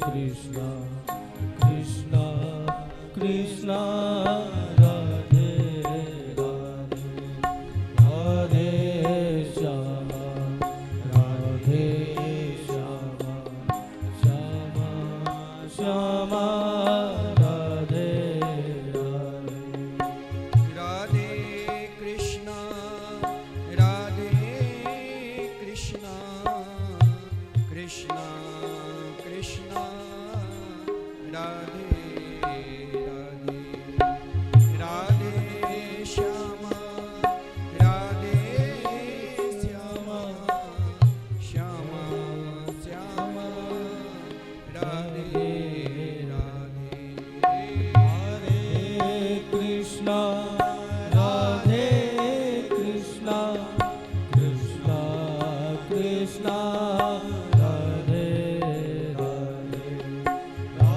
कृष्णा कृष्णा कृष्णा राधे राधे राधे श्यामा राधे श्यामा श्यामा श्यामा राधे राधे राधे कृष्णा राधे कृष्णा कृष्णा कृष्णा राधे राधे राधे श्यामा राधे श्यामा श्यामा श्यामा राधे राधे राधे कृष्णा राधे कृष्णा कृष्णा कृष्णा राधे राधे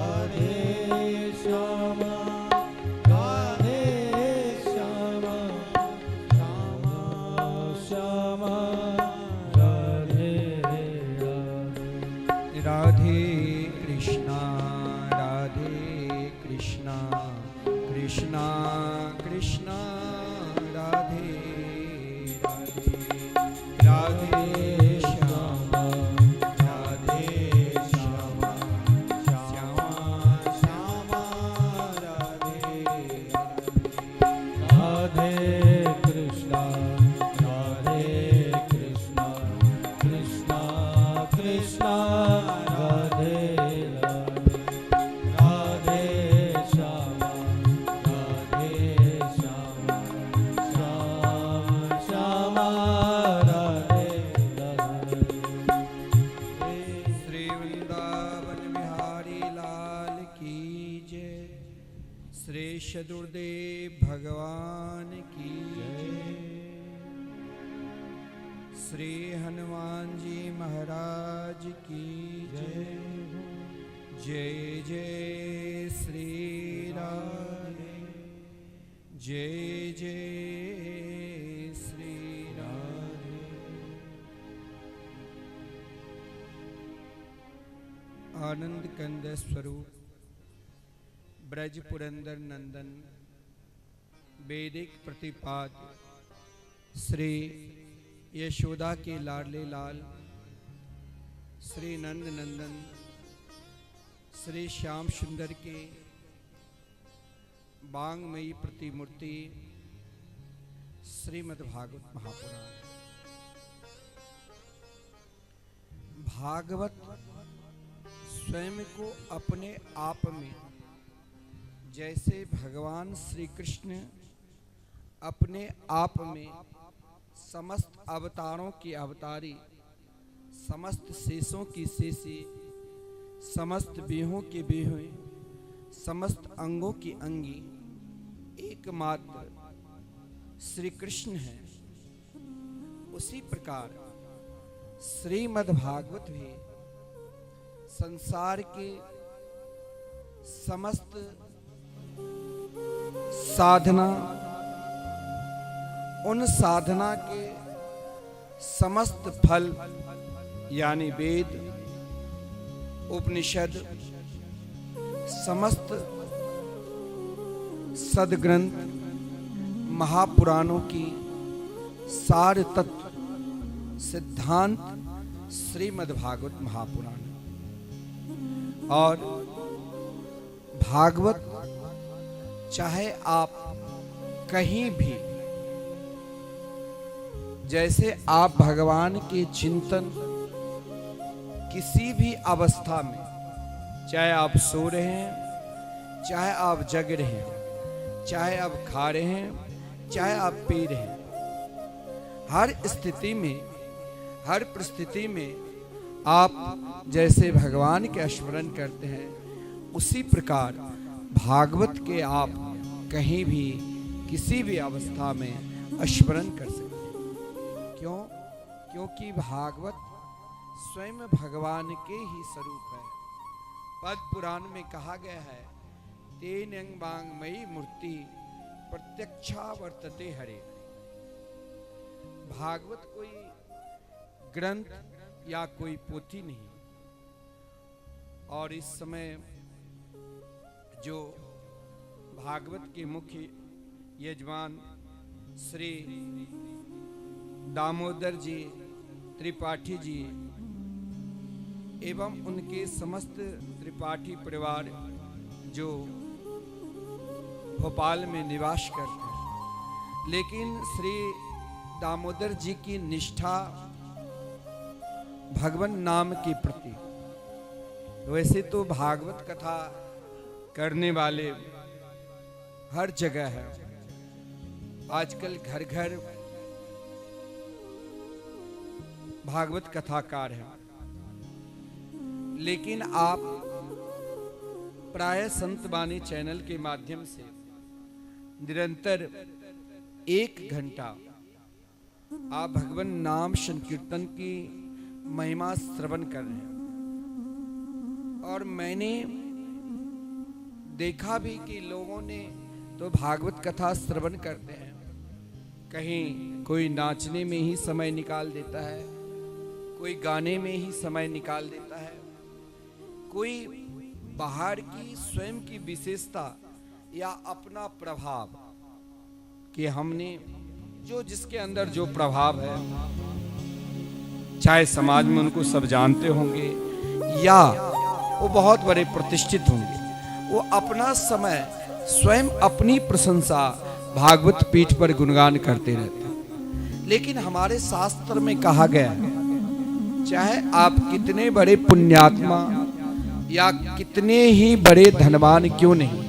राधे श्यामा राधे श्यामा श्यामा श्यामा राधे राधे राधे कृष्णा राधे कृष्णा कृष्णा कृष्णा राधे राधे राधे श्यामा राधे श्यामा श्यामा श्यामा राधे राधे कृष्णा राधे कृष्णा कृष्णा कृष्णा राधे राधे राधे श्यामा राधे श्यामा श्यामा श्यामा राधे राधे श्री वृंदावन बिहारी लाल की जय। श्री सदुर्देव भगवान की जय। श्री हनुमान जी महाराज की जय। जय जय श्री राधे जय जय श्री राधे। आनंद कंद स्वरूप ब्रज पुरंदर नंदन वैदिक प्रतिपाद श्री यशोदा के लाडले लाल श्री नंद नंदन श्री श्याम सुंदर के बांगमयी प्रतिमूर्ति श्रीमद्भागवत महापुराण। भागवत स्वयं को अपने आप में जैसे भगवान श्री कृष्ण अपने आप में समस्त अवतारों की अवतारी, समस्त शेषों की शेषी, समस्त बेहों के बेहुए, समस्त अंगों की अंगी एकमात्र श्री कृष्ण है, उसी प्रकार श्रीमद्भागवत भी संसार के समस्त साधना, उन साधना के समस्त फल यानी वेद, उपनिषद, समस्त सदग्रंथ, महापुराणों की सार तत्व सिद्धांत श्रीमद्भागवत महापुराण। और भागवत चाहे आप कहीं भी, जैसे आप भगवान के चिंतन किसी भी अवस्था में, चाहे आप सो रहे हैं, चाहे आप जग रहे हैं, चाहे आप खा रहे हैं, चाहे आप पी रहे हैं, हर स्थिति में, हर परिस्थिति में आप जैसे भगवान के स्मरण करते हैं, उसी प्रकार भागवत के आप कहीं भी किसी भी अवस्था में स्मरण कर सकते हैं। क्यों? क्योंकि भागवत स्वयं भगवान के ही स्वरूप है। पद्म पुराण में कहा गया है, तेन अंगवांगमयी मूर्ति प्रत्यक्षा वर्तते हरे। भागवत कोई ग्रंथ या कोई पोथी नहीं, और इस समय जो भागवत के मुख्य यजमान श्री दामोदर जी त्रिपाठी जी एवं उनके समस्त त्रिपाठी परिवार जो भोपाल में निवास करते हैं, लेकिन श्री दामोदर जी की निष्ठा भगवान नाम के प्रति, वैसे तो भागवत कथा करने वाले हर जगह है, आजकल घर घर भागवत कथाकार है, लेकिन आप प्राय संत वाणी चैनल के माध्यम से निरंतर 1 घंटा आप भगवान नाम संकीर्तन की महिमा श्रवण कर रहे हैं। और मैंने देखा भी कि लोगों ने तो भागवत कथा श्रवण करते हैं, कहीं कोई नाचने में ही समय निकाल देता है, कोई गाने में ही समय निकाल देता है, कोई बाहर की स्वयं की विशेषता या अपना प्रभाव कि हमने जो जिसके अंदर जो प्रभाव है, चाहे समाज में उनको सब जानते होंगे या वो बहुत बड़े प्रतिष्ठित होंगे, वो अपना समय स्वयं अपनी प्रशंसा भागवत पीठ पर गुणगान करते रहते हैं। लेकिन हमारे शास्त्र में कहा गया है, चाहे आप कितने बड़े पुण्यात्मा या कितने ही बड़े धनवान क्यों नहीं,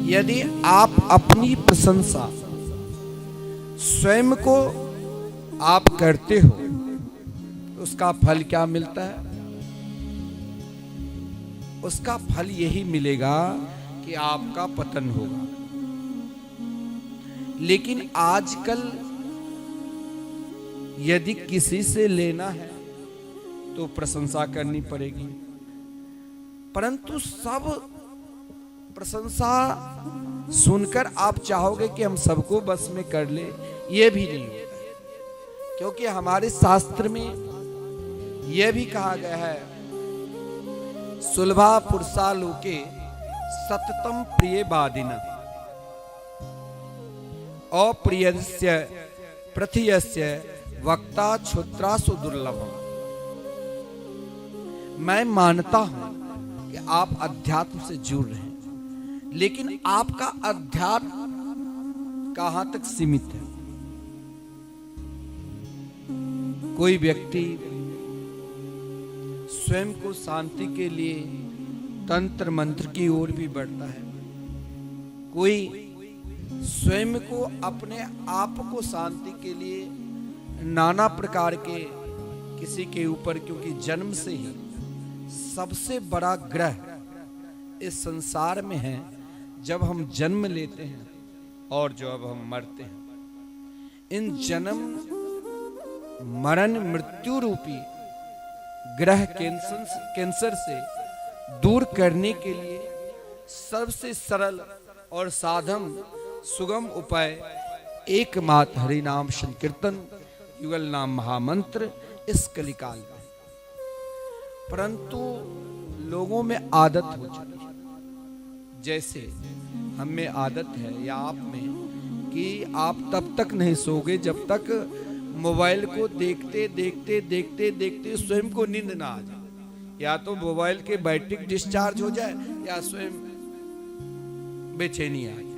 यदि आप अपनी प्रशंसा स्वयं को आप करते हो तो उसका फल क्या मिलता है? उसका फल यही मिलेगा कि आपका पतन होगा। लेकिन आजकल यदि किसी से लेना है तो प्रशंसा करनी पड़ेगी, परंतु सब प्रशंसा सुनकर आप चाहोगे कि हम सबको बस में कर ले, ये भी नहीं होता, क्योंकि हमारे शास्त्र में यह भी कहा गया है, सुलभा पुरुषा लोके सततम प्रिय बादिना अप्रियस्य प्रथियस्य वक्ता क्षुत्रासु दुर्लभम। मैं मानता हूं कि आप अध्यात्म से जुड़ रहे हैं, लेकिन आपका अध्यात्म कहां तक सीमित है? कोई व्यक्ति स्वयं को शांति के लिए तंत्र मंत्र की ओर भी बढ़ता है, कोई स्वयं को अपने आप को शांति के लिए नाना प्रकार के किसी के ऊपर, क्योंकि जन्म से ही सबसे बड़ा ग्रह इस संसार में है, जब हम जन्म लेते हैं और जब हम मरते हैं, इन जन्म मरण मृत्यु रूपी ग्रह कैंसर से दूर करने के लिए सबसे सरल और साधन सुगम उपाय एकमात्र हरि नाम संकीर्तन युगल नाम महामंत्र इस कलिकाल में। परंतु लोगों में आदत हो चुकी है, जैसे हम में आदत है या आप में, कि आप तब तक नहीं सोगे जब तक मोबाइल को देखते देखते देखते देखते स्वयं को नींद ना आ जाए, या तो मोबाइल के बैटरी डिस्चार्ज हो जाए या स्वयं बेचैनी आ जाए।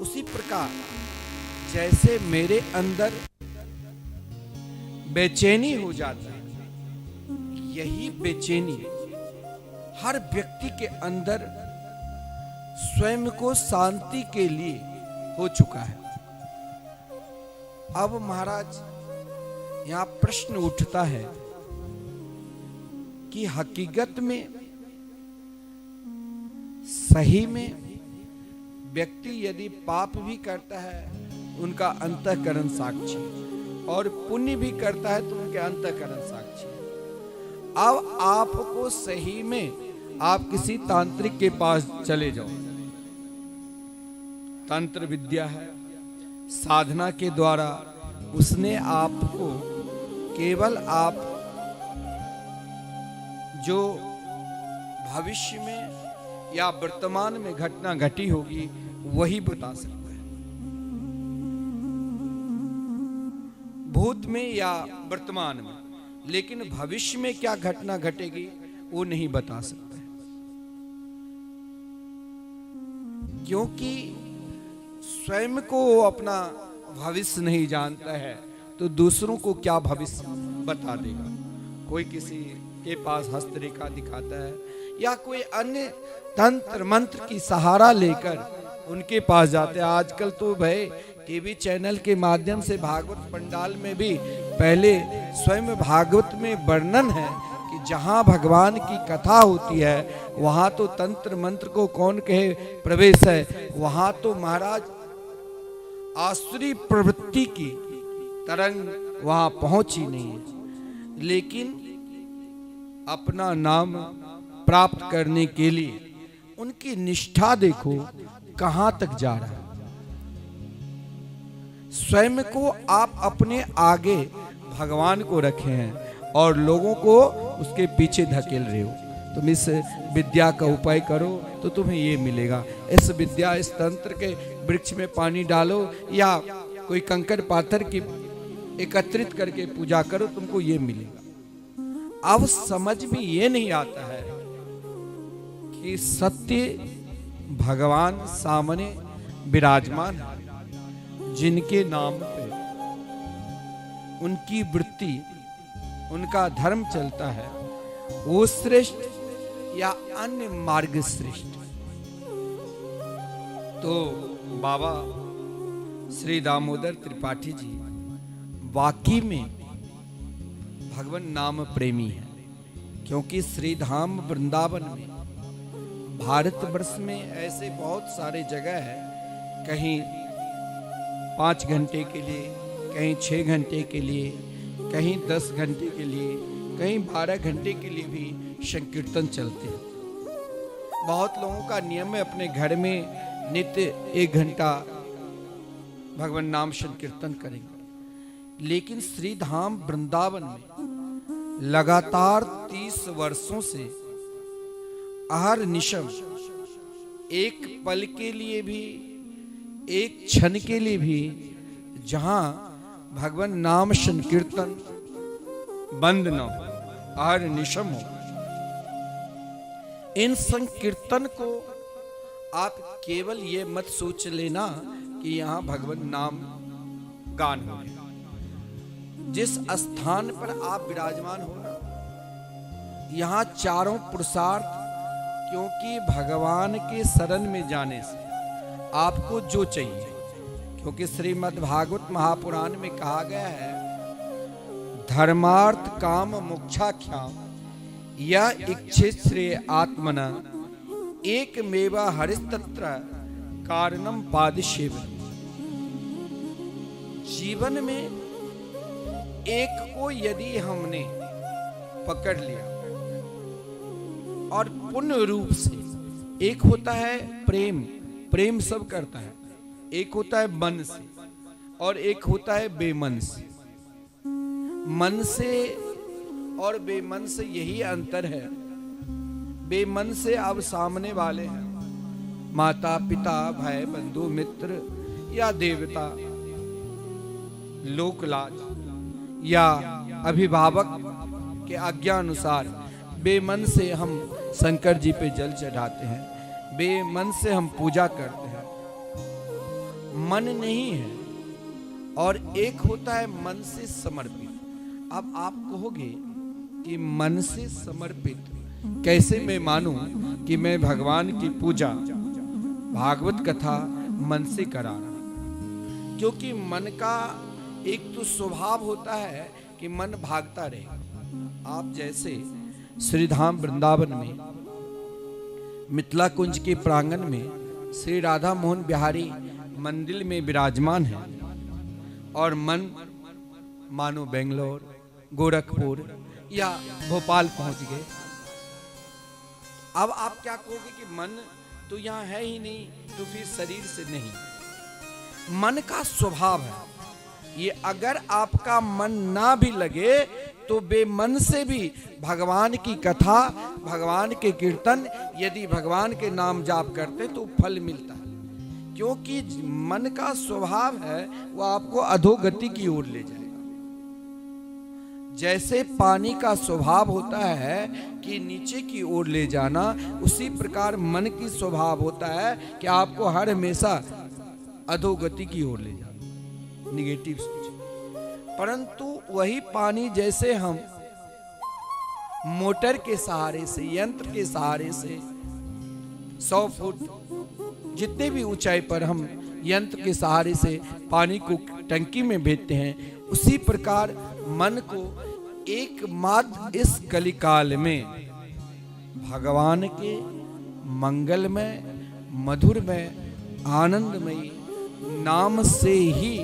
उसी प्रकार जैसे मेरे अंदर बेचैनी हो जाती है, यही बेचैनी हर व्यक्ति के अंदर स्वयं को शांति के लिए हो चुका है। अब महाराज यहां प्रश्न उठता है कि हकीकत में सही में व्यक्ति यदि पाप भी करता है उनका अंतःकरण साक्षी, और पुण्य भी करता है तो उनके अंतःकरण साक्षी। अब आपको सही में आप किसी तांत्रिक के पास चले जाओ, तंत्र विद्या है, साधना के द्वारा उसने आपको केवल आप जो भविष्य में या वर्तमान में घटना घटी होगी वही बता सकता है। भूत में या वर्तमान में, लेकिन भविष्य में क्या घटना घटेगी वो नहीं बता सकता है। क्योंकि स्वयं को वो अपना भविष्य नहीं जानता है तो दूसरों को क्या भविष्य बता देगा। कोई किसी के पास हस्तरेखा दिखाता है या कोई अन्य तंत्र मंत्र की सहारा लेकर उनके पास जाते हैं। आजकल तो भाई टीवी चैनल के माध्यम से भागवत पंडाल में भी पहले स्वयं भागवत में वर्णन है कि जहां भगवान की कथा होती है वहां तो तंत्र मंत्र को कौन कहे प्रवेश है। वहां तो महाराज आसुरी प्रवृत्ति की तरंग वहां पहुंची नहीं है। लेकिन अपना नाम प्राप्त करने के लिए उनकी निष्ठा देखो कहां तक जा रहा है। स्वयं को आप अपने आगे भगवान को रखे हैं और लोगों को उसके पीछे धकेल रहे हो। तुम इस विद्या का उपाय करो तो तुम्हें ये मिलेगा, इस विद्या इस तंत्र के वृक्ष में पानी डालो या कोई कंकड़ पाथर की एकत्रित करके पूजा करो तुमको ये मिलेगा। अब समझ में ये नहीं आता है कि सत्य भगवान सामने विराजमान है, जिनके नाम पे उनकी वृत्ति उनका धर्म चलता है वो श्रेष्ठ या अन्य मार्ग श्रेष्ठ। तो बाबा श्री दामोदर त्रिपाठी जी वाकई में भगवान नाम प्रेमी है। क्योंकि श्री धाम वृंदावन में भारतवर्ष में ऐसे बहुत सारे जगह है, कहीं 5 घंटे के लिए, कहीं 6 घंटे के लिए, कहीं 10 घंटे के लिए, कहीं 12 घंटे के लिए भी संकीर्तन चलते हैं। बहुत लोगों का नियम है अपने घर में नित्य 1 घंटा भगवान नाम संकीर्तन करेंगे। लेकिन श्री धाम वृंदावन में लगातार 30 वर्षों से अहर निशम एक पल के लिए भी, एक क्षण के लिए भी जहां भगवान नाम संकीर्तन बंद न हो, अहर निशम हो, इन संकीर्तन को आप केवल ये मत सोच लेना कि यहां भगवान नाम गान हो। जिस स्थान पर आप विराजमान हो ना, यहां चारों पुरुषार्थ, क्योंकि भगवान के शरण में जाने से आपको जो चाहिए, क्योंकि श्रीमद् भागवत महापुराण में कहा गया है धर्मार्थ काम मोक्षाख्याम या इच्छित श्रेय आत्मना एक मेवा हरिस्तत्र कारणम पादिशेव। जीवन में एक को यदि हमने पकड़ लिया और पूर्ण रूप से, एक होता है प्रेम, प्रेम सब करता है, एक होता है मन से और एक होता है बेमन से। मन से और बेमन से यही अंतर है। बेमन से अब सामने वाले हैं माता पिता भाई बंधु मित्र या देवता, लोकलाज या अभिभावक के आज्ञा अनुसार बेमन से हम शंकर जी पे जल चढ़ाते हैं, बेमन से हम पूजा करते हैं। मन नहीं है। और एक होता है मन से समर्पित। अब आप कहोगे कि मन से समर्पित कैसे मैं मानूं कि मैं भगवान की पूजा भागवत कथा मन से करा रहा हूं? क्योंकि मन का एक तो स्वभाव होता है कि मन भागता रहे। आप जैसे श्रीधाम वृंदावन में मिथिला कुंज के प्रांगण में श्री राधा मोहन बिहारी मंदिर में विराजमान है और मन मानो बेंगलोर, गोरखपुर या भोपाल पहुंच गए। अब आप क्या कहोगे कि मन तो यहाँ है ही नहीं, तो फिर शरीर से नहीं। मन का स्वभाव है ये। अगर आपका मन ना भी लगे तो वे मन से भी भगवान की कथा, भगवान के कीर्तन, यदि भगवान के नाम जाप करते तो फल मिलता है। क्योंकि मन का स्वभाव है वो आपको अधोगति की ओर ले जाएगा। जैसे पानी का स्वभाव होता है कि नीचे की ओर ले जाना, उसी प्रकार मन की स्वभाव होता है कि आपको हर हमेशा अधोगति की ओर ले जाना, निगेटिव सोच। परंतु वही पानी जैसे हम मोटर के सहारे से, यंत्र के सहारे से 100 फुट जितने भी ऊंचाई पर हम यंत्र के सहारे से पानी को टंकी में भेजते हैं, उसी प्रकार मन को एकमात्र इस कलिकाल में भगवान के मंगलमय, मधुरमय, आनंदमयी नाम से ही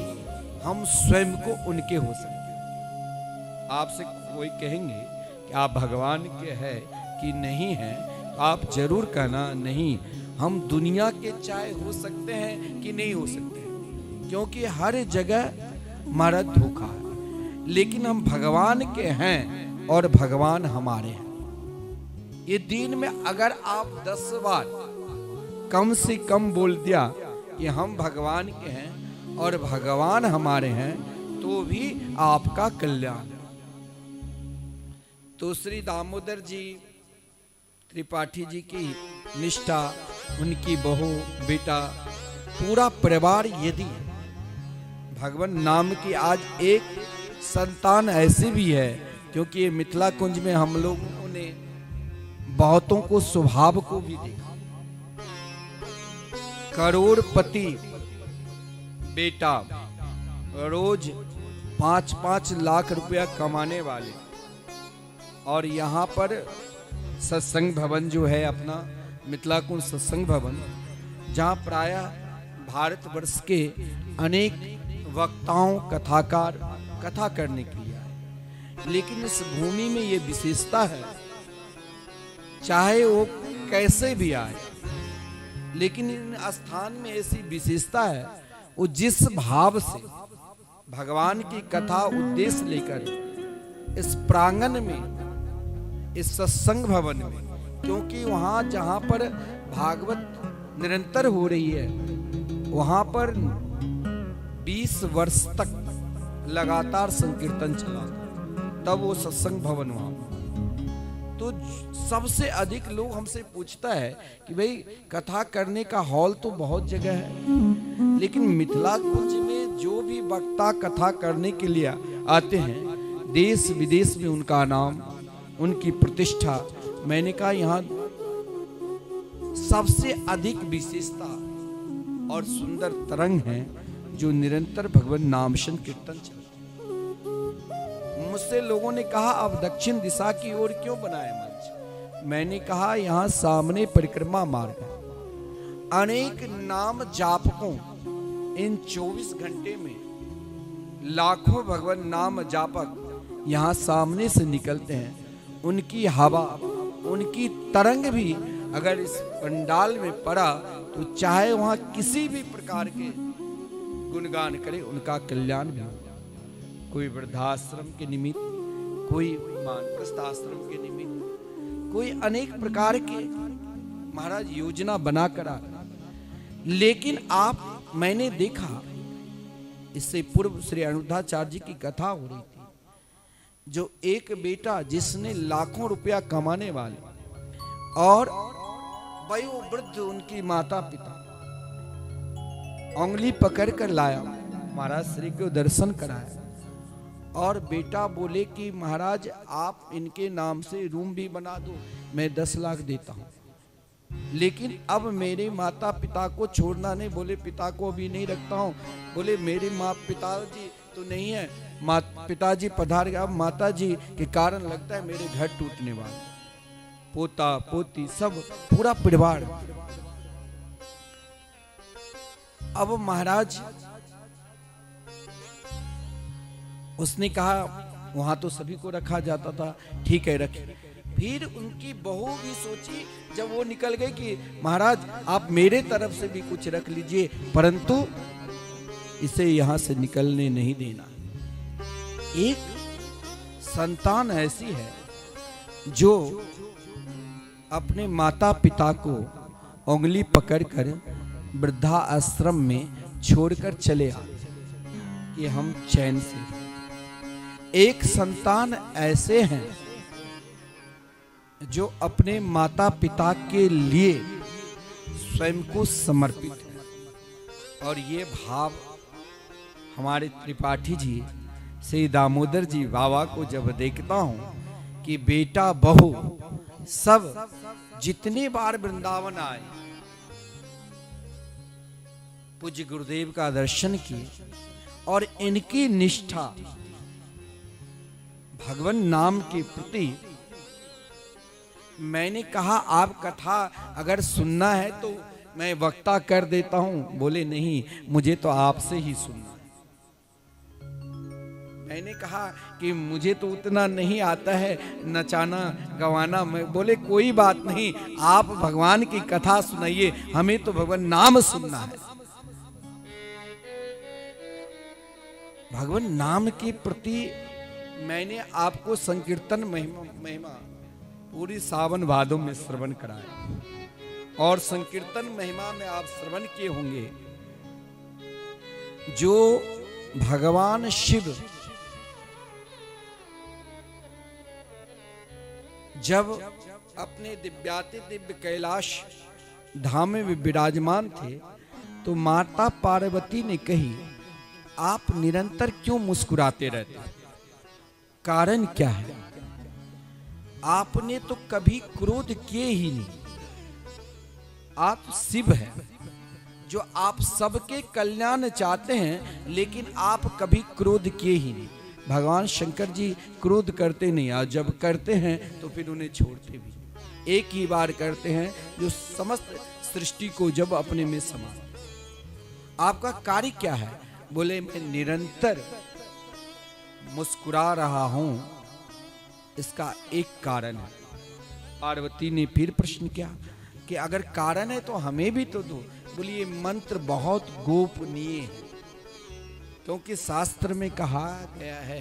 हम स्वयं को उनके हो सकते हैं। आपसे कोई कहेंगे कि आप भगवान के हैं कि नहीं हैं, तो आप जरूर कहना नहीं, हम दुनिया के चाहे हो सकते हैं कि नहीं हो सकते हैं, क्योंकि हर जगह हमारा धोखा है। लेकिन हम भगवान के हैं और भगवान हमारे हैं। ये दिन में अगर आप 10 बार कम से कम बोल दिया कि हम भगवान के हैं और भगवान हमारे हैं, तो भी आपका कल्याण। तो श्री दामोदर जी त्रिपाठी जी की निष्ठा, उनकी बहू, बेटा, पूरा परिवार यदि भगवान नाम की आज एक संतान ऐसी भी है, क्योंकि ये मिथिला कुंज में हम लोगों ने बहुतों को स्वभाव को भी देखा। करोड़पति बेटा, रोज 5-5 लाख रुपया कमाने वाले, और यहाँ पर सत्संग भवन जो है अपना मिथिला कुंज सत्संग भवन, जहाँ प्रायः भारतवर्ष के अनेक वक्ताओं, कथाकार कथा करने के लिए आए। लेकिन इस भूमि में ये विशेषता है, चाहे वो कैसे भी आए, लेकिन इन स्थान में ऐसी विशेषता है, वो जिस भाव से भगवान की कथा उद्देश्य लेकर इस प्रांगण में, इस सत्संग भवन में, क्योंकि वहां जहां पर भागवत निरंतर हो रही है, वहां पर 20 वर्ष तक लगातार संकीर्तन चला, तब वो सत्संग भवन वहां। तो सबसे अधिक लोग हमसे पूछता है कि भाई कथा करने का हॉल तो बहुत जगह है, लेकिन मिथिला कुंज में जो भी वक्ता कथा करने के लिए आते हैं, देश विदेश में उनका नाम, उनकी प्रतिष्ठा। मैंने कहा यहाँ सबसे अधिक विशेषता और सुंदर तरंग है जो निरंतर भगवान नाम संकीर्तन चलता है। मुझसे लोगों ने कहा अब दक्षिण दिशा की ओर क्यों बनाए मंच? मैंने कहा यहाँ सामने परिक्रमा मार्ग है, अनेक नाम जापकों इन 24 घंटे में लाखों भगवान नाम जापक यहाँ सामने से निकलते हैं। उनकी हवा, उनकी तरंग भी अगर इस पंडाल में पड़ा तो चाहे वहां किसी भी प्रकार के गुणगान करे, उनका कल्याण भी होगा। कोई वृद्धाश्रम के निमित्त, कोई वानप्रस्थ आश्रम के निमित्त, कोई अनेक प्रकार के महाराज योजना बनाकर आ। लेकिन मैंने देखा, इससे पूर्व श्री अनिरुद्धाचार्य जी की कथा हो रही थी, जो एक बेटा जिसने लाखों रुपया कमाने वाले और वयोवृद्ध उनकी माता पिता उंगली पकड़ कर लाया, महाराज श्री को दर्शन कराया, और बेटा बोले कि महाराज आप इनके नाम से रूम भी बना दो, मैं 10 लाख देता हूँ, लेकिन अब मेरे माता पिता को छोड़ना नहीं। बोले पिता को अभी नहीं रखता हूँ। बोले मेरे पिताजी तो नहीं है, पिताजी पधार गए, अब माता जी के कारण लगता है मेरे घर टूटने वाले, पोता पोती सब पूरा परिवार। अब महाराज उसने कहा वहां तो सभी को रखा जाता था, ठीक है रखे। फिर उनकी बहू भी सोची जब वो निकल गई कि महाराज आप मेरे तरफ से भी कुछ रख लीजिए, परंतु इसे यहां से निकलने नहीं देना। एक संतान ऐसी है जो अपने माता पिता को उंगली पकड़कर वृद्धा आश्रम में छोड़कर चले आते कि हम चैन से। एक संतान ऐसे हैं जो अपने माता पिता के लिए स्वयं को समर्पित है। और ये भाव हमारे त्रिपाठी जी श्री दामोदर जी बाबा को जब देखता हूं कि बेटा बहू सब जितने बार वृंदावन आए, पूज्य गुरुदेव का दर्शन किए और इनकी निष्ठा भगवान नाम के प्रति, मैंने कहा आप कथा अगर सुनना है तो मैं वक्ता कर देता हूं। बोले नहीं, मुझे तो आपसे ही सुनना है। मैंने कहा कि मुझे तो उतना नहीं आता है नचाना गवाना। मैं बोले कोई बात नहीं, आप भगवान की कथा सुनाइए, हमें तो भगवान नाम सुनना है। भगवान नाम के प्रति मैंने आपको संकीर्तन महिमा पूरी सावन भादों में श्रवण कराया और संकीर्तन महिमा में आप श्रवण किए होंगे। जो भगवान शिव जब अपने दिव्याति दिव्य कैलाश धाम में विराजमान थे तो माता पार्वती ने कही, आप निरंतर क्यों मुस्कुराते रहते हैं? कारण क्या है? आपने तो कभी क्रोध किए ही नहीं। आप शिव हैं जो आप सबके कल्याण चाहते हैं, लेकिन आप कभी क्रोध किए ही नहीं। भगवान शंकर जी क्रोध करते नहीं, और जब करते हैं तो फिर उन्हें छोड़ते भी। एक ही बार करते हैं जो समस्त सृष्टि को जब अपने में समा। आपका कार्य क्या है? बोले मैं निरंतर मुस्कुरा रहा हूं, इसका एक कारण है। पार्वती ने फिर प्रश्न किया कि अगर कारण है तो हमें भी तो दो। बोली ये मंत्र बहुत गोपनीय है, क्योंकि शास्त्र में कहा गया है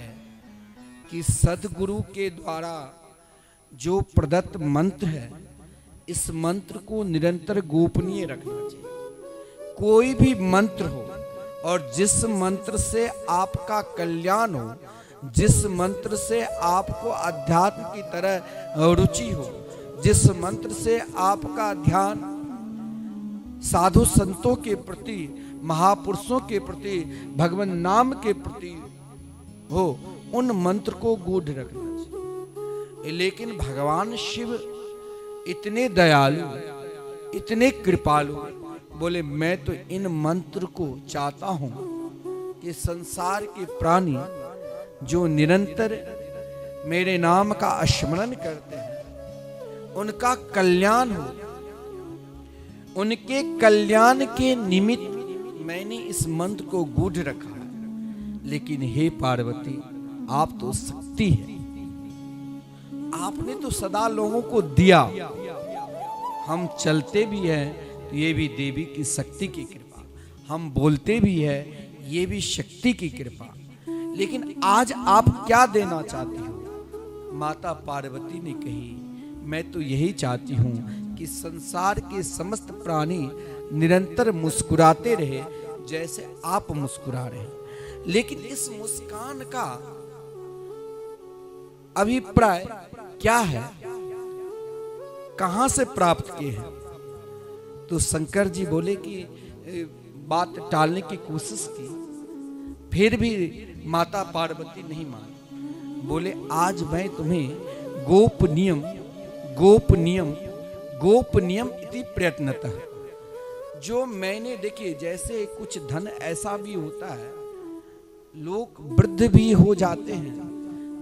कि सद्गुरु के द्वारा जो प्रदत्त मंत्र है, इस मंत्र को निरंतर गोपनीय रखना चाहिए। कोई भी मंत्र हो और जिस मंत्र से आपका कल्याण हो, जिस मंत्र से आपको अध्यात्म की तरह रुचि हो, जिस मंत्र से आपका ध्यान साधु संतों के प्रति, महापुरुषों के प्रति, भगवान नाम के प्रति हो, उन मंत्र को गूढ़ रखना चाहिए। लेकिन भगवान शिव इतने दयालु, इतने कृपालु, बोले मैं तो इन मंत्र को चाहता हूं कि संसार के प्राणी जो निरंतर मेरे नाम का स्मरण करते हैं, उनका कल्याण हो। उनके कल्याण के निमित्त मैंने इस मंत्र को गूढ़ रखा है। लेकिन हे पार्वती, आप तो शक्ति है, आपने तो सदा लोगों को दिया। हम चलते भी हैं तो ये भी देवी की शक्ति की कृपा, हम बोलते भी हैं ये भी शक्ति की कृपा। लेकिन आज आप क्या देना चाहती हो? माता पार्वती ने कही, मैं तो यही चाहती हूं कि संसार के समस्त प्राणी निरंतर मुस्कुराते रहे जैसे आप मुस्कुरा रहे। लेकिन इस मुस्कान का अभिप्राय क्या है, कहां से प्राप्त किए हैं? तो शंकर जी बोले कि बात टालने की कोशिश की, फिर भी माता पार्वती नहीं मानी। बोले आज मैं तुम्हें गोपनीयम गोपनीयम गोपनीयम इति प्रयत्नतः, जो मैंने, देखिए जैसे कुछ धन ऐसा भी होता है, लोग वृद्ध भी हो जाते हैं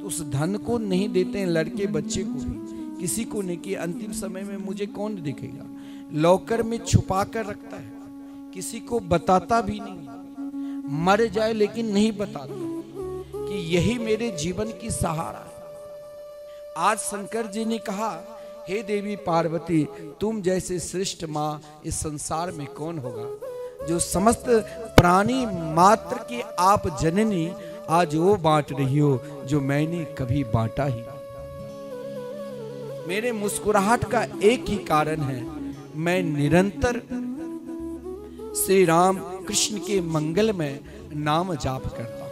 तो उस धन को नहीं देते हैं, लड़के बच्चे को भी, किसी को नहीं, कि अंतिम समय में मुझे कौन देखेगा। लॉकर में छुपा कर रखता है, किसी को बताता भी नहीं, मर जाए लेकिन नहीं बताता कि यही मेरे जीवन की सहारा है। आज शंकर जी ने कहा, हे देवी पार्वती, तुम जैसे श्रेष्ठ माँ इस संसार में कौन होगा, जो समस्त प्राणी मात्र की आप जननी, आज वो बांट रही हो जो मैंने कभी बांटा ही नहीं। मेरे मुस्कुराहट का एक ही कारण है, मैं निरंतर श्री राम कृष्ण के मंगल में नाम जाप करता हूं।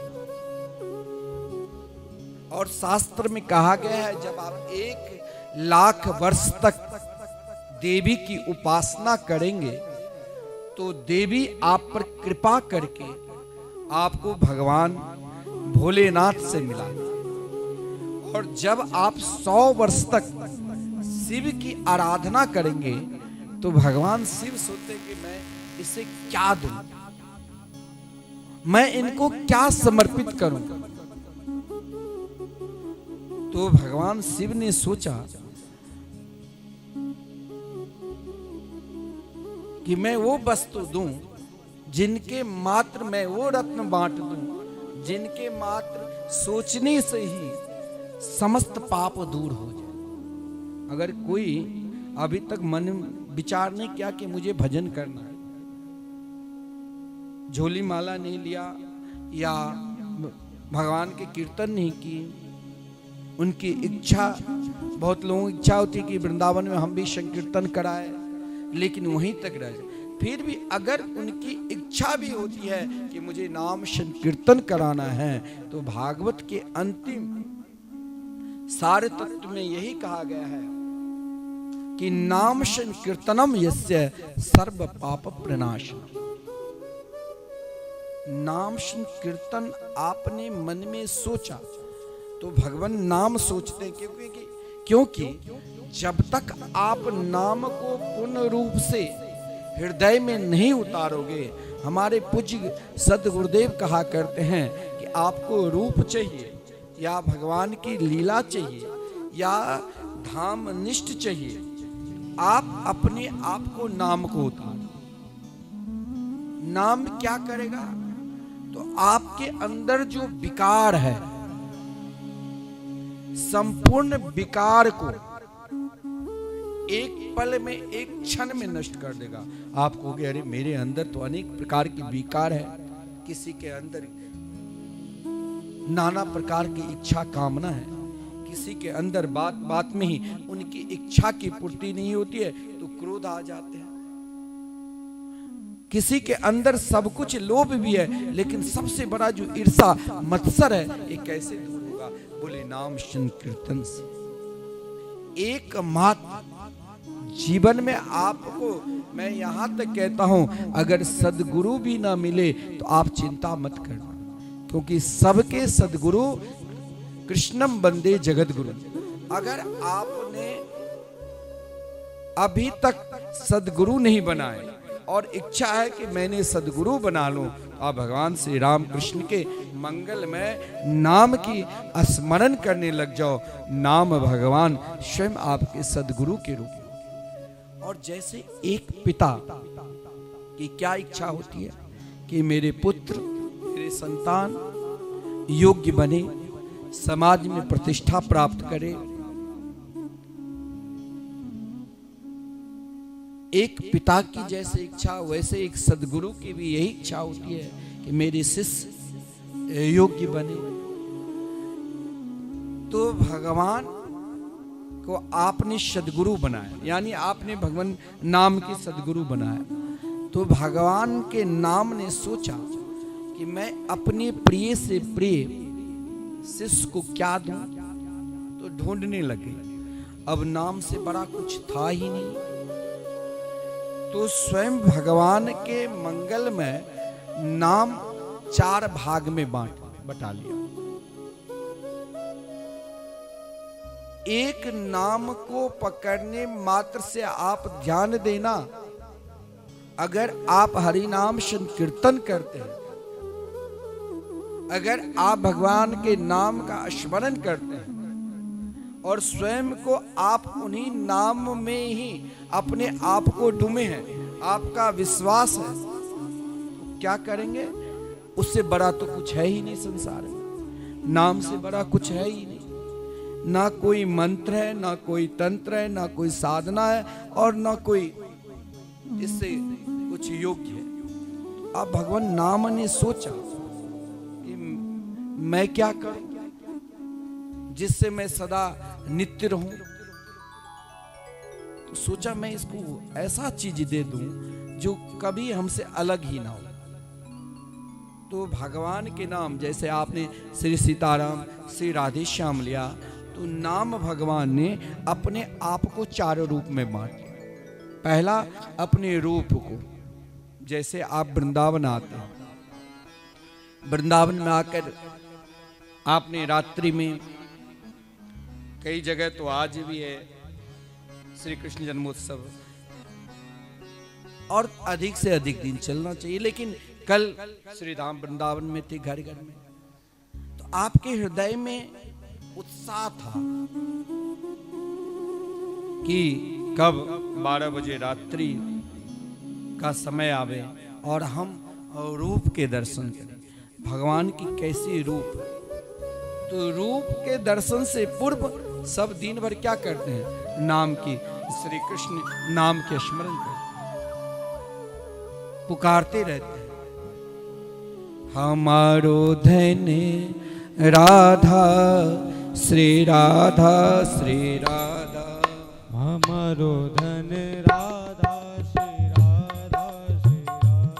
और शास्त्र में कहा गया है, जब आप 1,00,000 वर्ष तक देवी की उपासना करेंगे तो देवी आप पर कृपा करके आपको भगवान भोलेनाथ से मिला। और जब आप 100 वर्ष तक शिव की आराधना करेंगे तो भगवान शिव सोचते कि मैं इसे क्या दूं, मैं इनको क्या समर्पित करूं। तो भगवान शिव ने सोचा कि मैं वो वस्तु दूं जिनके मात्र, मैं वो रत्न बांट दूं जिनके मात्र सोचने से ही समस्त पाप दूर हो जाए। अगर कोई अभी तक मन विचार नहीं किया कि मुझे भजन करना है, झोली माला नहीं लिया या भगवान के कीर्तन नहीं की, उनकी इच्छा, बहुत लोगों की इच्छा होती है कि वृंदावन में हम भी संकीर्तन कराए, लेकिन वहीं तक रह जाए। फिर भी अगर उनकी इच्छा भी होती है कि मुझे नाम संकीर्तन कराना है, तो भागवत के अंतिम सारे तत्व में यही कहा गया है कि नाम संकीर्तनम यस्य सर्व पाप प्रणाशनम। नाम संकीर्तन आपने मन में सोचा तो भगवान नाम सोचते हैं, क्योंकि जब तक आप नाम को पूर्ण रूप से हृदय में नहीं उतारोगे, हमारे पूज्य सदगुरुदेव कहा करते हैं कि आपको रूप चाहिए या भगवान की लीला चाहिए या धाम निष्ठ चाहिए, आप अपने आप को नाम को उतारो। नाम क्या करेगा? तो आपके अंदर जो विकार है, संपूर्ण विकार को एक पल में, एक क्षण में नष्ट कर देगा। आप कहोगे अरे मेरे अंदर तो अनेक प्रकार के विकार है, किसी के अंदर नाना प्रकार की इच्छा कामना है, किसी के अंदर बात बात में ही उनकी इच्छा की पूर्ति नहीं होती है तो क्रोध आ जाते हैं, किसी के अंदर सब कुछ लोभ भी है, लेकिन सबसे बड़ा जो ईर्षा मत्सर है, ये कैसे दूर होगा? बोले नाम संकीर्तन से। एकमात्र जीवन में आपको, मैं यहां तक कहता हूं, अगर सदगुरु भी ना मिले तो आप चिंता मत करना, क्योंकि सबके सदगुरु कृष्णम वंदे जगत गुरु। अगर आपने अभी तक सदगुरु नहीं बनाए और इच्छा है कि मैंने सदगुरु बना लूं, तो आप भगवान श्री राम कृष्ण के मंगल में नाम की स्मरण करने लग जाओ। नाम भगवान स्वयं आपके सदगुरु के रूप में। और जैसे एक पिता की क्या इच्छा होती है कि मेरे पुत्र, मेरे संतान योग्य बने, समाज में प्रतिष्ठा प्राप्त करे, एक पिता की जैसे इच्छा, वैसे एक सदगुरु की भी यही इच्छा होती है कि मेरे शिष्य योग्य बने। तो भगवान को आपने सदगुरु बनाया, यानी आपने भगवान नाम के सदगुरु बनाया। तो भगवान के नाम ने सोचा कि मैं अपने प्रिय से प्रिय शिष्य को क्या दूं, तो ढूंढने लगे। अब नाम से बड़ा कुछ था ही नहीं, तो स्वयं भगवान के मंगल में नाम 4 भाग में बटा लिया। एक नाम को पकड़ने मात्र से आप ध्यान देना, अगर आप हरि नाम संकीर्तन करते हैं, अगर आप भगवान के नाम का स्मरण करते हैं और स्वयं को आप उन्हीं नाम में ही अपने आप को डूबे हैं, आपका विश्वास है, तो क्या करेंगे? उससे बड़ा तो कुछ है ही नहीं संसार में। नाम से बड़ा कुछ है ही नहीं। ना कोई मंत्र है, ना कोई तंत्र है, ना कोई साधना है, और ना कोई इससे कुछ योग्य है। अब भगवान नाम ने सोचा कि मैं क्या करूं जिससे मैं सदा नित्य रहूं। तो सोचा मैं इसको ऐसा चीज दे दूं जो कभी हमसे अलग ही ना हो। तो भगवान के नाम, जैसे आपने श्री सीताराम, श्री राधे श्याम लिया, तो नाम भगवान ने अपने आप को चारों रूप में बांट दिया। पहला अपने रूप को, जैसे आप वृंदावन आते हैं, वृंदावन में आकर आपने रात्रि में, कई जगह तो आज भी है श्री कृष्ण जन्मोत्सव, और अधिक से अधिक दिन चलना चाहिए, लेकिन कल श्री राम वृंदावन में थे, घर घर में, तो आपके हृदय में उत्साह था कि कब 12 बजे रात्रि का समय आवे और हम रूप के दर्शन करें। भगवान की कैसी रूप है। तो रूप के दर्शन से पूर्व सब दिन भर क्या करते हैं, नाम की, श्री कृष्ण नाम के स्मरण करते, पुकारते रहते हैं, हमारो धन राधा श्री राधा श्री राधा, हमारो धन राधा श्री राधा श्री राधा,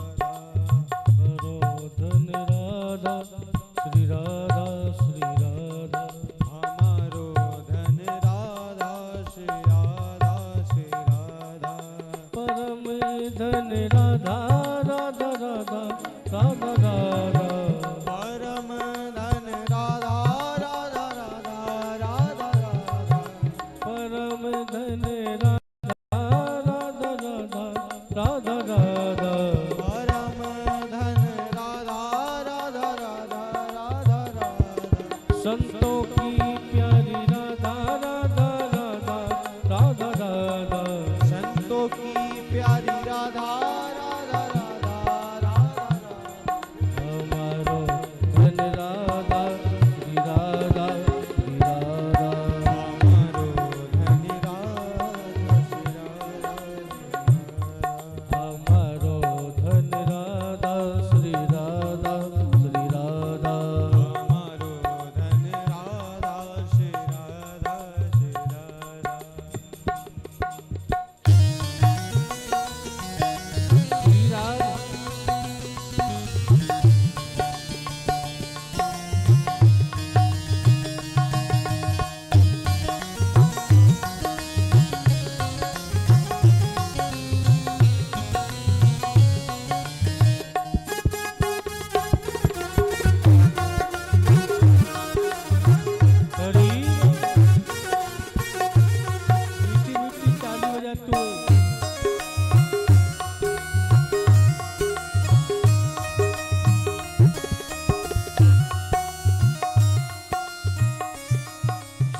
हमारो धन राधा श्री राधा श्री राधा, हमारो धन राधा श्री राधा श्री राधा, परम धन राधा राधा राधा राधा राधा, परम धन राधा राधा राधा राधा राधा, परम धन राधा राधा राधा राधा राधा, परम धन राधा राधा राधा राधा राधा, संतों की प्यारी राधा राधा राधा राधा राधा, संतों की प्यारी राधा राधा राधा राधा, हमारो धन राधा श्री राधा श्री राधा, हमारो धन राधा श्री राधा, हमारो धन राधा श्री राधा श्री राधा, हमारो धन राधा श्री राधा श्री राधा, श्री राधा। हरी मीठी मीठी चालू हो जा तू।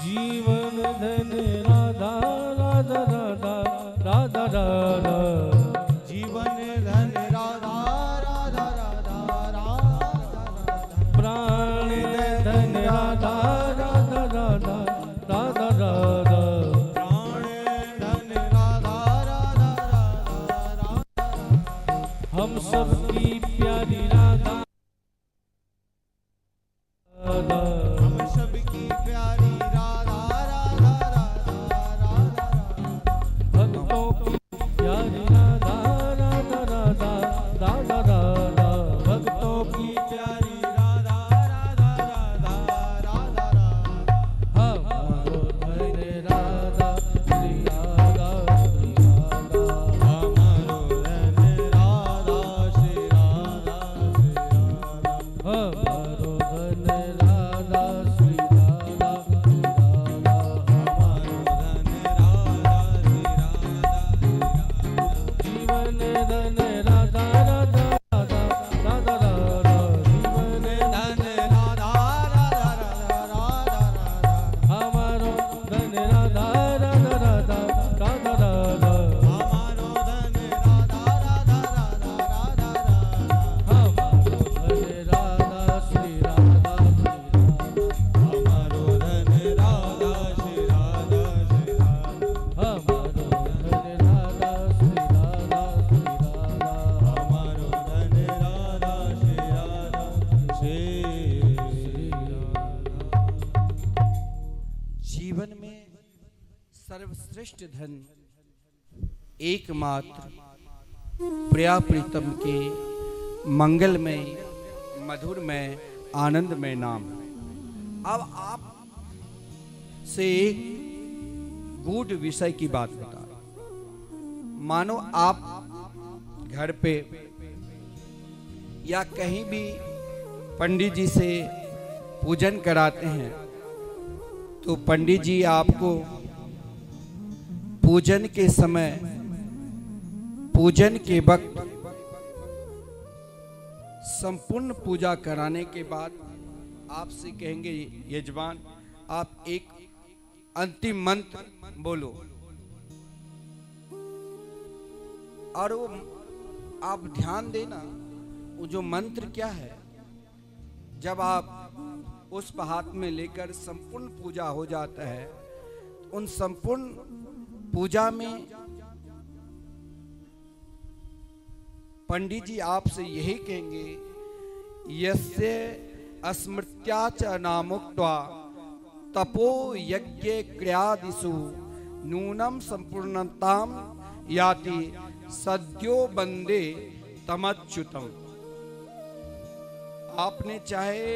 जीवन धन राधा राधा राधा राधा राधा, जीवन धन राधा राधा राधा राधा, प्राण धन राधा राधा राधा राधा राधा, प्राण धन राधा राधा राधा राधा, हम सबकी प्यारी राधा राधा, हम सबकी प्यारी राधा राधा राधा राधा, भक्तों की प्यारी राधा राधा राधा राधा राधा, भक्तों की प्यारी राधा राधा राधा राधा राधा, हमारो धन राधा श्री राधा श्री राधा, हमारो धन राधा श्री राधा अनिष्ट धन एकमात्र प्रिया प्रीतम के मंगलमय मधुरमय आनंदमय नाम। अब आप से एक गूढ़ विषय की बात बता रहा हूं। मानो आप घर पे या कहीं भी पंडित जी से पूजन कराते हैं तो पंडित जी आपको पूजन के समय, पूजन के वक्त संपूर्ण पूजा कराने के बाद आपसे कहेंगे, यजमान आप एक अंतिम मंत्र बोलो, और वो आप ध्यान देना वो जो मंत्र क्या है। जब आप पुष्प हाथ में लेकर संपूर्ण पूजा हो जाता है, उन संपूर्ण पूजा में पंडित जी आपसे यही कहेंगे, यस्य अस्मृत्या च नामुक्त्वा तपो यज्ञ क्रियादिषु नूनम संपूर्णताम याति सद्यो बंदे तमच्युतम। आपने चाहे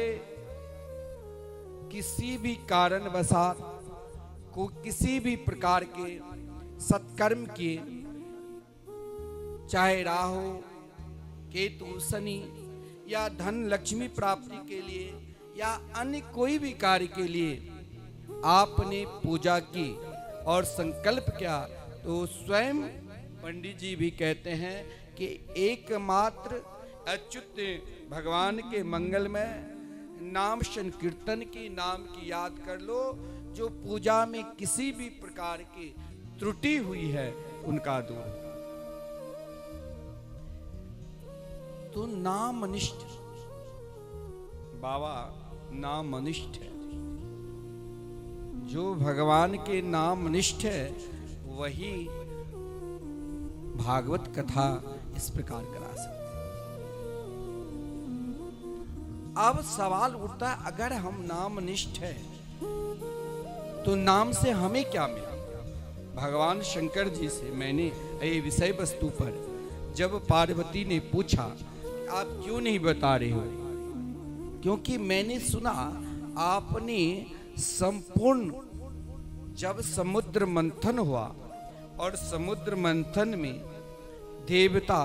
किसी भी कारणवशात को किसी भी प्रकार के सत्कर्म किए, चाहे राहु केतु शनि या धन लक्ष्मी प्राप्ति के लिए या अन्य कोई भी कार्य के लिए आपने पूजा की और संकल्प किया, तो स्वयं पंडित जी भी कहते हैं कि एकमात्र अच्युत भगवान के मंगलमय नाम संकीर्तन की नाम की याद कर लो। जो पूजा में किसी भी प्रकार की त्रुटि हुई है उनका दूर। तो नाम अनिष्ट बाबा, नाम अनिष्ट है। जो भगवान के नाम निष्ठ है वही भागवत कथा इस प्रकार करा सकते। अब सवाल उठता है, अगर हम नाम निष्ठ है तो नाम से हमें क्या मिला? भगवान शंकर जी से मैंने ये विषय वस्तु पर जब पार्वती ने पूछा आप क्यों नहीं बता रहे हो, क्योंकि मैंने सुना आपने संपूर्ण, जब समुद्र मंथन हुआ और समुद्र मंथन में देवता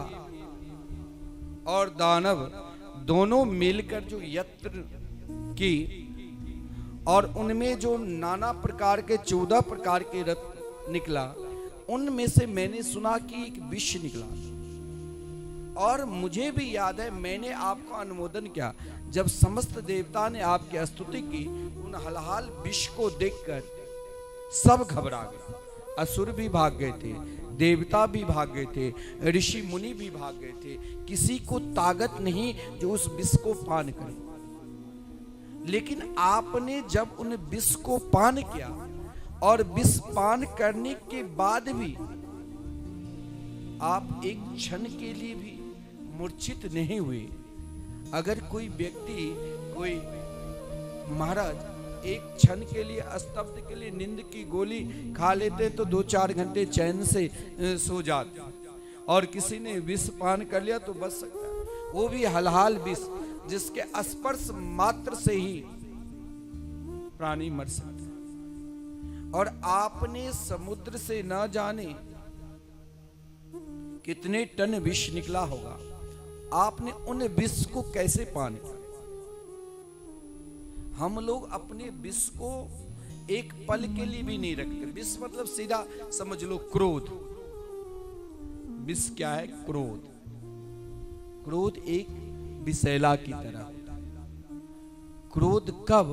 और दानव दोनों मिलकर जो यत्न की और उनमें जो नाना प्रकार के 14 प्रकार के रत्न निकला, उनमें से मैंने सुना कि एक विष निकला। और मुझे भी याद है मैंने आपका अनुमोदन किया जब समस्त देवता ने आपकी स्तुति की। उन हलाहल विष को देखकर सब घबरा गए, असुर भी भाग गए थे, देवता भी भाग गए थे, ऋषि मुनि भी भाग गए थे। किसी को ताकत नहीं जो उस विष को पान करे। लेकिन आपने जब उन विष को पान किया और विष पान करने के बाद भी आप एक क्षण के लिए भी मूर्छित नहीं हुए। अगर कोई व्यक्ति, कोई महाराज एक क्षण के लिए, स्तब्ध के लिए नींद की गोली खा लेते तो 2-4 घंटे चैन से सो जाते, और किसी ने विष पान कर लिया तो बच सकता है। वो भी हलाहल विष जिसके स्पर्श मात्र से ही प्राणी मर सकता है। और आपने समुद्र से न जाने कितने टन विष निकला होगा, आपने उन विष को कैसे पान किया? हम लोग अपने विष को एक पल के लिए भी नहीं रखते। विष मतलब सीधा समझ लो क्रोध। विष क्या है? क्रोध। क्रोध एक विषैला की तरह होता है। क्रोध कब,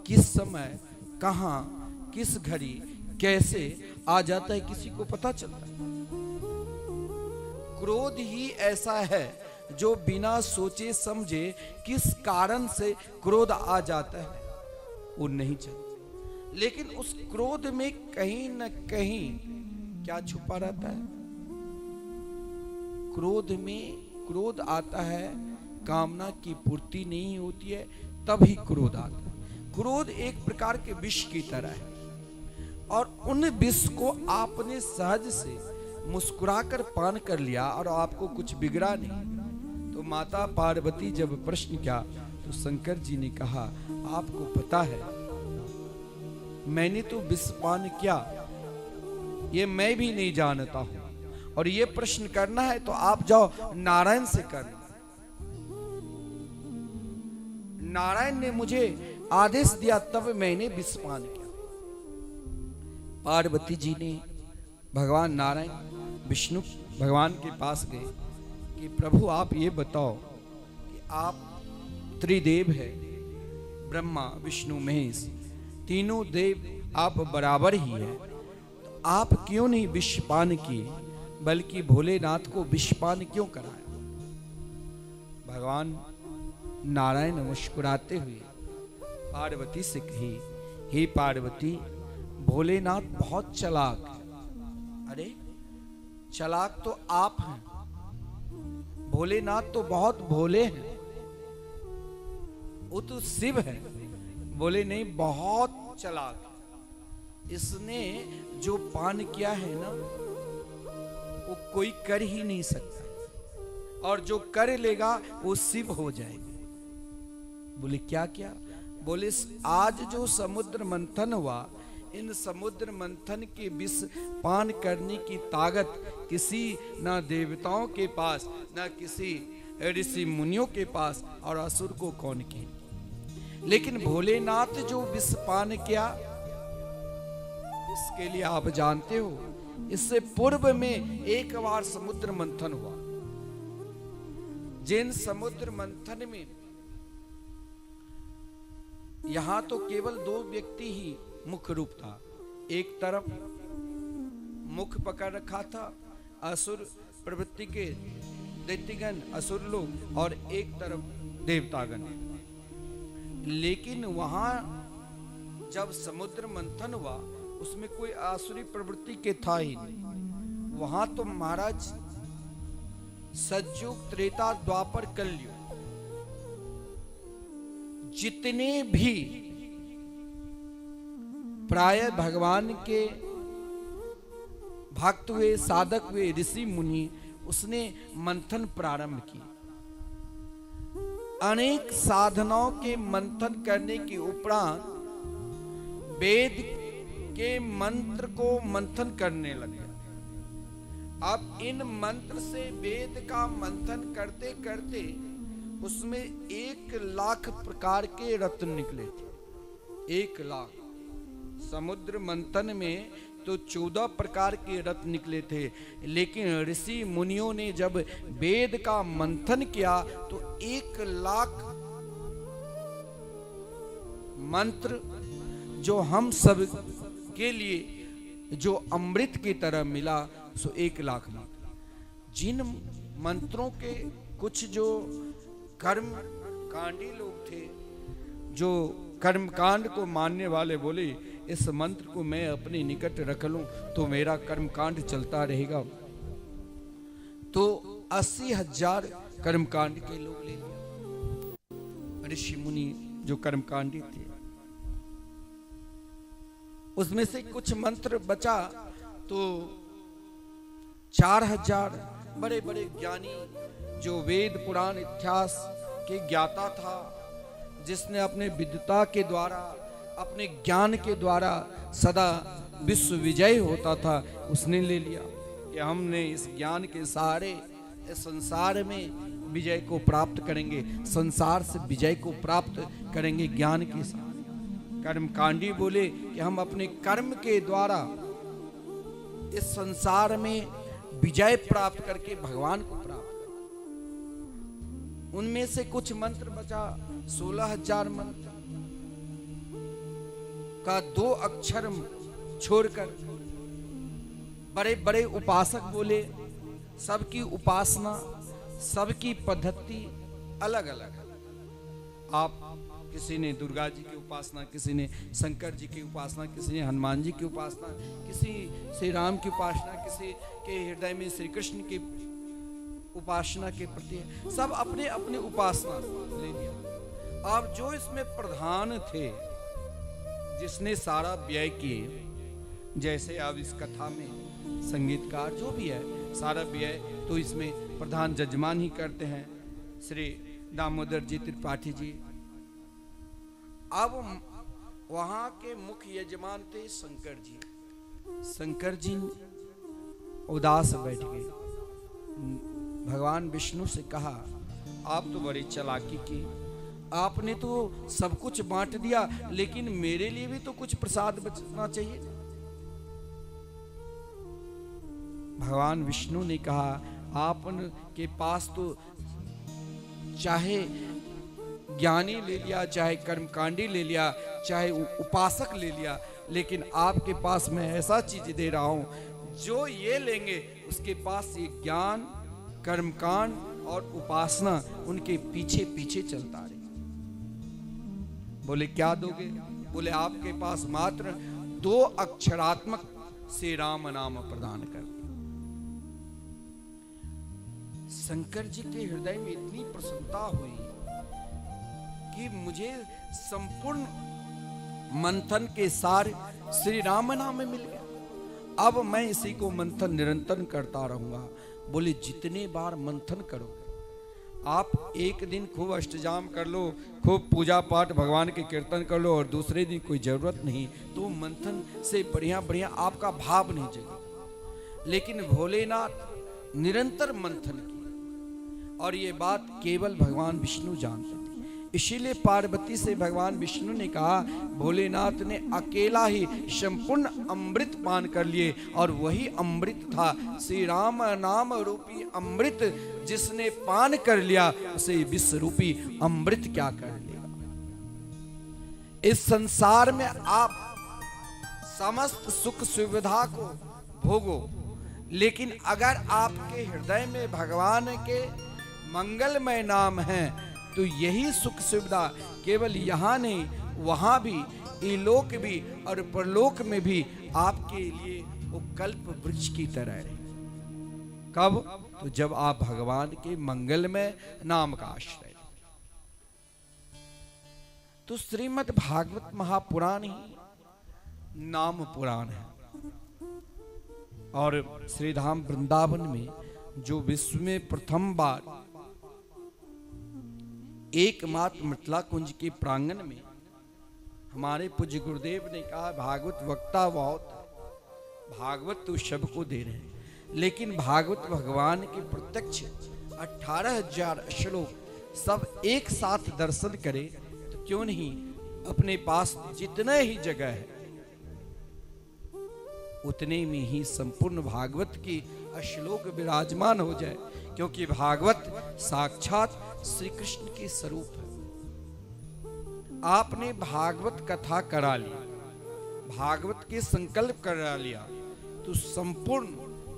किस समय, कहां, किस घड़ी, कैसे आ जाता है किसी को पता चलता है? क्रोध ही ऐसा है जो बिना सोचे समझे किस कारण से क्रोध आ जाता है वो नहीं चलता। लेकिन उस क्रोध में कहीं न कहीं क्या छुपा रहता है? क्रोध में, क्रोध आता है, कामना की पूर्ति नहीं होती है तभी क्रोध आता है। क्रोध एक प्रकार के विष की तरह है। और उन विष को आपने सहज से मुस्कुराकर पान कर लिया और आपको कुछ बिगड़ा नहीं। तो माता पार्वती जब प्रश्न किया तो शंकर जी ने कहा, आपको पता है मैंने तो विष पान किया, ये मैं भी नहीं जानता हूं, और ये प्रश्न करना है तो आप जाओ नारायण से करना। नारायण ने मुझे आदेश दिया तब मैंने विष पान किया। पार्वती जी ने भगवान नारायण विष्णु भगवान के पास गए कि प्रभु आप ये बताओ कि आप त्रिदेव है, ब्रह्मा विष्णु महेश, तीनों देव आप बराबर ही है, तो आप क्यों नहीं विष पान किए बल्कि भोलेनाथ को विष पान क्यों कराया? भगवान नारायण मुस्कुराते हुए पार्वती से कही, हे पार्वती, भोलेनाथ बहुत चालाक है। अरे चालाक तो आप हैं, भोलेनाथ तो बहुत भोले हैं, वो तो शिव है। बोले नहीं, बहुत चालाक है। इसने जो पान किया है ना वो कोई कर ही नहीं सकता, और जो कर लेगा वो शिव हो जाएगा। बोले क्या क्या? बोले आज जो समुद्र मंथन हुआ, इन समुद्र मंथन के विष पान करने की ताकत किसी ना देवताओं के पास, ना किसी ऋषि मुनियों के पास, और असुर को कौन की। लेकिन भोलेनाथ जो विष पान किया, इसके लिए आप जानते हो, इससे पूर्व में एक बार समुद्र मंथन हुआ। जिन समुद्र मंथन में यहां तो केवल 2 व्यक्ति ही मुख्य रूप था। एक तरफ मुख पकड़ रखा था असुर प्रवृत्ति के दैत्यगण असुर लोग, और एक तरफ देवतागण। लेकिन वहां जब समुद्र मंथन हुआ उसमें कोई आसुरी प्रवृत्ति के था ही नहीं। वहां तो महाराज सतयुग त्रेता द्वापर कलयुग जितने भी प्राय भगवान के भक्त हुए, साधक हुए, ऋषि मुनि, उसने मंथन प्रारंभ की। अनेक साधनाओं के मंथन करने के उपरांत वेद के मंत्र को मंथन करने लगे। अब इन मंत्र से वेद का मंथन करते करते उसमें 1,00,000 प्रकार के रत्न निकले थे। 1,00,000। समुद्र मंथन में तो 14 प्रकार के रत्न निकले थे, लेकिन ऋषि मुनियों ने जब वेद का मंथन किया तो 1,00,000 मंत्र जो हम सब के लिए जो अमृत की तरह मिला, सो 1,00,000 मंत्र। जिन मंत्रों के कुछ जो कर्म कांडी लोग थे, जो कर्मकांड को मानने वाले, बोले इस मंत्र को मैं अपने निकट रख लूं तो मेरा कर्मकांड चलता रहेगा। तो 80,000 कर्मकांड के लोग ले लिया, ऋषि मुनि जो कर्मकांडी थे। उसमें से कुछ मंत्र बचा तो 4,000 बड़े बड़े ज्ञानी जो वेद पुराण इतिहास के ज्ञाता था, जिसने अपने विद्वता के द्वारा, अपने ज्ञान के द्वारा सदा विश्व विजय होता था, उसने ले लिया कि हमने इस ज्ञान के सहारे इस संसार में विजय को प्राप्त करेंगे, संसार से विजय को प्राप्त करेंगे ज्ञान के सहारे। कर्मकांडी बोले कि हम अपने कर्म के द्वारा इस संसार में विजय प्राप्त करके भगवान को प्राप्त। उनमें से कुछ मंत्र बचा 16,000 मंत्र का 2 अक्षर छोड़कर बड़े बड़े उपासक बोले, सबकी उपासना, सबकी पद्धति अलग अलग है। आप किसी ने दुर्गा जी की उपासना, किसी ने शंकर जी की उपासना, किसी ने हनुमान जी की उपासना, किसी श्री राम की उपासना, किसी के हृदय में श्री कृष्ण की उपासना के प्रति, सब अपने अपने उपासना ले लिया। अब जो इसमें प्रधान थे, जिसने सारा व्यय किए, जैसे अब इस कथा में संगीतकार जो भी है सारा व्यय तो इसमें प्रधान जजमान ही करते हैं श्री दामोदर जी त्रिपाठी जी। अब वहां के मुख्य यजमान थे शंकर जी। शंकर जी उदास बैठ गए। भगवान विष्णु से कहा, आप तो बड़ी चालाकी की, आपने तो सब कुछ बांट दिया, लेकिन मेरे लिए भी तो कुछ प्रसाद बचना चाहिए। भगवान विष्णु ने कहा, आपके पास तो चाहे ज्ञानी ले लिया, चाहे कर्मकांडी ले लिया, चाहे उपासक ले लिया, लेकिन आपके पास मैं ऐसा चीज दे रहा हूं जो ये लेंगे उसके पास ये ज्ञान, कर्मकांड और उपासना उनके पीछे पीछे चलता रहे। बोले क्या दोगे? बोले आपके पास मात्र 2 अक्षरात्मक से राम नाम प्रदान कर। शंकर जी के हृदय में इतनी प्रसन्नता हुई कि मुझे संपूर्ण मंथन के सार श्री राम नाम में मिल गया। अब मैं इसी को मंथन निरंतर करता रहूंगा। बोले जितने बार मंथन करो, आप एक दिन खूब अष्टजाम कर लो, खूब पूजा पाठ भगवान के कीर्तन कर लो, और दूसरे दिन कोई जरूरत नहीं, तो मंथन से बढ़िया बढ़िया आपका भाव नहीं जगे। लेकिन भोलेनाथ निरंतर मंथन किए, और ये बात केवल भगवान विष्णु जानते थे। इसीलिए पार्वती से भगवान विष्णु ने कहा, भोलेनाथ ने अकेला ही संपूर्ण अमृत पान कर लिए, और वही अमृत था श्री राम नाम रूपी अमृत। जिसने पान कर लिया उसे विश्व रूपी अमृत क्या कर लेगा। इस संसार में आप समस्त सुख सुविधा को भोगो, लेकिन अगर आपके हृदय में भगवान के मंगलमय नाम है तो यही सुख सुविधा केवल यहाँ नहीं, वहां भी, इलोक भी और परलोक में भी आपके लिए वो कल्प वृक्ष की तरह है। कब? तो जब आप भगवान के मंगलमय नाम का आश्रय। तो श्रीमद् भागवत महापुराण ही नाम पुराण है। और श्रीधाम वृंदावन में जो विश्व में प्रथम बार एकमात्र मिथिला कुंज के प्रांगण में हमारे पूज्य गुरुदेव ने कहा, भागवत वक्ता बहुत, भागवत तो सबको दे रहे हैं, लेकिन भागवत भगवान के प्रत्यक्ष 18,000 श्लोक सब एक साथ दर्शन करें तो क्यों नहीं अपने पास जितने ही जगह है उतने में ही संपूर्ण भागवत की श्लोक विराजमान हो जाए, क्योंकि भागवत साक्षात श्री कृष्ण के स्वरूप है। आपने भागवत कथा करा ली, भागवत के संकल्प करा लिया, तो संपूर्ण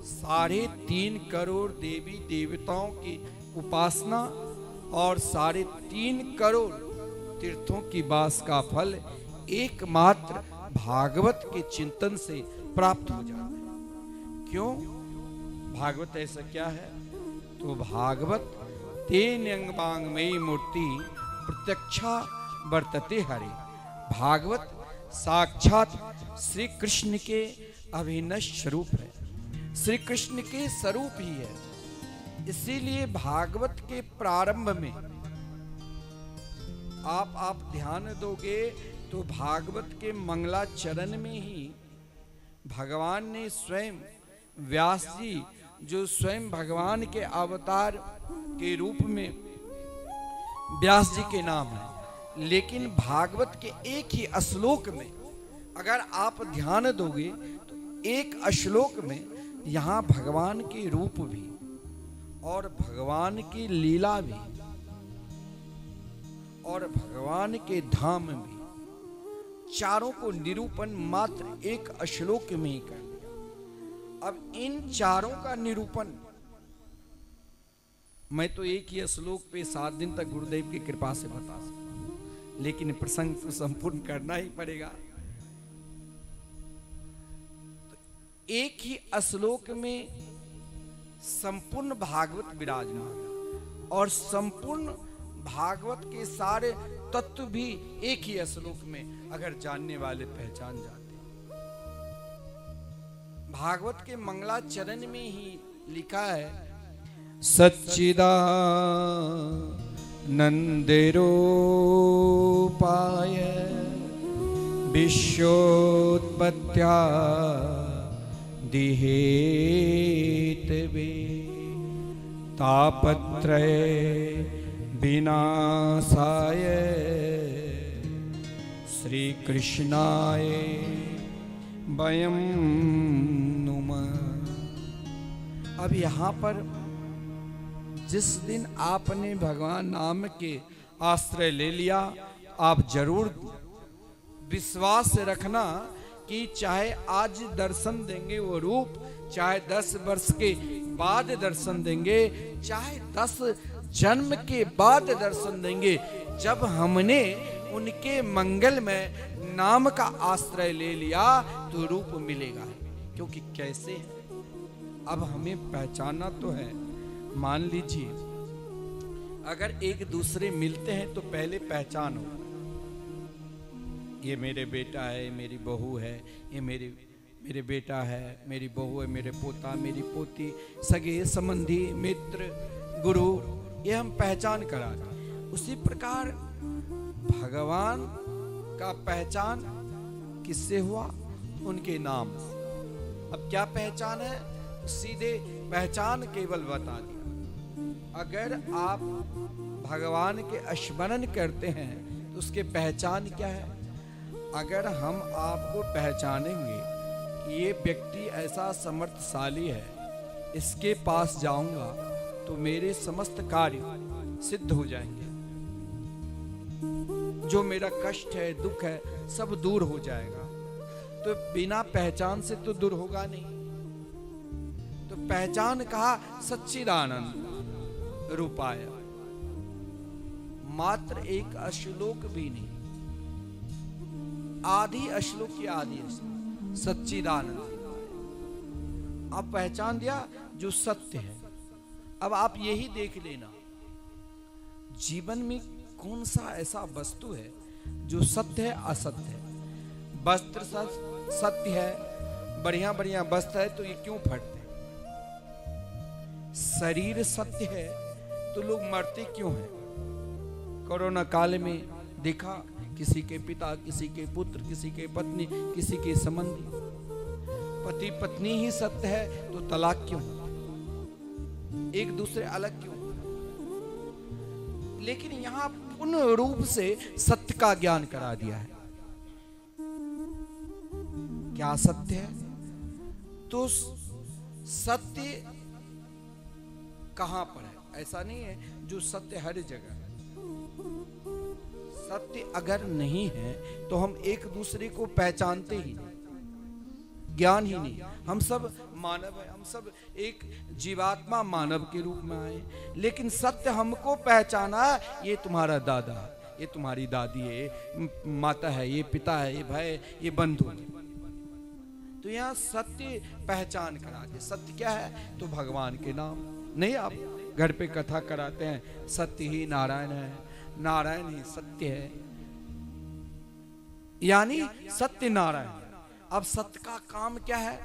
3.5 करोड़ देवी देवताओं की उपासना और 3.5 करोड़ तीर्थों की वास का फल एकमात्र भागवत के चिंतन से प्राप्त हो जाता है। क्यों? भागवत ऐसा क्या है? तो भागवत तेन अंगबांगमयी मूर्ति प्रत्यक्षा वर्तते हरे। भागवत साक्षात श्री कृष्ण के अभिन्न स्वरूप है, श्री कृष्ण के स्वरूप ही है। इसीलिए भागवत के प्रारंभ में आप ध्यान दोगे तो भागवत के मंगलाचरण में ही भगवान ने स्वयं, व्यास जी जो स्वयं भगवान के अवतार के रूप में व्यास जी के नाम है, लेकिन भागवत के एक ही श्लोक में अगर आप ध्यान दोगे तो एक श्लोक में यहाँ भगवान के रूप भी और भगवान की लीला भी और भगवान के धाम भी, चारों को निरूपण मात्र एक श्लोक में ही कर दिया। अब इन चारों का निरूपण मैं तो एक ही श्लोक पे 7 दिन तक गुरुदेव की कृपा से बता सकता हूं, लेकिन प्रसंग को संपूर्ण करना ही पड़ेगा। तो एक ही श्लोक में संपूर्ण भागवत विराजमान और संपूर्ण भागवत के सारे तत्व भी एक ही श्लोक में अगर जानने वाले पहचान जाते। भागवत के मंगलाचरण में ही लिखा है, सच्चिदानंदरूपाय विश्वोत्पत्त्यादिहेतवे तापत्रय विनाशाय श्री कृष्णाय वयं नुमः। अब यहाँ पर जिस दिन आपने भगवान नाम के आश्रय ले लिया, आप जरूर विश्वास रखना कि चाहे आज दर्शन देंगे वो रूप, चाहे 10 वर्ष के बाद दर्शन देंगे, चाहे 10 जन्म के बाद दर्शन देंगे, जब हमने उनके मंगल में नाम का आश्रय ले लिया तो रूप मिलेगा। क्योंकि कैसे है, अब हमें पहचानना तो है। मान लीजिए अगर एक दूसरे मिलते हैं तो पहले पहचानो, ये मेरे बेटा है, मेरी बहू है, ये मेरे बेटा है, मेरी बहू है, मेरे पोता, मेरी पोती, सगे संबंधी, मित्र, गुरु, ये हम पहचान कराते। उसी प्रकार भगवान का पहचान किससे हुआ? उनके नाम से। अब क्या पहचान है? सीधे पहचान केवल बता दिया। अगर आप भगवान के स्मरण करते हैं तो उसके पहचान क्या है? अगर हम आपको पहचानेंगे कि ये व्यक्ति ऐसा समर्थशाली है, इसके पास जाऊंगा तो मेरे समस्त कार्य सिद्ध हो जाएंगे, जो मेरा कष्ट है, दुख है, सब दूर हो जाएगा। तो बिना पहचान से तो दूर होगा नहीं। तो पहचान कहा सच्चिदानंद रूपाय, मात्र एक श्लोक भी नहीं, आदि श्लोक की आदि सच्चिदानंद। आप पहचान दिया जो सत्य है। अब आप यही देख लेना, जीवन में कौन सा ऐसा वस्तु है जो सत्य है, असत्य है। वस्त्र सत्य है, बढ़िया बढ़िया वस्त्र है तो ये क्यों फटते? शरीर सत्य है तो लोग मरते क्यों हैं? कोरोना काल में देखा, किसी के पिता, किसी के पुत्र, किसी के पत्नी, किसी के संबंधी। पति पत्नी ही सत्य है तो तलाक क्यों? एक दूसरे अलग क्यों? लेकिन यहां पूर्ण रूप से सत्य का ज्ञान करा दिया है। क्या सत्य है? तो सत्य कहां पर है? ऐसा नहीं है जो सत्य हर जगह है। सत्य अगर नहीं है तो हम एक दूसरे को पहचानते ही नहीं, ज्ञान ही नहीं। हम सब मानव है, हम सब एक जीवात्मा मानव के रूप में आए, लेकिन सत्य हमको पहचाना, ये तुम्हारा दादा, ये तुम्हारी दादी है, ये माता है, ये पिता है, ये भाई, ये बंधु है। तो यहाँ सत्य पहचान करा दे। सत्य क्या है? तो भगवान के नाम। नहीं, आप घर पे कथा कराते हैं, सत्य ही नारायण है, नारायण ही सत्य है, यानी सत्य नारायण। अब सत्य का काम क्या है?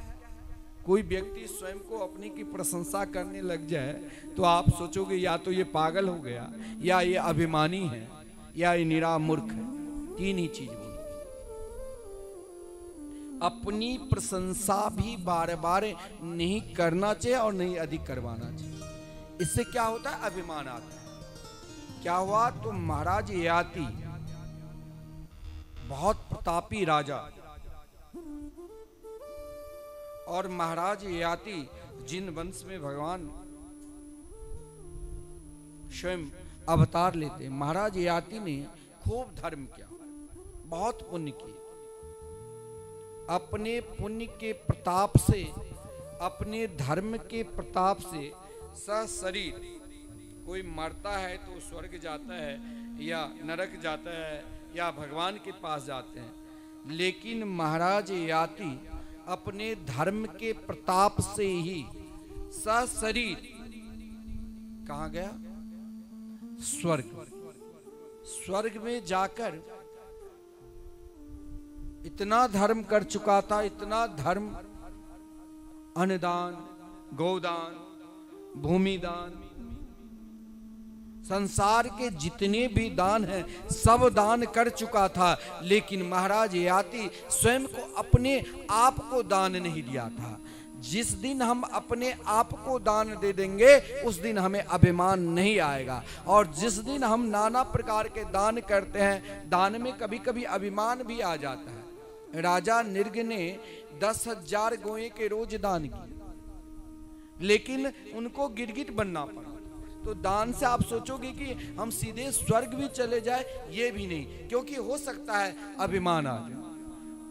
कोई व्यक्ति स्वयं को अपनी की प्रशंसा करने लग जाए तो आप सोचोगे या तो ये पागल हो गया, या ये अभिमानी है, या ये निरा मूर्ख है। तीन ही चीज बोली। अपनी प्रशंसा भी बार बार नहीं करना चाहिए और नहीं अधिक करवाना चाहिए। इससे क्या होता है? अभिमान आता है। क्या हुआ? तो महाराज ययाति बहुत प्रतापी राजा, और महाराज ययाति जिन वंश में भगवान स्वयं अवतार लेते, महाराज ययाति ने खूब धर्म किया, बहुत पुण्य किए। अपने पुण्य के प्रताप से, अपने धर्म के प्रताप से सशरीर, कोई मरता है तो स्वर्ग जाता है या नरक जाता है या भगवान के पास जाते हैं, लेकिन महाराज ययाति अपने धर्म के प्रताप से ही सशरीर कहाँ गया? स्वर्ग। स्वर्ग में जाकर इतना धर्म कर चुका था, इतना धर्म अन्नदान, गोदान, भूमिदान, संसार के जितने भी दान हैं सब दान कर चुका था, लेकिन महाराज ययाति स्वयं को अपने आप को दान नहीं दिया था। जिस दिन हम अपने आप को दान दे देंगे उस दिन हमें अभिमान नहीं आएगा, और जिस दिन हम नाना प्रकार के दान करते हैं, दान में कभी कभी अभिमान भी आ जाता है। राजा निर्ग ने 10,000 गोए के रोज दान किए, लेकिन उनको गिरगिट बनना पड़ा। तो दान से आप सोचोगे कि हम सीधे स्वर्ग भी चले जाए, ये भी नहीं, क्योंकि हो सकता है अभिमान आ जाए।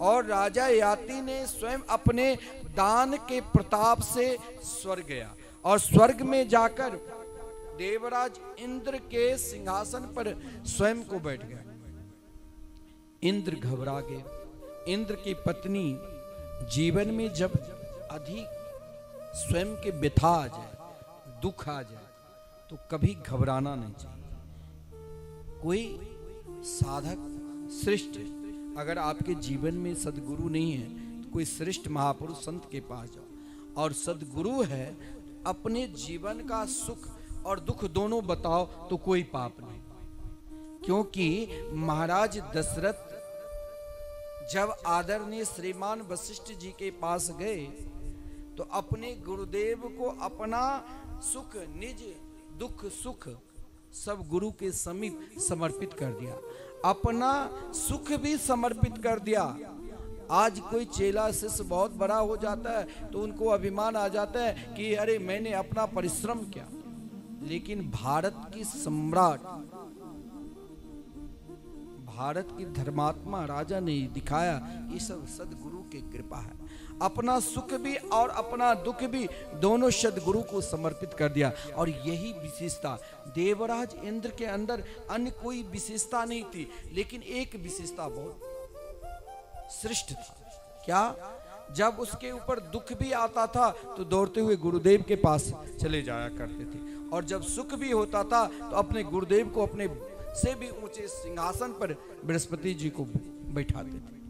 और राजा ययाति ने स्वयं अपने दान के प्रताप से स्वर्ग गया, और स्वर्ग में जाकर देवराज इंद्र के सिंहासन पर स्वयं को बैठ गया। इंद्र घबरा गए। इंद्र की पत्नी जीवन में जब अधिक स्वयं के व्यथा आ जाए, दुख आ जाए, तो कभी घबराना नहीं चाहिए। कोई साधक श्रेष्ठ, अगर आपके जीवन में सदगुरु नहीं है तो कोई श्रेष्ठ महापुरुष संत के पास जाओ, और सदगुरु है अपने जीवन का सुख और दुख दोनों बताओ तो कोई पाप नहीं। क्योंकि महाराज दशरथ जब आदरणीय श्रीमान वशिष्ठ जी के पास गए तो अपने गुरुदेव को अपना सुख, निज दुख सुख सब गुरु के समीप समर्पित कर दिया, अपना सुख भी समर्पित कर दिया। आज कोई चेला शिष्य बहुत बड़ा हो जाता है तो उनको अभिमान आ जाता है कि अरे मैंने अपना परिश्रम किया, लेकिन भारत की सम्राट, भारत की धर्मात्मा राजा ने दिखाया ये सब सदगुरु की कृपा है। अपना सुख भी और अपना दुख भी दोनों सदगुरु को समर्पित कर दिया, और यही विशेषता देवराज इंद्र के अंदर अन्य कोई विशेषता नहीं थी, लेकिन एक विशेषता बहुत श्रेष्ठ था। क्या? जब उसके ऊपर दुख भी आता था तो दौड़ते हुए गुरुदेव के पास चले जाया करते थे, और जब सुख भी होता था तो अपने गुरुदेव को अपने से भी ऊंचे सिंहासन पर बृहस्पति जी को बैठाते थे।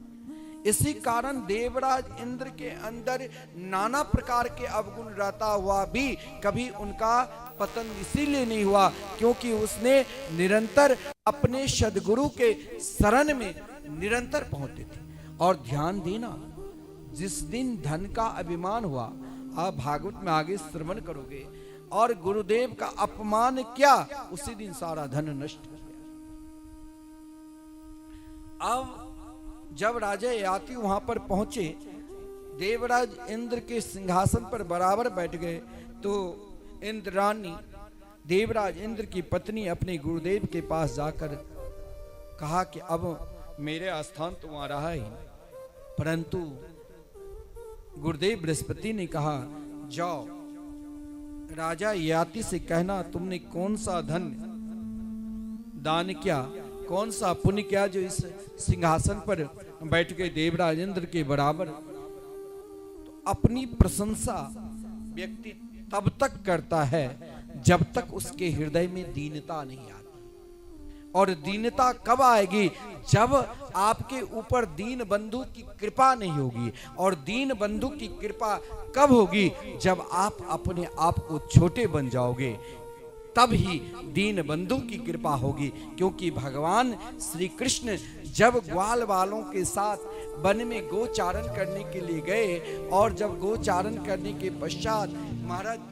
इसी कारण देवराज इंद्र के अंदर नाना प्रकार के अवगुण रहता हुआ भी कभी उनका पतन इसीलिए नहीं हुआ क्योंकि उसने निरंतर अपने सद्गुरु के शरण में निरंतर पहुंचते थे। और ध्यान देना, जिस दिन धन का अभिमान हुआ, आप भागवत में आगे श्रवण करोगे, और गुरुदेव का अपमान किया, उसी दिन सारा धन नष्ट हो गया। अब जब राजा ययाति वहां पर पहुंचे, देवराज इंद्र के सिंहासन पर बराबर बैठ गए, तो इंद्राणी देवराज इंद्र की पत्नी अपने गुरुदेव के पास जाकर कहा कि अब मेरे स्थान तो वहां रहा ही, परंतु गुरुदेव बृहस्पति ने कहा जाओ राजा ययाति से कहना तुमने कौन सा धन दान किया, कौन सा पुण्य किया जो इस सिंहासन पर बैठ गए देवराज इंद्र के बराबर। तो अपनी प्रशंसा व्यक्ति तब तक करता है जब तक उसके हृदय में दीनता नहीं आती। और दीनता कब आएगी? जब आपके ऊपर दीन बंधु की कृपा नहीं होगी। और दीन बंधु की कृपा कब होगी? जब आप अपने आप को छोटे बन जाओगे, तब ही दीन बंधु की कृपा होगी। क्योंकि भगवान श्री कृष्ण जब ग्वाल वालों के साथ वन में गोचारण करने के लिए गए, और जब गोचारण करने के पश्चात महाराज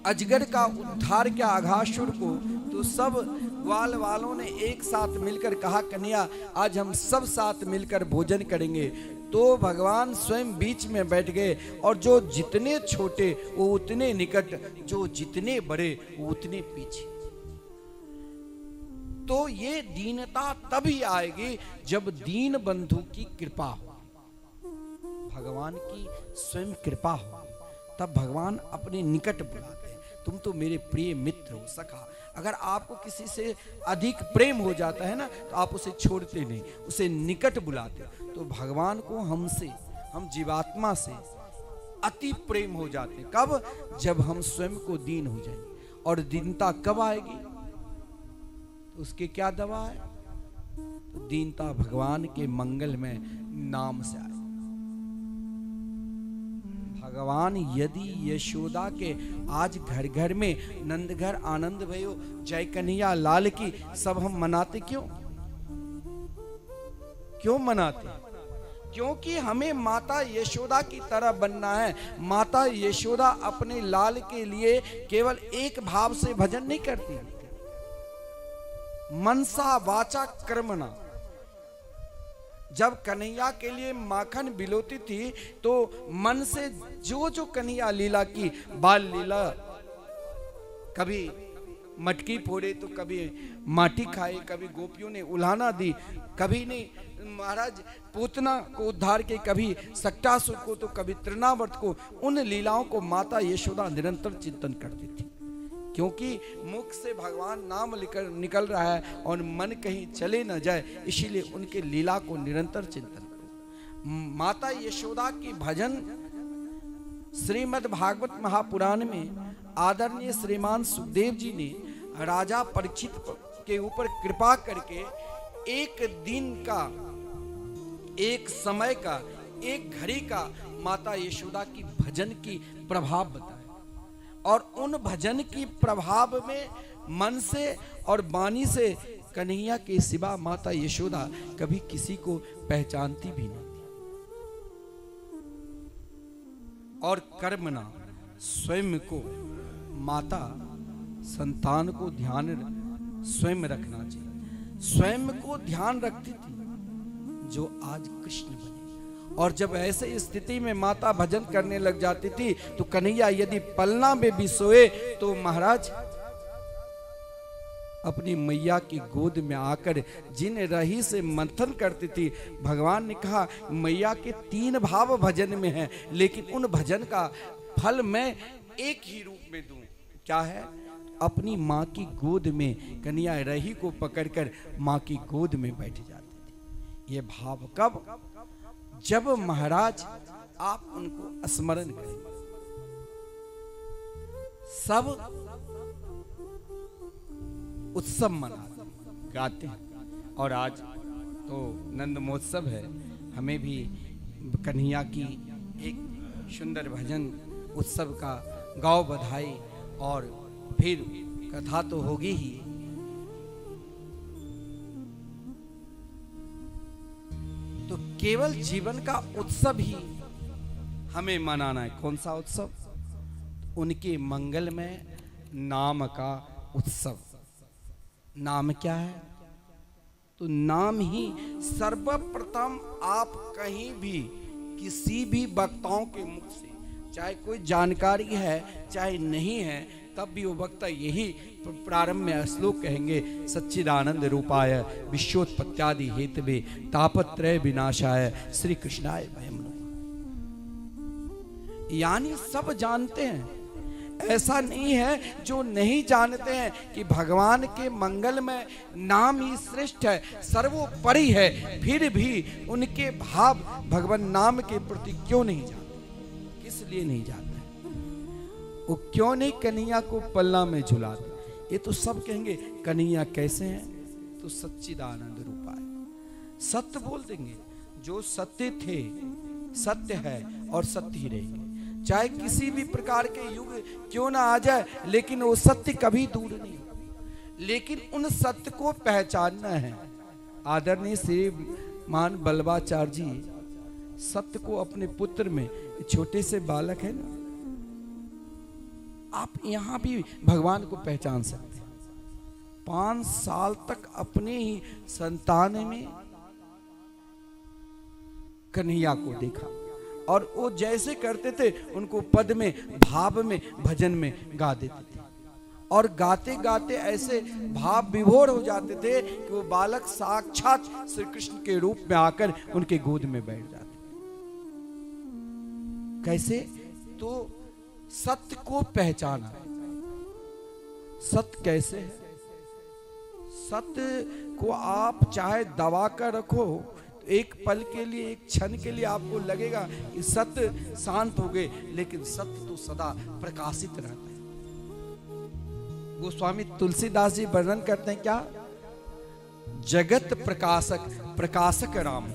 अजगर का उद्धार किया अघासुर को, तो सब ग्वाल वालों ने एक साथ मिलकर कहा कन्या आज हम सब साथ मिलकर भोजन करेंगे। तो भगवान स्वयं बीच में बैठ गए, और जो जितने छोटे वो उतने निकट, जो जितने बड़े वो उतने पीछे। तो ये दीनता तभी आएगी जब दीन बंधु की कृपा हो, भगवान की स्वयं कृपा हो, तब भगवान अपने निकट बुलाते हैं। तुम तो मेरे प्रिय मित्र हो, सखा। अगर आपको किसी से अधिक प्रेम हो जाता है ना, तो आप उसे छोड़ते नहीं, उसे निकट बुलाते। तो भगवान को हमसे, हम जीवात्मा से अति प्रेम हो जाते। कब? जब हम स्वयं को दीन हो जाएंगे। और दीनता कब आएगी? तो उसके क्या दवा है? तो दीनता भगवान के मंगल में नाम से आए। भगवान यदि यशोदा के आज घर घर में नंद घर आनंद भयो जय कन्हैया लाल की सब हम मनाते क्यों मनाते? क्योंकि हमें माता यशोदा की तरह बनना है। माता यशोदा अपने लाल के लिए केवल एक भाव से भजन नहीं करती, मनसा वाचा कर्मणा। जब कन्हैया के लिए माखन बिलोती थी तो मन से जो जो कन्हैया लीला की, बाल लीला, कभी मटकी फोड़े तो कभी माटी खाए, कभी गोपियों ने उल्हाना दी, कभी ने महाराज पूतना को उद्धार के, कभी सक्टासुर को तो कभी तृणावर्त को, उन लीलाओं को माता यशोदा निरंतर चिंतन करती थी। क्योंकि मुख से भगवान नाम निकल रहा है और मन कहीं चले न जाए, इसीलिए उनके लीला को निरंतर चिंतन करो। माता यशोदा की भजन श्रीमद् भागवत महापुराण में आदरणीय श्रीमान सुखदेव जी ने राजा परीक्षित के ऊपर कृपा करके एक दिन का, एक समय का, एक घड़ी का माता यशोदा की भजन की प्रभाव बताया। और उन भजन की प्रभाव में मन से और वाणी से कन्हैया के सिवा माता यशोदा कभी किसी को पहचानती भी नहीं। और कर्मणा, स्वयं को माता संतान को ध्यान स्वयं रखना चाहिए। स्वयं को ध्यान रखती थी जो आज कृष्ण बने। और जब ऐसे स्थिति में माता भजन करने लग जाती थी तो कन्हैया यदि पलना में भी सोए तो महाराज अपनी मैया की गोद में आकर जिन रही से मंथन करती थी। भगवान ने कहा मैया के 3 भाव भजन में हैं, लेकिन उन भजन का फल मैं एक ही रूप में दूं। क्या है? अपनी माँ की गोद में कन्हैया रही को पकड़कर माँ की गोद में बैठ जाती थी। ये भाव कब? जब महाराज आप उनको स्मरण करें। सब उत्सव मनाते गाते हैं। और आज तो नंद महोत्सव है, हमें भी कन्हैया की एक सुंदर भजन उत्सव का गाओ बधाई, और फिर कथा तो होगी ही। तो केवल जीवन का उत्सव ही हमें मनाना है। कौन सा उत्सव? उनके मंगल में नाम का उत्सव। नाम क्या है? तो नाम ही सर्वप्रथम आप कहीं भी किसी भी वक्ताओं के मुख से, चाहे कोई जानकारी है चाहे नहीं है, तब भी वो वक्ता यही प्रारंभ में श्लोक कहेंगे, सच्चिदानंद रूपाय विश्वोत्पत्त्यादि हेतवे तापत्रय विनाशाय श्री कृष्णाय वयम् नमः। यानी सब जानते हैं। ऐसा नहीं है जो नहीं जानते हैं कि भगवान के मंगल में नाम ही श्रेष्ठ है, सर्वोपरि है, फिर भी उनके भाव भगवान नाम के प्रति क्यों नहीं जाते? किस लिए नहीं जाते? वो क्यों नहीं कन्हैया को पल्ला में झुलाते? ये तो सब कहेंगे कन्हैया कैसे हैं? तो सच्चिदानंद रूपा है। सत्य बोल देंगे, जो सत्य थे सत्य है और सत्य ही रहेंगे। चाहे किसी भी प्रकार के युग क्यों ना आ जाए, लेकिन वो सत्य कभी दूर नहीं। लेकिन उन सत्य को पहचानना है। आदरणीय श्री मान बल्लभाचार्य जी सत्य को अपने पुत्र में, छोटे से बालक है ना, आप यहां भी भगवान को पहचान सकते हैं। 5 साल तक अपने ही संतान में कन्हैया को देखा, और वो जैसे करते थे उनको पद में, भाव में, भजन में गा देते थे। और गाते गाते ऐसे भाव विभोर हो जाते थे कि वो बालक साक्षात श्री कृष्ण के रूप में आकर उनके गोद में बैठ जाते। कैसे? तो सत्य को पहचाना। सत्य कैसे है? सत्य को आप चाहे दबा कर रखो, एक पल के लिए, एक क्षण के लिए आपको लगेगा कि सत्य शांत हो गए, लेकिन सत्य तो सदा प्रकाशित रहता है। गोस्वामी तुलसीदास जी वर्णन करते हैं क्या? जगत प्रकाशक, प्रकाशक राम।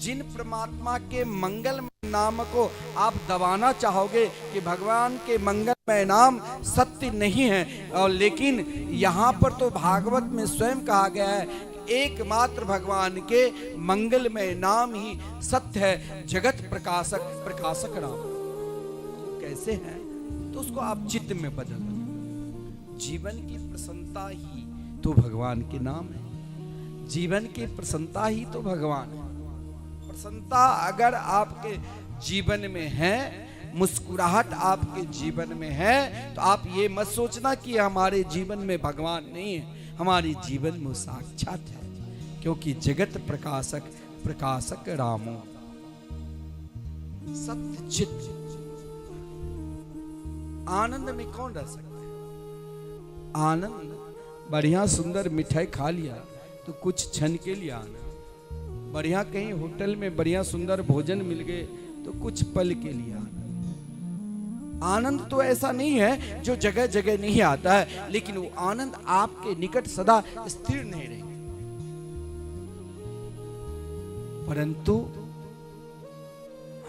जिन परमात्मा के मंगलमय नाम को आप दबाना चाहोगे कि भगवान के मंगलमय नाम सत्य नहीं है, और लेकिन यहाँ पर तो भागवत में स्वयं कहा गया है एकमात्र भगवान के मंगलमय नाम ही सत्य है, जगत प्रकाशक प्रकाशक राम। कैसे है तो उसको आप चित्त में बदल दो। जीवन की प्रसन्नता ही तो भगवान के नाम है, जीवन की प्रसन्नता ही तो भगवान है। प्रसन्नता अगर आपके जीवन में है, मुस्कुराहट आपके जीवन में है, तो आप ये मत सोचना कि हमारे जीवन में भगवान नहीं है, हमारे जीवन में साक्षात है, क्योंकि जगत प्रकाशक प्रकाशक रामो सत्य चित्त। आनंद में कौन रह सकता है? आनंद बढ़िया सुंदर मिठाई खा लिया तो कुछ क्षण के लिए आनंद, बढ़िया कहीं होटल में बढ़िया सुंदर भोजन मिल गए तो कुछ पल के लिए आनंद। आनंद तो ऐसा नहीं है जो जगह जगह नहीं आता है, लेकिन वो आनंद आपके निकट सदा स्थिर नहीं रहेगा। परंतु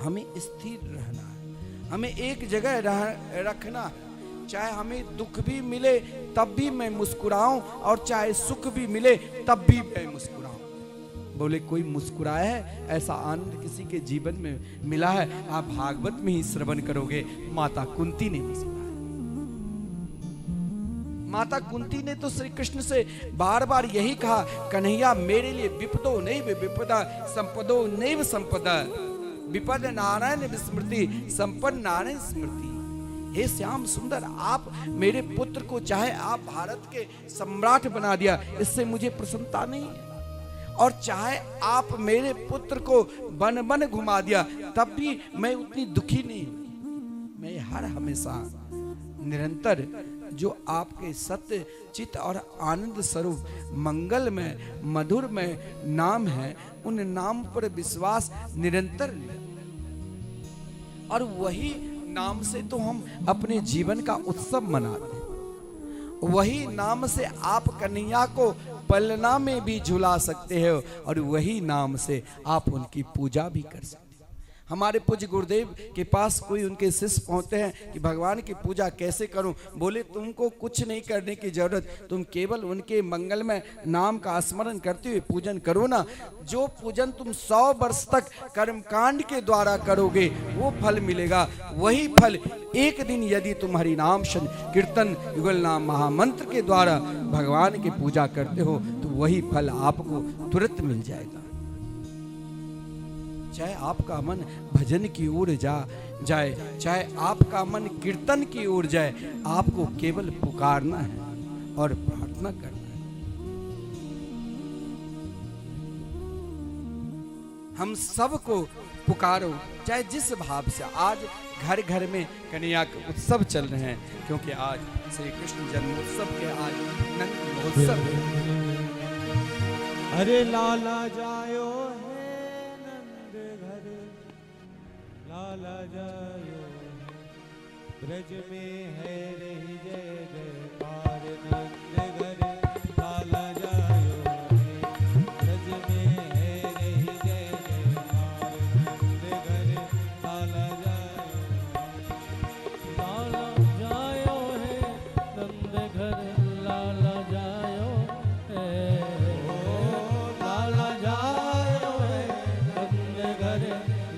हमें स्थिर रहना है, हमें एक जगह रखना है। चाहे हमें दुख भी मिले तब भी मैं मुस्कुराऊं, और चाहे सुख भी मिले तब भी मैं मुस्कुराऊं। बोले कोई मुस्कुराया है? ऐसा आनंद किसी के जीवन में मिला है? आप भागवत में ही श्रवण करोगे, माता कुंती ने मुस्कुराया। माता कुंती ने तो श्री कृष्ण से बार बार यही कहा, कन्हैया मेरे लिए विपदो नैव विपदा संपदो नैव संपदा, विपद नारायण विस्मृति संपद नारायण स्मृति। हे श्याम सुंदर, आप मेरे पुत्र को चाहे आप भारत के सम्राट बना दिया, इससे मुझे प्रसन्नता नहीं है, और चाहे आप मेरे पुत्र को बन बन घुमा दिया तब भी मैं उतनी दुखी नहीं। मैं हर हमेशा निरंतर जो आपके सत्य चित्त और आनंद स्वरूप मंगल में मधुर में नाम है, उन नाम पर विश्वास निरंतर, और वही नाम से तो हम अपने जीवन का उत्सव मनाते हैं। वही नाम से आप कन्हैया को पलना में भी झुला सकते हो, और वही नाम से आप उनकी पूजा भी कर सकते हो। हमारे पूज्य गुरुदेव के पास कोई उनके शिष्य पहुंचते हैं कि भगवान की पूजा कैसे करूं? बोले तुमको कुछ नहीं करने की जरूरत, तुम केवल उनके मंगलमय नाम का स्मरण करते हुए पूजन करो ना। जो पूजन तुम 100 वर्ष तक कर्मकांड के द्वारा करोगे वो फल मिलेगा। वही फल एक दिन यदि तुम हरि नाम कीर्तन युगल नाम महामंत्र के द्वारा भगवान की पूजा करते हो तो वही फल आपको तुरंत मिल जाएगा। चाहे आपका मन भजन की ओर जाए, चाहे आपका मन कीर्तन की ओर जाए, आपको केवल पुकारना है और प्रार्थना करना है। हम सबको पुकारो, चाहे जिस भाव से। आज घर घर में कन्हैया के उत्सव चल रहे हैं, क्योंकि आज श्री कृष्ण जन्मोत्सव के आज नंद महोत्सव है। अरे लाला जायो लाला जायो ब्रज में है रही जय जयकार, नंद घर लाला जायो ब्रज में है रही जय जयकार, नंद घर लाला जायो है, नंद घर लाला जायो है, लाला जायो है, नंद घर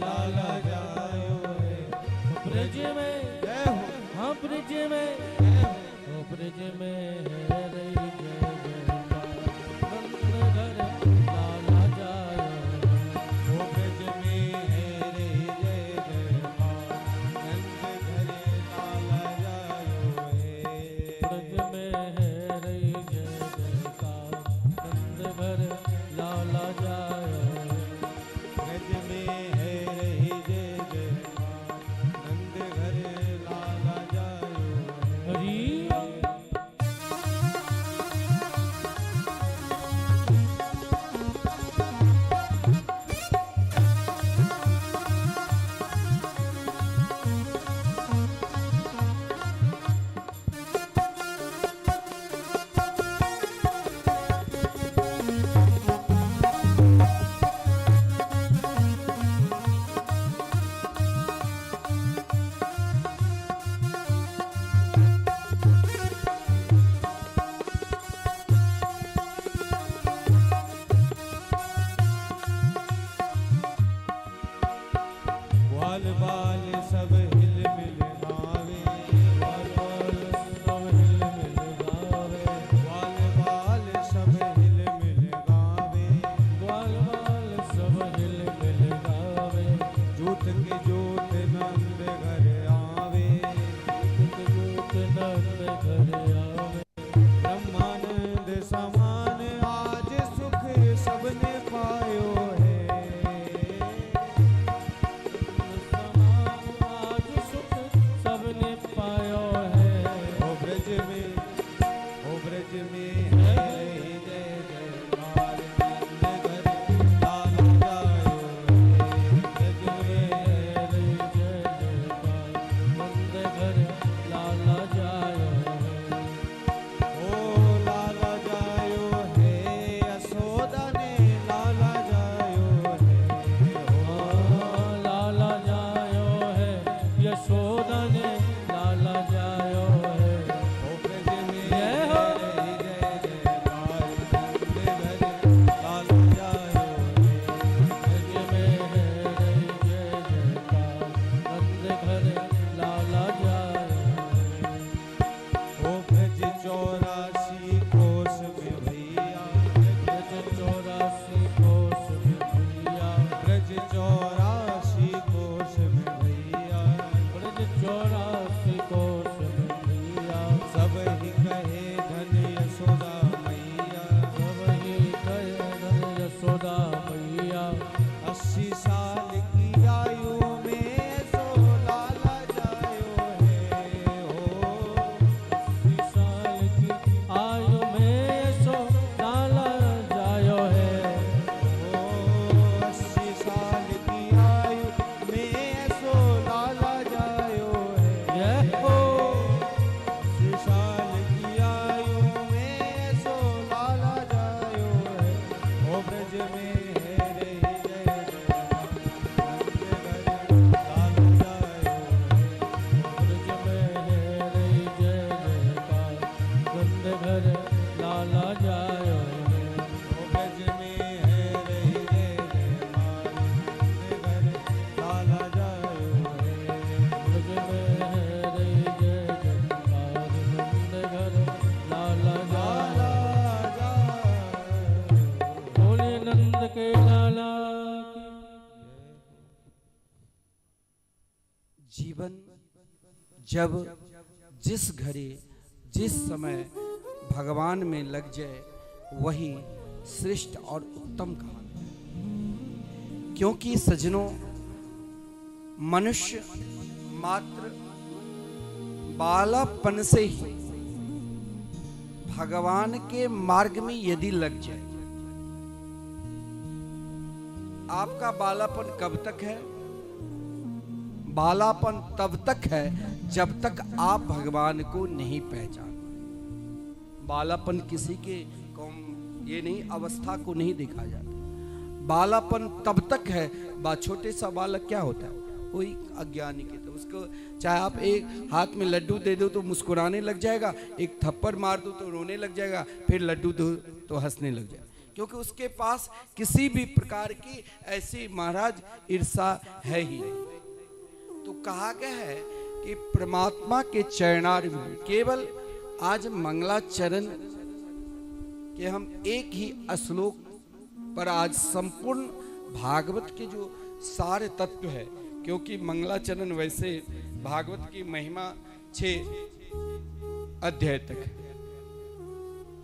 लाला जायो ब्रज में, हाँ ब्रज में, ओ ब्रज में है रही जय जयकार, नंद घर लाला जायो, ओ ब्रज में है रही जय जयकार, नंद घर लाला जायो, ब्रज में है रही जय जयकार, नंद घर लाला जायो, ब्रज में है रही जय जयकार, नंद घर लाला जायो। हरि बाल बाल सब हिल मिल गावे, बाल बाल सब हिल मिल गावे, बाल बाल सब हिल मिल गावे, बाल बाल सब हिल मिल गावे, जूत की जूत नंद घर आवे, जूत नंद घर आवे, ब्रह्मानंद समान आज सुख सबने पायो है, समान आज सुख सबने पायो है। ओ ब्रज में है जय जयकार नंद घर लाला जायो है, ब्रज में जय जय जयकार नंद घर लाला जायो है। ओ लाला जायो है, यशोदा ने लाला जायो है, ओ लाला जायो है, यशोदा ने लाला जायो है। ओ ब्रज में जय हो। जय जयकार नंद घर लाला जायो है, ब्रज में है रही जय जयकार नंद घर लाला जायो है। ओ ब्रज 84 कोस में भैया, ब्रज 84 कोस में भैया, ब्रज 84 कोस में भैया, ब्रज 84 कोस में भैया, सब ही कहे धन यशोदा मैया, सब ही कहे धन यशोदा मैया। 80 साल की आयु में सो लाला जायो है, ओ 80 साल की आयु में सो लाला जायो है। ओ 80 साल की आयु में सो लाला जायो है, जय हो। 80 साल की आयु में सो लाला जायो है, ओ ब्रज में है रही जय जयकार नंद घर लाला जायो है, ब्रज में है रही जय जयकार ओ ब्रज में है रही जय जयकार नंद घर लाला जायो है, ब्रज में है रही जय जयकार नंद घर लाला जायो। बोले नंद के लाला की। जीवन जब जिस घड़ी जिस समय भगवान में लग जाए वही श्रेष्ठ और उत्तम कहा। क्योंकि सज्जनों, मनुष्य मात्र बालापन से ही भगवान के मार्ग में यदि लग जाए, आपका बालापन कब तक है? बालापन तब तक है जब तक आप भगवान को नहीं पहचान। बालापन किसी के कौम ये नहीं अवस्था को नहीं देखा जाता। बालापन तब तक है, छोटे सा बालक क्या होता है, कोई अज्ञानी के तो उसको चाहे आप एक हाथ में लड्डू दे दो तो मुस्कुराने लग जाएगा, एक थप्पड़ मार दो तो रोने लग जाएगा, फिर लड्डू दो तो हंसने लग जाएगा, क्योंकि उसके पास किसी भी प्रकार की ऐसी महाराज ईर्षा है ही नहीं। तो कहा गया है कि परमात्मा के चरणार में केवल आज मंगलाचरण के हम एक ही श्लोक पर आज संपूर्ण भागवत के जो सारे तत्व है, क्योंकि मंगलाचरण वैसे भागवत की महिमा 6 अध्याय तक है।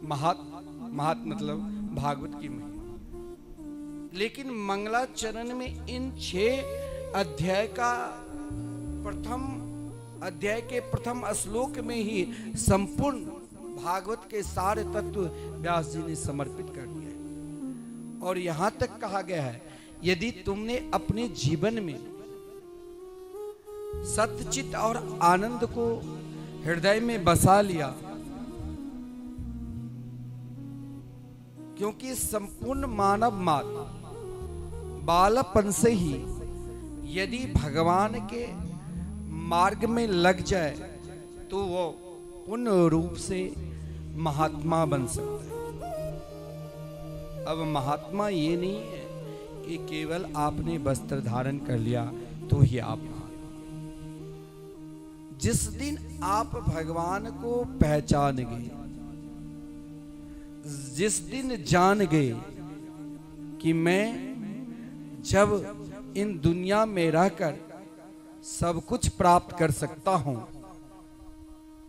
महात मतलब भागवत की महिमा, लेकिन मंगलाचरण में इन 6 अध्याय का प्रथम अध्याय के प्रथम श्लोक में ही संपूर्ण भागवत के सारे तत्व व्यास जी ने समर्पित कर दिया है। और यहां तक कहा गया है, यदि तुमने अपने जीवन में सत्यचित और आनंद को हृदय में बसा लिया, क्योंकि संपूर्ण मानव मात्र बालपन से ही यदि भगवान के मार्ग में लग जाए तो वो पूर्ण रूप से महात्मा बन सकता है। अब महात्मा ये नहीं है कि केवल आपने वस्त्र धारण कर लिया तो ही आप महान। जिस दिन आप भगवान को पहचान गए, जिस दिन जान गए कि मैं जब इन दुनिया में रहकर सब कुछ प्राप्त कर सकता हूं,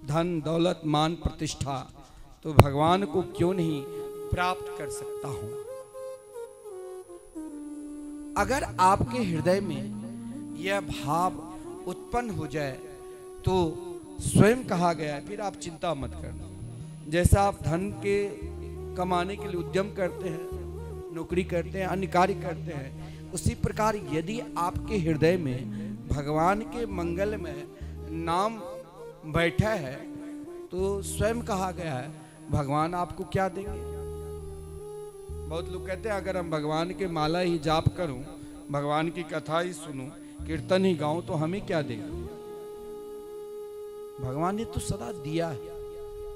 धन दौलत मान प्रतिष्ठा, तो भगवान को क्यों नहीं प्राप्त कर सकता हूं। अगर आपके हृदय में यह भाव उत्पन्न हो जाए तो स्वयं कहा गया है, फिर आप चिंता मत करना। जैसा आप धन के कमाने के लिए उद्यम करते हैं, नौकरी करते हैं, अन्य कार्य करते हैं, उसी प्रकार यदि आपके हृदय में भगवान के मंगल में नाम बैठा है तो स्वयं कहा गया है भगवान आपको क्या देंगे। बहुत लोग कहते हैं अगर हम भगवान के माला ही जाप करूं, भगवान की कथा ही सुनूं, कीर्तन ही गाऊं तो हमें क्या देंगे। भगवान ने तो सदा दिया है,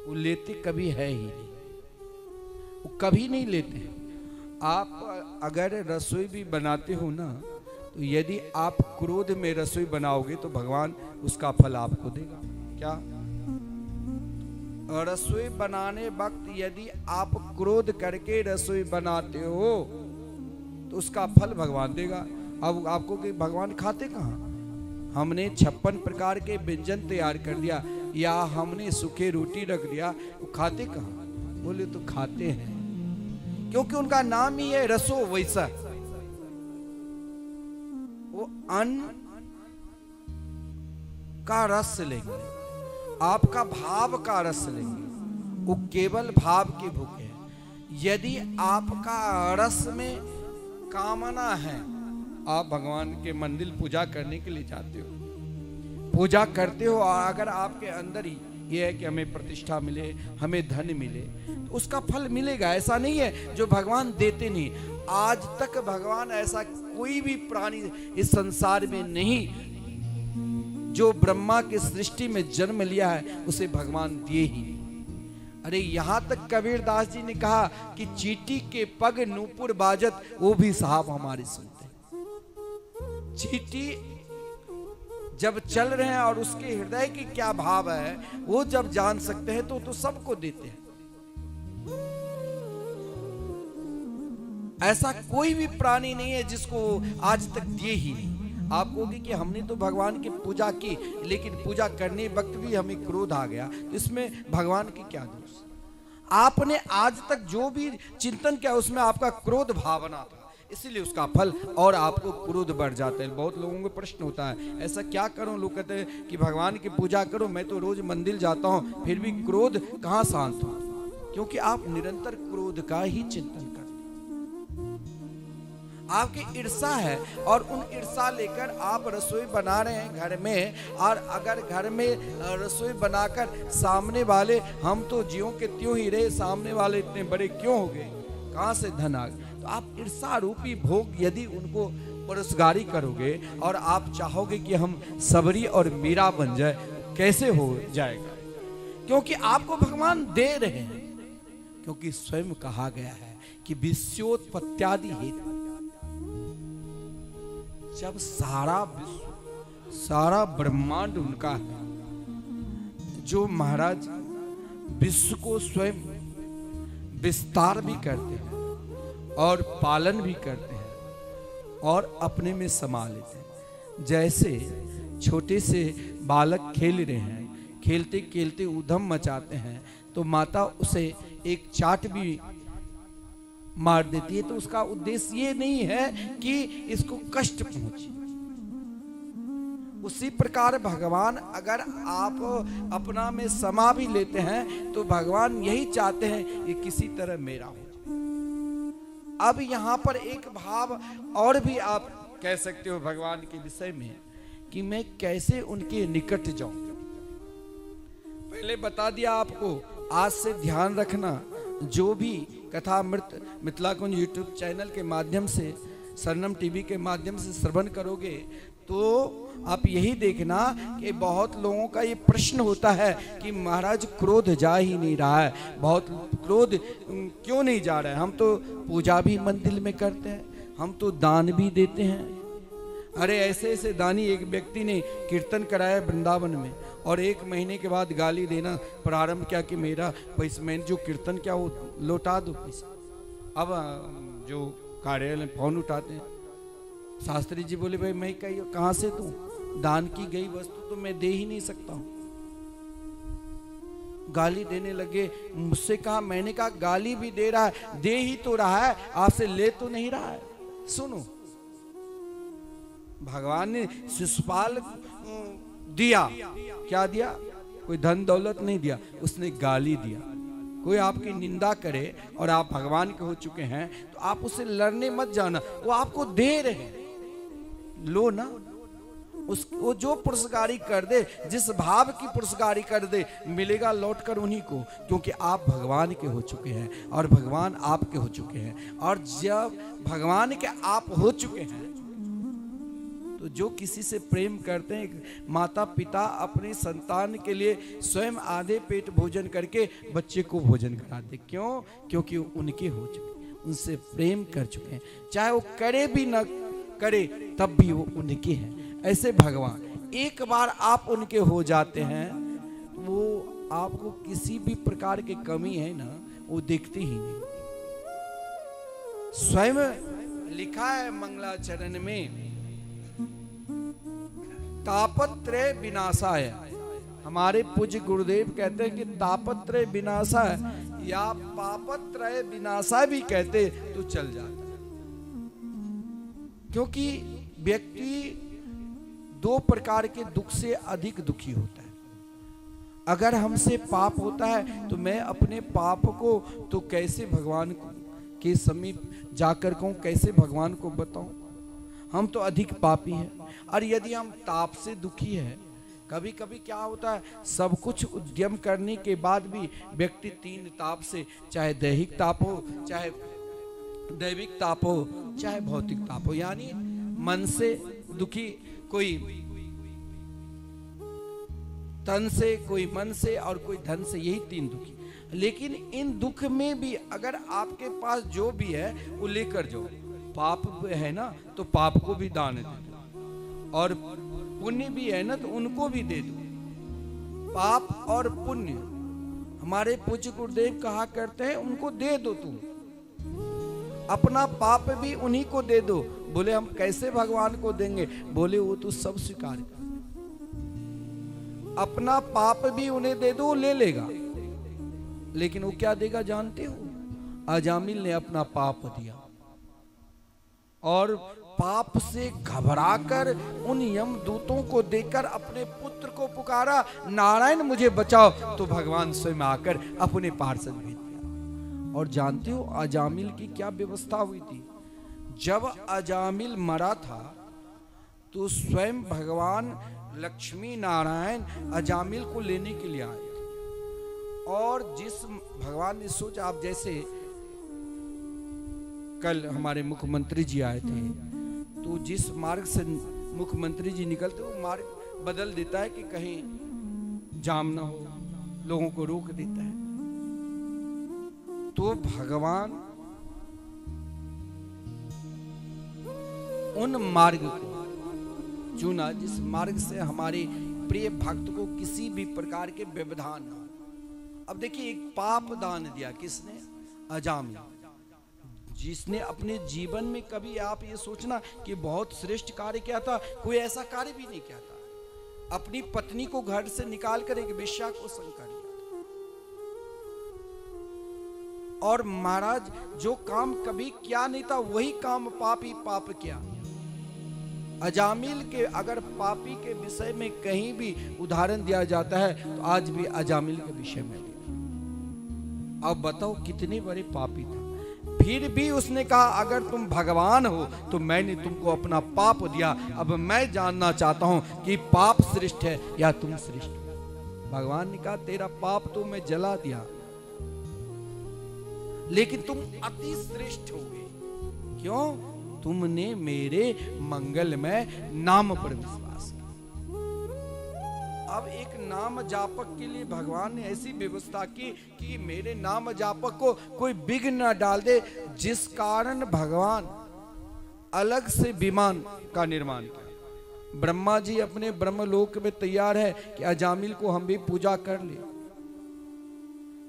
वो लेते कभी है ही नहीं, वो कभी नहीं लेते हैं। आप अगर रसोई भी बनाते हो ना, तो यदि आप क्रोध में रसोई बनाओगे तो भगवान उसका फल आपको देगा। क्या रसोई बनाने वक्त यदि आप क्रोध करके रसोई बनाते हो तो उसका फल भगवान देगा। अब आपको कि भगवान खाते कहाँ, हमने 56 प्रकार के व्यंजन तैयार कर दिया या हमने सूखे रोटी रख दिया, वो खाते कहाँ। बोले तो खाते हैं, क्योंकि उनका नाम ही है रसो वैसा। वो अन्न का रस लेंगे, आपका भाव का रस लेंगे, वो केवल भाव के भूखे हैं। यदि आपका रस में कामना है, आप भगवान के मंदिर पूजा करने के लिए जाते हो, पूजा करते हो, और अगर आपके अंदर ही ये है कि हमें प्रतिष्ठा मिले, हमें धन मिले, तो उसका फल मिलेगा। ऐसा नहीं है जो भगवान देते नहीं। आज तक भगवान ऐसा कोई भी प्राणी इस संसार में नहीं जो ब्रह्मा की सृष्टि में जन्म लिया है उसे भगवान दिए ही नहीं। अरे यहां तक कबीरदास जी ने कहा कि चींटी के पग नूपुर बाजत, वो भी साहब हमारे सुनते। चींटी जब चल रहे हैं और उसके हृदय की क्या भाव है वो जब जान सकते हैं तो सबको देते हैं। ऐसा कोई भी प्राणी नहीं है जिसको आज तक दिए ही नहीं। आप कहोगे कि हमने तो भगवान की पूजा की, लेकिन पूजा करने वक्त भी हमें क्रोध आ गया, तो इसमें भगवान की क्या दोष। आपने आज तक जो भी चिंतन किया उसमें आपका क्रोध भावना था, इसीलिए उसका फल और आपको क्रोध बढ़ जाता है। बहुत लोगों को प्रश्न होता है ऐसा क्या करूं, लोग कहते हैं कि भगवान की पूजा करो, मैं तो रोज मंदिर जाता हूं फिर भी क्रोध कहां शांत हो। क्योंकि आप निरंतर क्रोध का ही चिंतन करते, आपकी ईर्षा है और उन ईर्षा लेकर आप रसोई बना रहे हैं घर में, और अगर घर में रसोई बनाकर सामने वाले, हम तो ज्यों के त्यों ही रहे, सामने वाले इतने बड़े क्यों हो गए, कहां से धन आ गए, तो आप ईर्षा रूपी भोग यदि उनको पुरस्कारी करोगे और आप चाहोगे कि हम सबरी और मीरा बन जाए, कैसे हो जाएगा। क्योंकि आपको भगवान दे रहे हैं, क्योंकि स्वयं कहा गया है कि विश्वोत्पत्त्यादि हेतु, जब सारा विश्व सारा ब्रह्मांड उनका है, जो महाराज विश्व को स्वयं विस्तार भी करते हैं और पालन भी करते हैं और अपने में समा लेते हैं। जैसे छोटे से बालक खेल रहे हैं, खेलते खेलते ऊधम मचाते हैं तो माता उसे एक चाट भी मार देती है, तो उसका उद्देश्य ये नहीं है कि इसको कष्ट पहुंचे। उसी प्रकार भगवान अगर आप अपना में समा भी लेते हैं तो भगवान यही चाहते हैं कि किसी तरह मेरा हो। अब यहां पर एक भाव और भी आप कह सकते हो भगवान के विषय में कि मैं कैसे उनके निकट जाऊं। पहले बता दिया आपको, आज से ध्यान रखना, जो भी कथा अमृत मिथिला कुंज यूट्यूब चैनल के माध्यम से, सरनम टीवी के माध्यम से श्रवण करोगे तो आप यही देखना कि बहुत लोगों का ये प्रश्न होता है कि महाराज क्रोध जा ही नहीं रहा है, बहुत क्रोध क्यों नहीं जा रहा है। हम तो पूजा भी मंदिर में करते हैं, हम तो दान भी देते हैं, अरे ऐसे ऐसे दानी, एक व्यक्ति ने कीर्तन कराया वृंदावन में और 1 महीने के बाद गाली देना प्रारंभ किया कि मेरा पैसा, मैंने जो कीर्तन किया वो लौटा दो पैसा। अब जो कार्यालय में फोन उठाते हैं, शास्त्री जी बोले भाई मैं कहाँ से दूं, दान की गई वस्तु तो मैं दे ही नहीं सकता हूं। गाली देने लगे, मुझसे कहा, मैंने कहा गाली भी दे रहा है, दे ही तो रहा है, आपसे ले तो नहीं रहा है। सुनो, भगवान ने शिशुपाल दिया, क्या दिया? कोई धन दौलत नहीं दिया, उसने गाली दिया। कोई आपकी निंदा करे और आप भगवान के हो चुके हैं तो आप उससे लड़ने मत जाना, वो आपको दे रहे, लो ना। वो जो पुरस्कारी कर दे, जिस भाव की पुरस्कारी कर दे, मिलेगा लौट कर उन्हीं को, क्योंकि आप भगवान के हो चुके हैं और भगवान आपके हो चुके हैं। और जब भगवान के आप हो चुके हैं तो जो किसी से प्रेम करते हैं, माता पिता अपने संतान के लिए स्वयं आधे पेट भोजन करके बच्चे को भोजन कराते, क्यों? क्योंकि वो उनके हो चुके हैं, उनसे प्रेम कर चुके हैं, चाहे वो करे भी न करे तब भी वो उनके हैं। ऐसे भगवान एक बार आप उनके हो जाते हैं, वो आपको किसी भी प्रकार की कमी है ना, वो देखते ही नहीं। स्वयं लिखा है मंगलाचरण में, तापत्रय विनाशाय। हमारे पूज्य गुरुदेव कहते हैं कि तापत्रय विनाशाय या पापत्रय विनाशाय भी कहते तो चल जाता है, क्योंकि व्यक्ति 2 प्रकार के दुख से अधिक दुखी होता है। अगर हमसे पाप होता है तो मैं अपने पाप को तो कैसे भगवान के समीप जाकर कहूं, कैसे भगवान को बताऊं? हम तो अधिक पापी हैं। और यदि हम ताप से दुखी है, कभी कभी क्या होता है, सब कुछ उद्यम करने के बाद भी व्यक्ति 3 ताप से, चाहे दैहिक ताप हो, चाहे दैविक ताप हो, चाहे भौतिक ताप हो, यानी मन से दुखी, कोई तन से, कोई मन से और कोई धन से, यही 3 दुखी। लेकिन इन दुख में भी अगर आपके पास जो भी है वो लेकर जाओ। पाप है ना तो पाप को भी दान दे दो, और पुण्य भी है ना तो उनको भी दे दो। पाप और पुण्य हमारे पूज्य गुरुदेव कहा करते हैं, उनको दे दो तुम, अपना पाप भी उन्हीं को दे दो। बोले हम कैसे भगवान को देंगे? बोले वो तो सब स्वीकार कर, अपना पाप भी उन्हें दे दो, ले लेगा। लेकिन वो क्या देगा जानते हो? अजामिल ने अपना पाप दिया और पाप से घबराकर उन यमदूतों को देकर अपने पुत्र को पुकारा, नारायण मुझे बचाओ, तो भगवान स्वयं आकर अपने पार्षद भेज दिया। और जानते हो अजामिल की क्या व्यवस्था हुई थी? जब अजामिल मरा था तो स्वयं भगवान लक्ष्मी नारायण अजामिल को लेने के लिए आए थे। और जिस भगवान ने सोचा, आप जैसे कल हमारे मुख्यमंत्री जी आए थे, तो जिस मार्ग से मुख्यमंत्री जी निकलते वो मार्ग बदल देता है कि कहीं जाम ना हो, लोगों को रोक देता है। तो भगवान उन मार्ग को चुना जिस मार्ग से हमारे प्रिय भक्त को किसी भी प्रकार के व्यवधान ना हो। अब देखिए, एक पाप दान दिया किसने? अजामिल, जिसने अपने जीवन में कभी, आप ये सोचना कि बहुत श्रेष्ठ कार्य किया था, कोई ऐसा कार्य भी नहीं किया था। अपनी पत्नी को घर से निकाल कर एक वेश्या को संग कर लिया था। और महाराज जो काम कभी किया नहीं था वही काम पाप ही पाप किया। अजामिल के अगर पापी के विषय में कहीं भी उदाहरण दिया जाता है तो आज भी अजामिल के विषय में दिया। अब बताओ कितने बड़े पापी था, फिर भी उसने कहा अगर तुम भगवान हो तो मैंने तुमको अपना पाप दिया, अब मैं जानना चाहता हूं कि पाप श्रेष्ठ है या तुम श्रेष्ठ हो। भगवान ने कहा तेरा पाप तो मैं जला दिया, लेकिन तुम अति श्रेष्ठ हो गए। क्यों? तुमने मेरे मंगलमय नाम पर विश्वास किया। अब एक नाम जापक के लिए भगवान ने ऐसी व्यवस्था की कि मेरे नाम जापक को कोई विघ्न न डाल दे, जिस कारण भगवान अलग से विमान का निर्माण किया। ब्रह्मा जी अपने ब्रह्मलोक में तैयार है कि अजामिल को हम भी पूजा कर ले।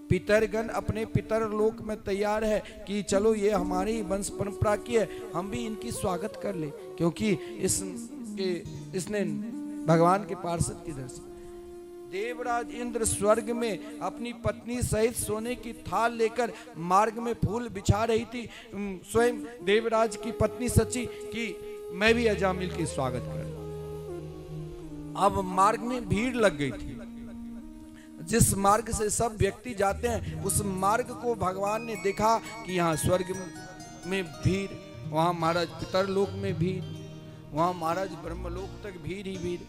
पितरगण अपने पितर लोक में तैयार है कि चलो ये हमारी वंश परंपरा की है, हम भी इनकी स्वागत कर ले, क्योंकि इसने भगवान के पार्षद की दर्शन। देवराज इंद्र स्वर्ग में अपनी पत्नी सहित सोने की थाल लेकर मार्ग में फूल बिछा रही थी। स्वयं देवराज की पत्नी सची कि मैं भी अजामिल की स्वागत कर। अब मार्ग में भीड़ लग गई थी। जिस मार्ग से सब व्यक्ति जाते हैं उस मार्ग को भगवान ने देखा कि यहाँ स्वर्ग में भीड़, वहाँ महाराज पितरलोक में भीड़, वहाँ महाराज ब्रह्मलोक तक भीड़ ही भीड़।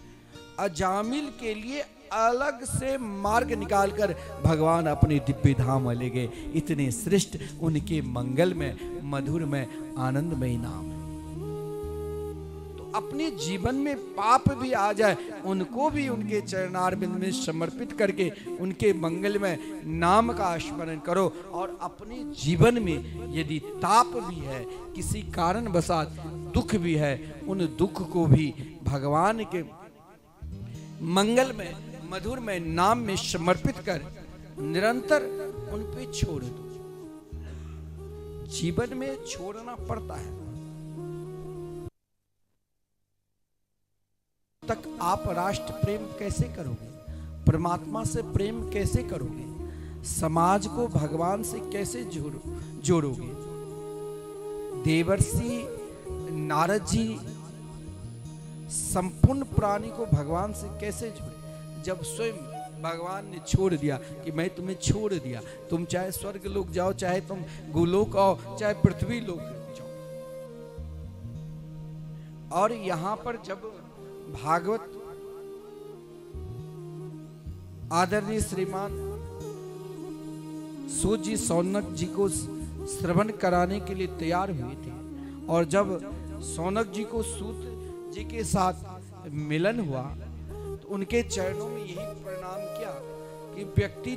अजामिल के लिए अलग से मार्ग निकालकर भगवान अपने दिव्य धाम ले गए। इतने श्रेष्ठ उनके मंगल में, मधुर में, आनंदमय नाम है। तो अपने जीवन में पाप भी आ जाए उनको भी उनके चरणारविंद में समर्पित करके उनके मंगल में नाम का स्मरण करो। और अपने जीवन में यदि ताप भी है, किसी कारण वसात दुख भी है, उन दुख को भी भगवान के मंगल में, मधुर में, नाम में समर्पित कर निरंतर उन पे छोड़ दो। जीवन में छोड़ना पड़ता है। तक आप राष्ट्र प्रेम कैसे करोगे? परमात्मा से प्रेम कैसे करोगे? समाज को भगवान से कैसे जोड़ोगे? देवर्षि नारद जी संपूर्ण प्राणी को भगवान से कैसे जोड़े? जब स्वयं भगवान ने छोड़ दिया कि मैं तुम्हें छोड़ दिया, तुम चाहे स्वर्ग लोक जाओ, चाहे तुम गोलोक आओ, चाहे पृथ्वी लोक जाओ। और यहां पर जब भागवत आदरणीय श्रीमान सूत जी सौनक जी को श्रवण कराने के लिए तैयार हुए थे, और जब सौनक जी को सूत जी के साथ मिलन हुआ तो उनके चरणों में यही प्रणाम किया कि व्यक्ति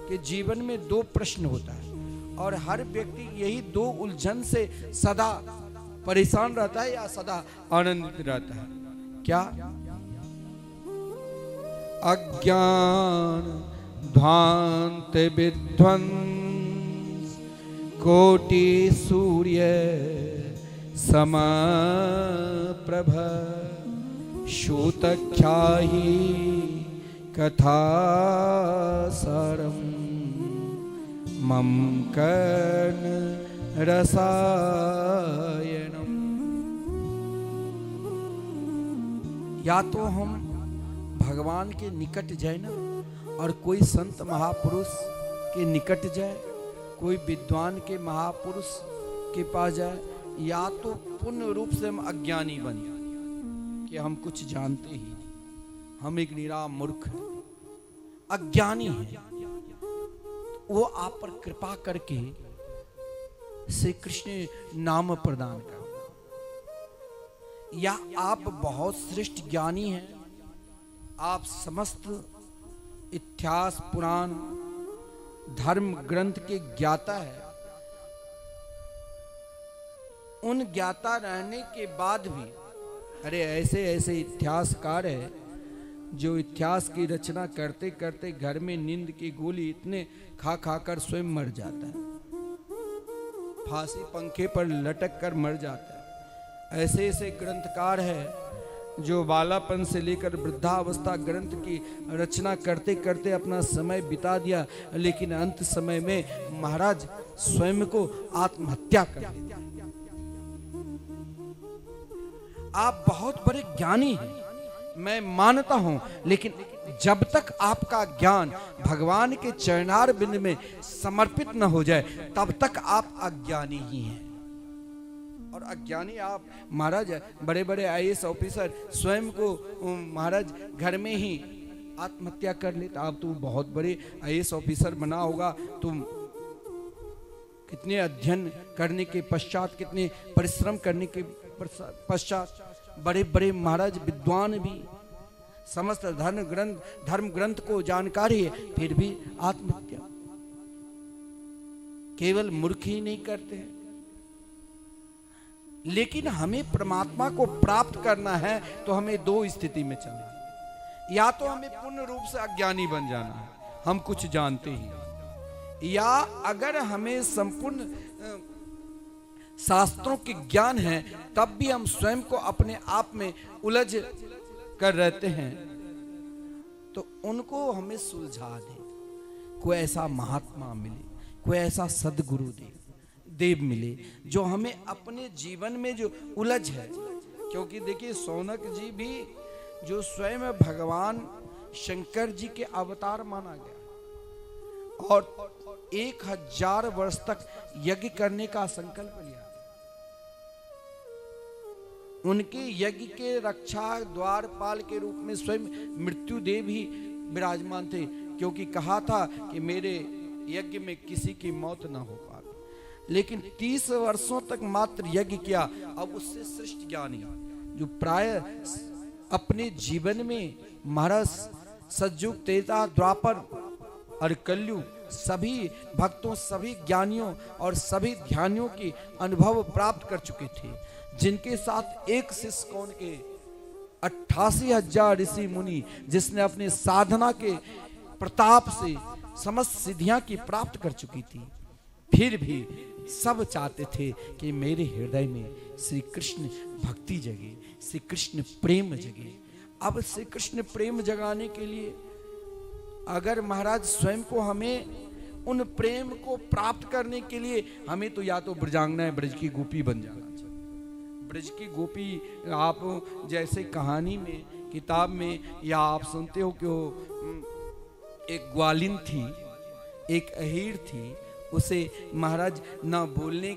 के जीवन में दो प्रश्न होता है और हर व्यक्ति यही दो उलझन से सदा परेशान रहता है या सदा आनंदित रहता है। क्या? अज्ञान ध्वांत विध्वंस कोटि सूर्य समप्रभ शूतख्याहि कथा सारम मम कर्ण रसायनम। या तो हम भगवान के निकट जाए ना, और कोई संत महापुरुष के निकट जाए, कोई विद्वान के महापुरुष के पास जाए, या तो पूर्ण रूप से हम अज्ञानी बन जाए कि हम कुछ जानते ही नहीं, हम एक निरा मूर्ख हैं, अज्ञानी हैं। वो आप पर कृपा करके श्री कृष्ण नाम प्रदान कर, या आप बहुत श्रेष्ठ ज्ञानी हैं, आप समस्त इतिहास पुराण धर्म ग्रंथ के ज्ञाता है। उन ज्ञाता रहने के बाद भी अरे ऐसे ऐसे इतिहासकार है जो इतिहास की रचना करते करते घर में नींद की गोली इतने खा खा कर स्वयं मर जाता है, फांसी पंखे पर लटक कर मर जाता है। ऐसे ऐसे ग्रंथकार है जो बालापन से लेकर वृद्धावस्था ग्रंथ की रचना करते करते अपना समय बिता दिया, लेकिन अंत समय में महाराज स्वयं को आत्महत्या कर दिया। आप बहुत बड़े ज्ञानी हैं, मैं मानता हूं, लेकिन जब तक आपका ज्ञान भगवान के चरणार बिंद में समर्पित न हो जाए तब तक आप अज्ञानी ही हैं। और अज्ञानी आप महाराज बड़े बड़े आईएएस ऑफिसर स्वयं को महाराज घर में ही आत्महत्या कर लेता। आप तो बहुत बड़े आईएएस ऑफिसर बना होगा, तुम कितने अध्ययन करने के पश्चात, कितने परिश्रम करने के पश्चात बड़े बड़े महाराज विद्वान भी, समस्त धर्म ग्रंथ को जानकारी है, फिर भी आत्महत्या। केवल मूर्ख ही नहीं करते हैं, लेकिन हमें परमात्मा को प्राप्त करना है तो हमें दो स्थिति में चलना है। या तो हमें पूर्ण रूप से अज्ञानी बन जाना है, हम कुछ जानते ही, या अगर हमें संपूर्ण शास्त्रों के ज्ञान है तब भी हम स्वयं को अपने आप में उलझ कर रहते हैं, तो उनको हमें सुलझा दे। कोई ऐसा महात्मा मिले, कोई ऐसा सदगुरु देव मिले जो हमें अपने जीवन में जो उलझ है। क्योंकि देखिए शौनक जी भी जो स्वयं भगवान शंकर जी के अवतार माना गया और 1000 वर्ष तक यज्ञ करने का संकल्प लिया। उनके यज्ञ के रक्षा द्वारपाल के रूप में स्वयं मृत्युदेव ही विराजमान थे, क्योंकि कहा था कि मेरे यज्ञ में किसी की मौत ना हो पाए। लेकिन 30 वर्षों तक मात्र यज्ञ किया। अब उससे श्रेष्ठ ज्ञानी जो प्राय अपने जीवन में महाराज सतयुग, त्रेता, द्वापर और कलयुग सभी भक्तों, सभी ज्ञानियों और सभी ध्यानियों की अनुभव प्राप्त कर चुके थे, जिनके साथ एक शिष्य कौन के 88,000 ऋषि मुनि, जिसने अपने साधना के प्रताप से समस्त सिद्धियां की प्राप्त कर चुकी थी, फिर भी सब चाहते थे कि मेरे हृदय में श्री कृष्ण भक्ति जगे, श्री कृष्ण प्रेम जगे। अब श्री कृष्ण प्रेम जगाने के लिए अगर महाराज स्वयं को हमें उन प्रेम को प्राप्त करने के लिए हमें तो या तो ब्रजांगनाएं ब्रज की गोपी बन जाना चाहिए। ब्रज की गोपी आप जैसे कहानी में, किताब में, या आप सुनते हो कि एक ग्वालिन थी, एक अहीर थी, उसे महाराज ना बोलने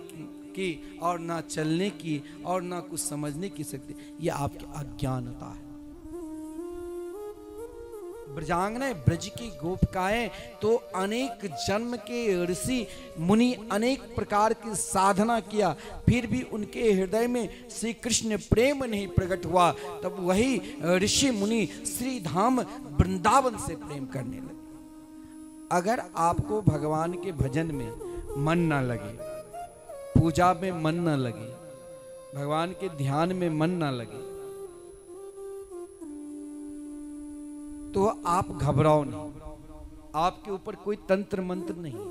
की और ना चलने की और ना कुछ समझने की शक्ति, ये आपकी अज्ञानता है। ब्रजांगनाएं ब्रज की गोपिकाएं तो अनेक जन्म के ऋषि मुनि अनेक प्रकार की साधना किया, फिर भी उनके हृदय में श्री कृष्ण प्रेम नहीं प्रकट हुआ। तब वही ऋषि मुनि श्री धाम वृंदावन से प्रेम करने लगे। अगर आपको भगवान के भजन में मन ना लगे, पूजा में मन ना लगे, भगवान के ध्यान में मन ना लगे, तो आप घबराओ नहीं, आपके ऊपर कोई तंत्र मंत्र नहीं।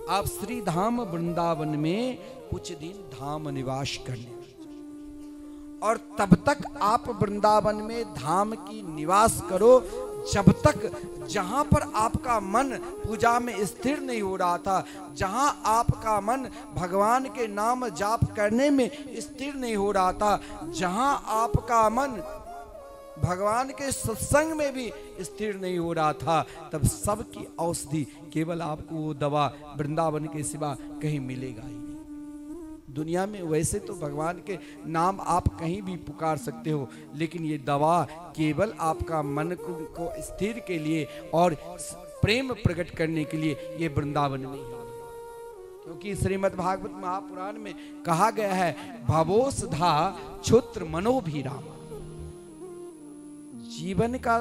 आप श्री धाम वृंदावन में कुछ दिन धाम निवास करने, और तब तक आप वृंदावन में धाम की निवास करो जब तक जहां पर आपका मन पूजा में स्थिर नहीं हो रहा था, जहां आपका मन भगवान के नाम जाप करने में स्थिर नहीं हो रहा था, जहां आपका मन भगवान के सत्संग में भी स्थिर नहीं हो रहा था, तब सबकी औषधि केवल आपको वो दवा वृंदावन के सिवा कहीं मिलेगा ही नहीं। दुनिया में वैसे तो भगवान के नाम आप कहीं भी पुकार सकते हो, लेकिन ये दवा केवल आपका मन को स्थिर के लिए और प्रेम प्रकट करने के लिए ये वृंदावन में ही है। क्योंकि श्रीमद् भागवत महापुराण में कहा गया है, भवोसधा क्षुत्र मनोभिराम। जीवन का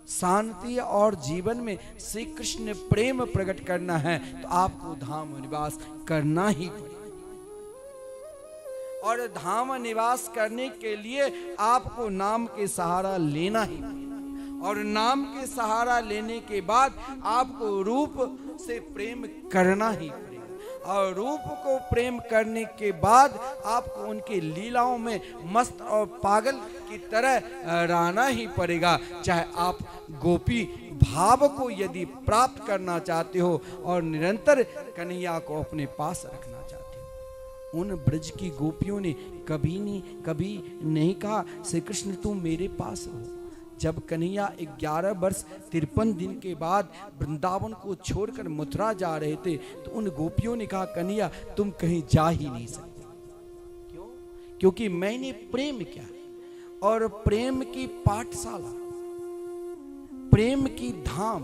शांति और जीवन में श्री कृष्ण प्रेम प्रकट करना है तो आपको धाम निवास करना ही पड़ेगा। और धाम निवास करने के लिए आपको नाम के सहारा लेना ही पड़ेगा, और नाम के सहारा लेने के बाद आपको रूप से प्रेम करना ही पड़ेगा, और रूप को प्रेम करने के बाद आपको उनकी लीलाओं में मस्त और पागल की तरह रहना ही पड़ेगा। चाहे आप गोपी भाव को यदि प्राप्त करना चाहते हो और निरंतर कन्हैया को अपने पास रखना चाहते हो। उन ब्रज की गोपियों ने कभी नहीं कहा श्री कृष्ण तुम मेरे पास हो। जब कन्हैया 11 वर्ष 53 दिन के बाद वृंदावन को छोड़कर मथुरा जा रहे थे तो उन गोपियों ने कहा कन्हैया तुम कहीं जा ही नहीं सकते। क्यों? क्योंकि मैंने प्रेम किया, और प्रेम की पाठशाला, प्रेम की धाम,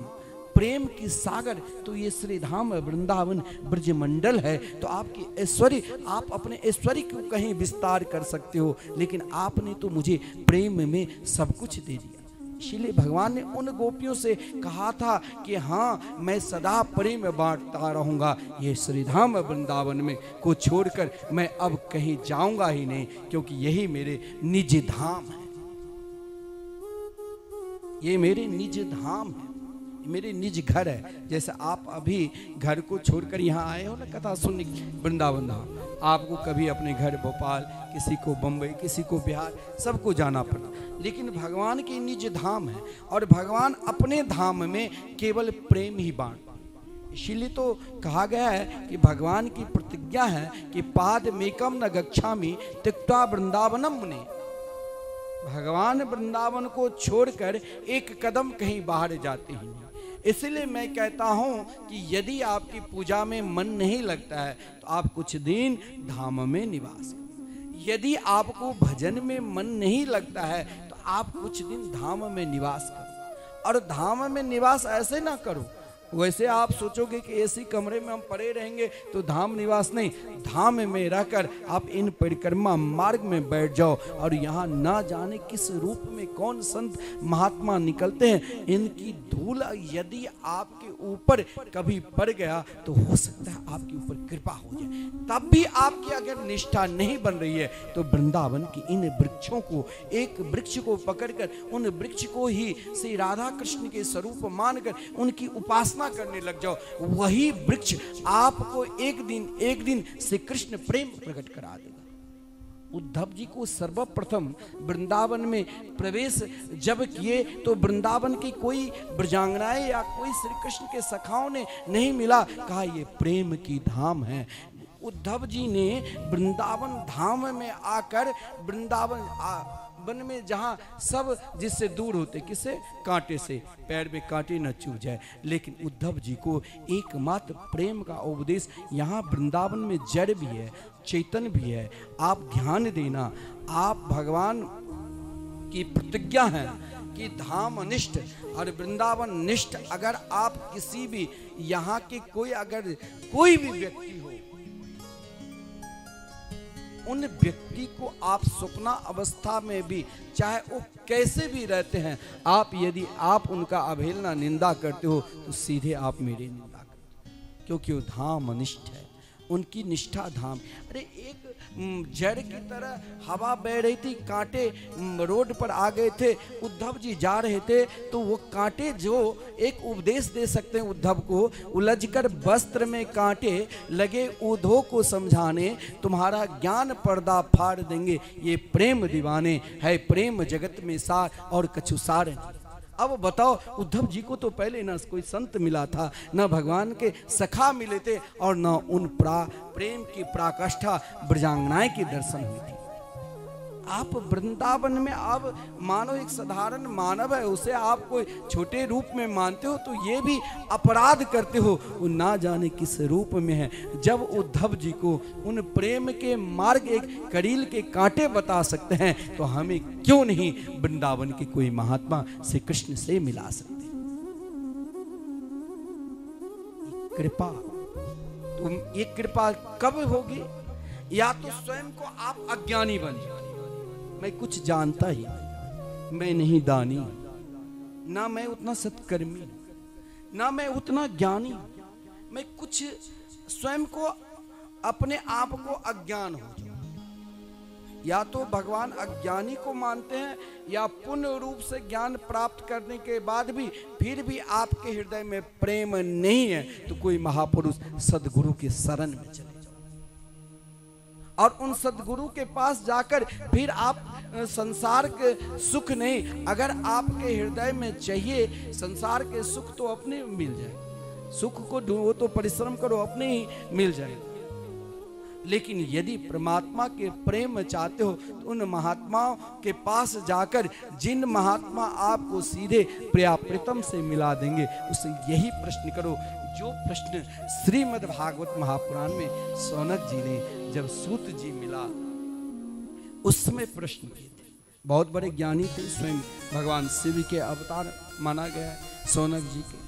प्रेम की सागर तो ये श्री धाम वृंदावन ब्रजमंडल है। तो आपकी ऐश्वर्य, आप अपने ऐश्वर्य को कहीं विस्तार कर सकते हो, लेकिन आपने तो मुझे प्रेम में सब कुछ दे दिया। इसीलिए भगवान ने उन गोपियों से कहा था कि हाँ, मैं सदा प्रेम बांटता रहूंगा, ये श्रीधाम वृंदावन में को छोड़कर मैं अब कहीं जाऊंगा ही नहीं, क्योंकि यही मेरे निज धाम है, ये मेरे निज धाम है, मेरे निज घर है। जैसे आप अभी घर को छोड़कर यहाँ आए हो ना कथा सुनने, वृंदावन धाम, आपको कभी अपने घर भोपाल, किसी को बम्बई, किसी को बिहार, सबको जाना पड़ता, लेकिन भगवान के निज धाम है और भगवान अपने धाम में केवल प्रेम ही बांट। इसीलिए तो कहा गया है कि भगवान की प्रतिज्ञा है कि पाद मेकम न गच्छामि त्यक्त्वा वृंदावनम मुने। भगवान वृंदावन को छोड़कर एक कदम कहीं बाहर जाते ही नहीं। इसलिए मैं कहता हूं कि यदि आपकी पूजा में मन नहीं लगता है तो आप कुछ दिन धाम में निवास करें। यदि आपको भजन में मन नहीं लगता है तो आप कुछ दिन धाम में निवास करो। और धाम में निवास ऐसे ना करो, वैसे आप सोचोगे कि ऐसी कमरे में हम पड़े रहेंगे तो धाम निवास नहीं। धाम में रहकर आप इन परिक्रमा मार्ग में बैठ जाओ और यहाँ ना जाने किस रूप में कौन संत महात्मा निकलते हैं, इनकी धूल यदि आपके ऊपर कभी पड़ गया तो हो सकता है आपके ऊपर कृपा हो जाए। तब भी आपकी अगर निष्ठा नहीं बन रही है तो वृंदावन की इन वृक्षों को, एक वृक्ष को पकड़कर उन वृक्ष को ही श्री राधा कृष्ण के स्वरूप मानकर उनकी उपासना करने लग जाओ। वही वृक्ष आपको एक दिन श्री कृष्ण प्रेम प्रकट करा देगा। उद्धव जी को सर्वप्रथम वृंदावन में प्रवेश जब किए तो वृंदावन की कोई ब्रजांगनाएं या कोई श्री कृष्ण के सखाओं ने नहीं मिला, कहा ये प्रेम की धाम है। उद्धव जी ने वृंदावन धाम में आकर वृंदावन वन में जहाँ सब जिससे दूर होते, किससे? कांटे से, पैर में कांटे न चुभ जाए, लेकिन उद्धव जी को एकमात्र प्रेम का उपदेश यहाँ वृंदावन में जड़ भी है, चेतन भी है। आप ध्यान देना, आप भगवान की प्रतिज्ञा है कि धाम निष्ठ और वृंदावन निष्ठ अगर आप किसी भी यहाँ के कोई भी व्यक्ति हो, उन व्यक्ति को आप स्वप्ना अवस्था में भी, चाहे वो कैसे भी रहते हैं, यदि आप उनका अवहेलना निंदा करते हो तो सीधे आप मेरी निंदा करते हो, क्योंकि वो धाम निष्ठ है, उनकी निष्ठा धाम। अरे एक जड़ की तरह हवा बह रही थी, कांटे रोड पर आ गए थे, उद्धव जी जा रहे थे तो वो कांटे जो एक उपदेश दे सकते हैं उद्धव को, उलझकर वस्त्र में कांटे लगे ऊधो को समझाने, तुम्हारा ज्ञान पर्दा फाड़ देंगे, ये प्रेम दीवाने है, प्रेम जगत में सार और कछु सार नहीं। अब बताओ, उद्धव जी को तो पहले ना कोई संत मिला था, ना भगवान के सखा मिले थे, और ना उन प्रेम की पराकाष्ठा ब्रजांगनाएं की दर्शन हुई थी। आप वृंदावन में आप मानो एक साधारण मानव है, उसे आप कोई छोटे रूप में मानते हो तो ये भी अपराध करते हो, वो ना जाने किस रूप में है। जब उद्धव जी को उन प्रेम के मार्ग एक करील के कांटे बता सकते हैं तो हमें क्यों नहीं वृंदावन के कोई महात्मा श्री कृष्ण से मिला सकते। कृपा, तुम ये कृपा कब होगी? या तो स्वयं को आप अज्ञानी बन जाए, मैं कुछ जानता ही, मैं नहीं दानी, ना मैं उतना सत्कर्मी, ना मैं उतना ज्ञानी, मैं कुछ स्वयं को अपने आप को अज्ञान हो जाऊं। या तो भगवान अज्ञानी को मानते हैं, या पूर्ण रूप से ज्ञान प्राप्त करने के बाद भी फिर भी आपके हृदय में प्रेम नहीं है तो कोई महापुरुष सदगुरु के शरण में चले और उन सदगुरु के पास जाकर फिर आप संसार के सुख नहीं, अगर आपके हृदय में चाहिए संसार के सुख तो अपने मिल जाए, सुख को ढूंढो तो परिश्रम करो, अपने ही मिल जाए। लेकिन यदि परमात्मा के प्रेम चाहते हो तो उन महात्माओं के पास जाकर, जिन महात्मा आपको सीधे प्रियप्रीतम से मिला देंगे, उससे यही प्रश्न करो जो प्रश्न श्रीमद् भागवत महापुराण में सौनक जी ने जब सूत जी मिला उसमें प्रश्न किए थे। बहुत बड़े ज्ञानी थे, स्वयं भगवान शिव के अवतार माना गया है सौनक जी के,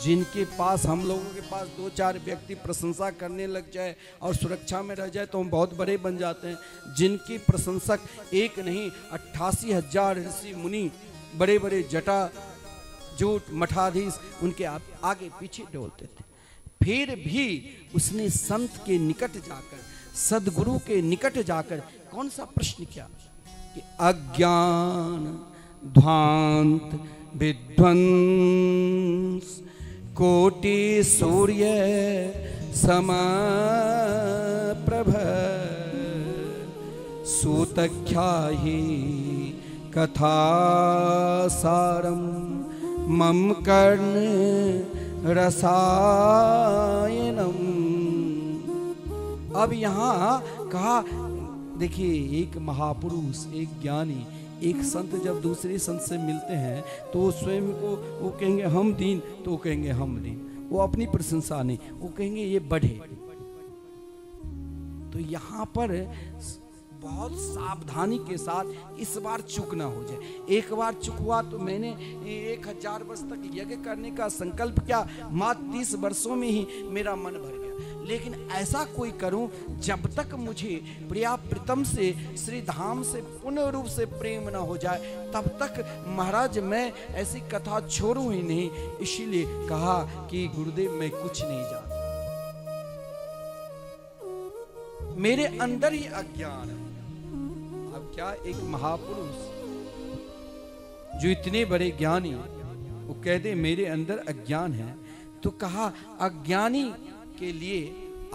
जिनके पास हम लोगों के पास दो चार व्यक्ति प्रशंसा करने लग जाए और सुरक्षा में रह जाए तो हम बहुत बड़े बन जाते हैं। जिनकी प्रशंसक एक नहीं 88,000 ऋषि मुनि बड़े बड़े जटा जोट मठाधीश उनके आगे पीछे डोलते थे। फिर भी उसने संत के निकट जाकर, सदगुरु के निकट जाकर कौन सा प्रश्न किया कि अज्ञान ध्वांत विध्वंस कोटि सूर्य समप्रभ सूतख्याहि कथा सारम मम कर्ण रसायनम। अब यहाँ कहा, देखिए एक महापुरुष, एक ज्ञानी, एक संत जब दूसरे संत से मिलते हैं तो वो स्वयं को वो कहेंगे हम दीन, तो वो कहेंगे हम दीन, वो अपनी प्रशंसा नहीं, वो कहेंगे ये बढ़े। तो यहाँ पर बहुत सावधानी के साथ इस बार चूक ना हो जाए। एक बार चूक हुआ तो मैंने 1000 वर्ष तक यज्ञ करने का संकल्प किया, मात्र 30 वर्षों में ही मेरा मन भर गया। लेकिन ऐसा कोई करूं जब तक मुझे प्रिया प्रीतम से श्री धाम से पूर्ण रूप से प्रेम ना हो जाए, तब तक महाराज मैं ऐसी कथा छोड़ूं ही नहीं। इसीलिए कहा कि गुरुदेव मैं कुछ नहीं जानता, मेरे अंदर ही अज्ञान है। अब क्या एक महापुरुष जो इतने बड़े ज्ञानी, वो कहते मेरे अंदर अज्ञान है, तो कहा अज्ञानी के लिए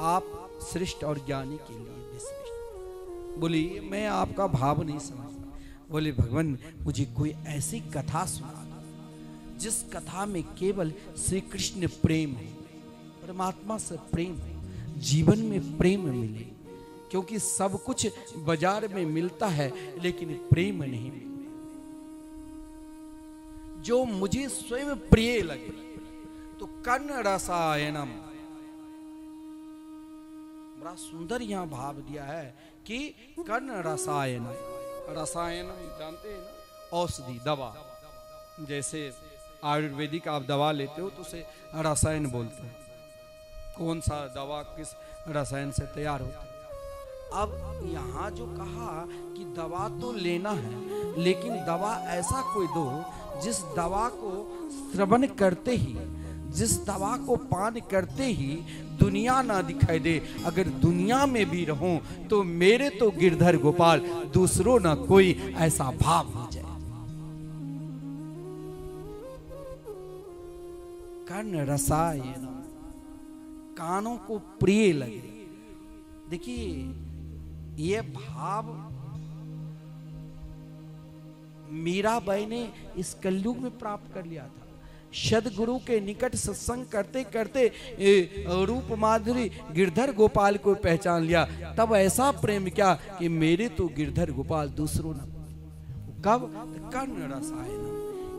आप श्रेष्ठ और ज्ञानी के लिए श्रेष्ठ। बोली मैं आपका भाव नहीं समझता। बोले भगवान मुझे कोई ऐसी कथा सुना दो जिस कथा में केवल श्री कृष्ण प्रेम हो, परमात्मा से प्रेम हो, जीवन में प्रेम मिले। क्योंकि सब कुछ बाजार में मिलता है लेकिन प्रेम नहीं मिलता। जो मुझे स्वयं प्रिय लगे, तो कर्ण रसायनम, बड़ा सुंदर यहां भाव दिया है कि कर्ण रसायनम। रसायनम जानते हैं ना, औषधि दवा। जैसे आयुर्वेदिक आप दवा लेते हो तो उसे रसायन बोलते हैं। कौन सा दवा किस रसायन से तैयार होता है। अब यहाँ जो कहा कि दवा तो लेना है, लेकिन दवा ऐसा कोई दो जिस दवा को श्रवण करते ही, जिस दवा को पान करते ही दुनिया ना दिखाई दे। अगर दुनिया में भी रहूं तो मेरे तो गिरधर गोपाल, दूसरों ना कोई, ऐसा भाव हो जाए। कर्ण रसायन, कानों को प्रिय लगे। देखिए ये भाव मीराबाई ने इस कलयुग में प्राप्त कर लिया था। सदगुरु के निकट सत्संग करते करते रूप माधुरी गिरधर गोपाल को पहचान लिया। तब ऐसा प्रेम किया कि मेरे तो गिरधर गोपाल, दूसरों न। कब? कर्ण रसायन।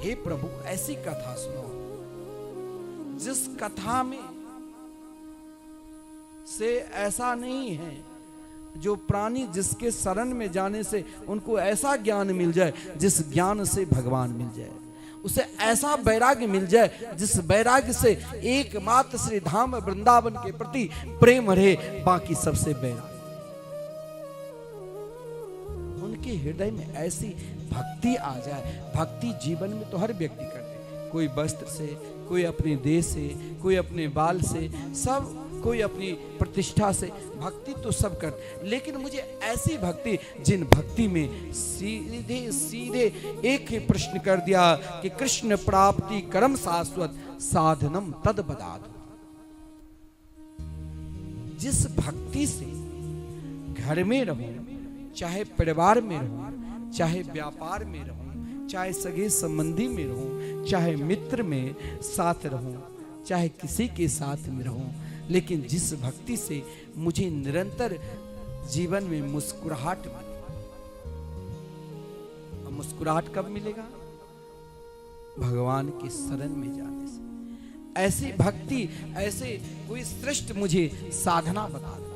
हे प्रभु ऐसी कथा सुनो जिस कथा में से ऐसा नहीं है जो प्राणी जिसके शरण में जाने से उनको ऐसा ज्ञान मिल जाए जिस ज्ञान से भगवान मिल जाए, उसे ऐसा वैराग्य मिल जाए जिस वैराग्य से एकमात्र श्री धाम वृंदावन के प्रति प्रेम रहे, बाकी सबसे वैराग्य। उनके हृदय में ऐसी भक्ति आ जाए। भक्ति जीवन में तो हर व्यक्ति करते, कोई वस्त्र से, कोई अपने देश से, कोई अपने बाल से, सब कोई अपनी प्रतिष्ठा से भक्ति तो सब करते। लेकिन मुझे ऐसी भक्ति जिन भक्ति में सीधे सीधे एक ही प्रश्न कर दिया कि कृष्ण प्राप्ति कर्म शाश्वत साधनम तद बदाद। जिस भक्ति से घर में रहूं, चाहे परिवार में रहूं, चाहे व्यापार में रहूं, चाहे सगे संबंधी में रहूं, चाहे मित्र में साथ रहूं, चाहे किसी के साथ में रहूं, लेकिन जिस भक्ति से मुझे निरंतर जीवन में मुस्कुराहट मिले। मुस्कुराहट कब मिलेगा? भगवान के शरण में जाने से। ऐसी भक्ति, ऐसे कोई श्रेष्ठ मुझे साधना बता दो।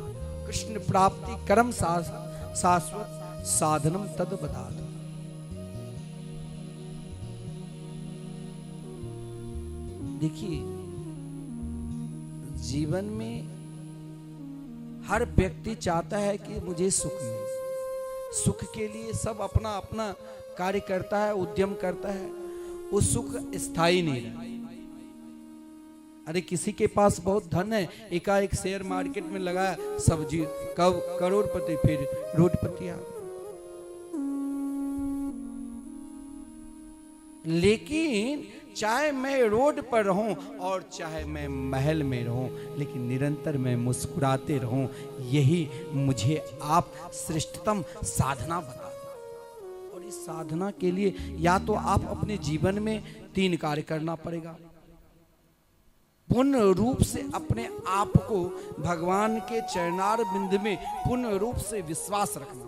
कृष्ण प्राप्ति कर्म शाश्वत साधनम तद बता दो। देखिए जीवन में हर व्यक्ति चाहता है कि मुझे सुख मिले। सुख के लिए सब अपना अपना कार्य करता है, उद्यम करता है, वो सुख स्थायी नहीं रहता। अरे किसी के पास बहुत धन है, एकाएक शेयर मार्केट में लगाया, सब्जी कब करोड़पति, फिर रोडपति आ गया। लेकिन चाहे मैं रोड पर रहूं और चाहे मैं महल में रहूं, लेकिन निरंतर मैं मुस्कुराते रहूं, यही मुझे आप श्रेष्ठतम साधना बता दो। और इस साधना के लिए या तो आप अपने जीवन में 3 कार्य करना पड़ेगा। पूर्ण रूप से अपने आप को भगवान के चरणार बिंद में पूर्ण रूप से विश्वास रखना।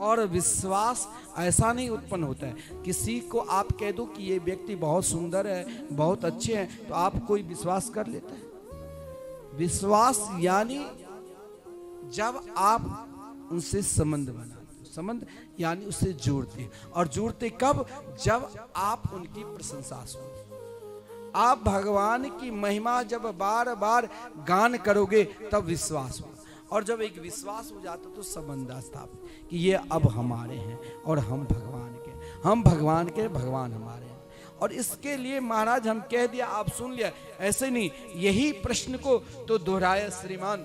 और विश्वास ऐसा नहीं उत्पन्न होता है, किसी को आप कह दो कि ये व्यक्ति बहुत सुंदर है, बहुत अच्छे हैं, तो आप कोई विश्वास कर लेता है। विश्वास यानी जब आप उनसे संबंध बनाते हो, संबंध यानी उससे जोड़ते, और जोड़ते कब? जब आप उनकी प्रशंसा सुनो। आप भगवान की महिमा जब बार बार गान करोगे तब विश्वास हो, और जब एक विश्वास हो जाता तो संबंध स्थापित कि ये अब हमारे हैं और हम भगवान के, हम भगवान के, भगवान हमारे हैं। और इसके लिए महाराज हम कह दिया, आप सुन लिया, ऐसे नहीं। यही प्रश्न को तो दोहराया श्रीमान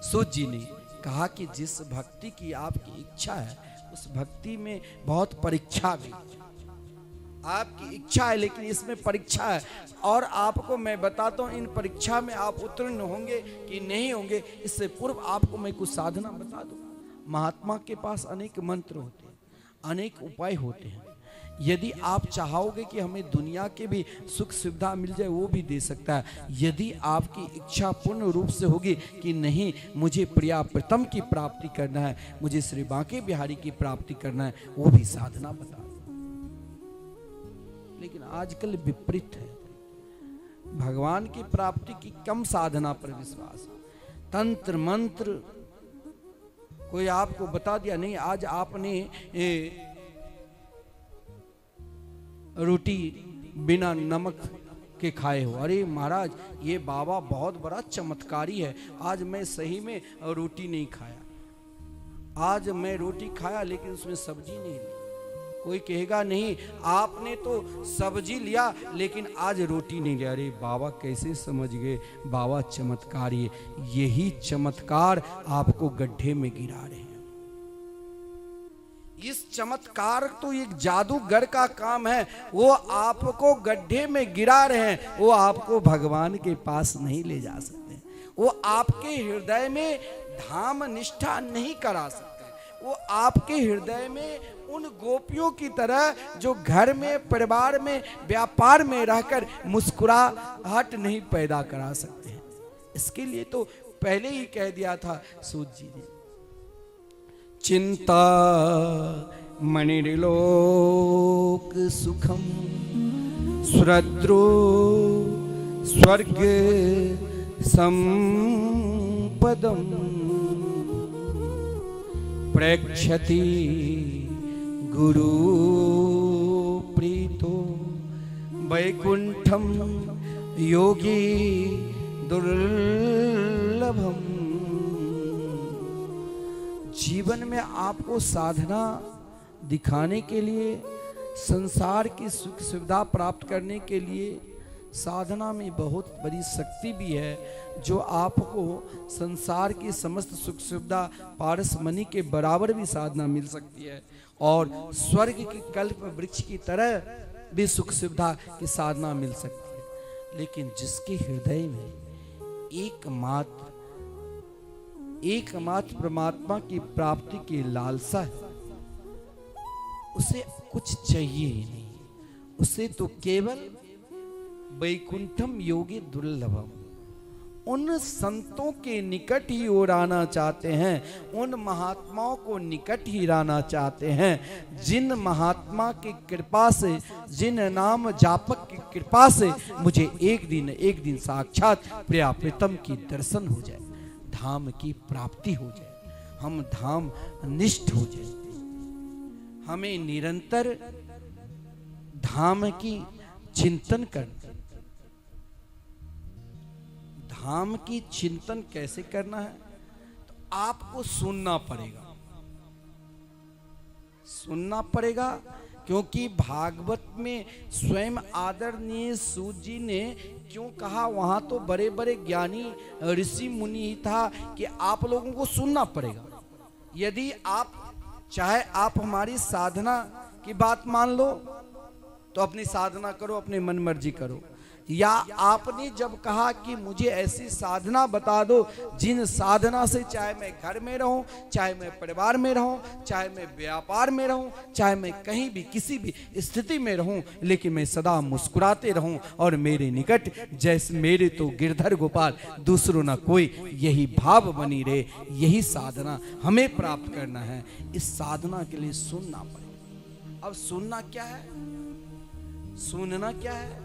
सूत जी ने, कहा कि जिस भक्ति की आपकी इच्छा है उस भक्ति में बहुत परीक्षा भी। आपकी इच्छा है लेकिन इसमें परीक्षा है, और आपको मैं बताता हूं इन परीक्षा में आप उत्तीर्ण होंगे कि नहीं होंगे, इससे पूर्व आपको मैं कुछ साधना बता दूं। महात्मा के पास अनेक मंत्र होते हैं, अनेक उपाय होते हैं। यदि आप चाहोगे कि हमें दुनिया के भी सुख सुविधा मिल जाए, वो भी दे सकता है। यदि आपकी इच्छा पूर्ण रूप से होगी कि नहीं, मुझे प्रिया प्रीतम की प्राप्ति करना है, मुझे श्री बांके बिहारी की प्राप्ति करना है, वो भी साधना बता। लेकिन आजकल विपरीत है, भगवान की प्राप्ति की कम साधना पर विश्वास। तंत्र मंत्र कोई आपको बता दिया, नहीं आज आपने रोटी बिना नमक के खाए हो, अरे महाराज ये बाबा बहुत बड़ा चमत्कारी है, आज मैं सही में रोटी नहीं खाया, आज मैं रोटी खाया लेकिन उसमें सब्जी नहीं ली। कोई कहेगा नहीं आपने तो सब्जी लिया लेकिन आज रोटी नहीं लिया। अरे बाबा कैसे समझ गए, बाबा चमत्कारी है। यही चमत्कार आपको गड्ढे में गिरा रहे हैं। इस चमत्कार तो एक जादूगर का काम है, वो आपको गड्ढे में गिरा रहे हैं, वो आपको भगवान के पास नहीं ले जा सकते, वो आपके हृदय में धाम निष्ठा नहीं करा सकते, वो आपके हृदय में उन गोपियों की तरह जो घर में, परिवार में, व्यापार में रहकर मुस्कुराहट नहीं पैदा करा सकते हैं। इसके लिए तो पहले ही कह दिया था सूत जी ने, चिंता मणिर्लोक सुखम सुरद्रो स्वर्ग संपदम प्रेक्षति गुरु प्रीतो वैकुंठम योगी दुर्लभम। जीवन में आपको साधना दिखाने के लिए, संसार की सुख सुविधा प्राप्त करने के लिए साधना में बहुत बड़ी शक्ति भी है, जो आपको संसार की समस्त सुख सुविधा पारसमणि के बराबर भी साधना मिल सकती है, और स्वर्ग की कल्प वृक्ष की तरह भी सुख सुविधा की साधना मिल सकती है। लेकिन जिसके हृदय में एकमात्र परमात्मा की प्राप्ति की लालसा है, उसे कुछ चाहिए ही नहीं, उसे तो केवल वैकुंठम योगी दुर्लभम, उन संतों के निकट ही और आना चाहते हैं, उन महात्माओं को निकट ही लाना चाहते हैं, जिन महात्मा की कृपा से, जिन नाम जापक की कृपा से मुझे एक दिन साक्षात प्रिया प्रीतम की दर्शन हो जाए, धाम की प्राप्ति हो जाए, हम धाम निष्ठ हो जाए। हमें निरंतर धाम की चिंतन करना। धाम की चिंतन कैसे करना है? तो आपको सुनना पड़ेगा। सुनना पड़ेगा, क्योंकि भागवत में स्वयं आदरणीय सूत जी ने क्यों कहा, वहां तो बड़े बड़े ज्ञानी ऋषि मुनि ही था कि आप लोगों को सुनना पड़ेगा। यदि आप चाहे आप हमारी साधना की बात मान लो तो अपनी साधना करो, अपनी मन मर्जी करो, या आपने जब कहा कि मुझे ऐसी साधना बता दो जिन साधना से चाहे मैं घर में रहूं, चाहे मैं परिवार में रहूं, चाहे मैं व्यापार में रहूं, चाहे मैं कहीं भी किसी भी स्थिति में रहूं, लेकिन मैं सदा मुस्कुराते रहूं और मेरे निकट जैसे मेरे तो गिरधर गोपाल दूसरों ना कोई, यही भाव बनी रहे। यही साधना हमें प्राप्त करना है। इस साधना के लिए सुनना पड़ेगा। अब सुनना क्या है, सुनना क्या है?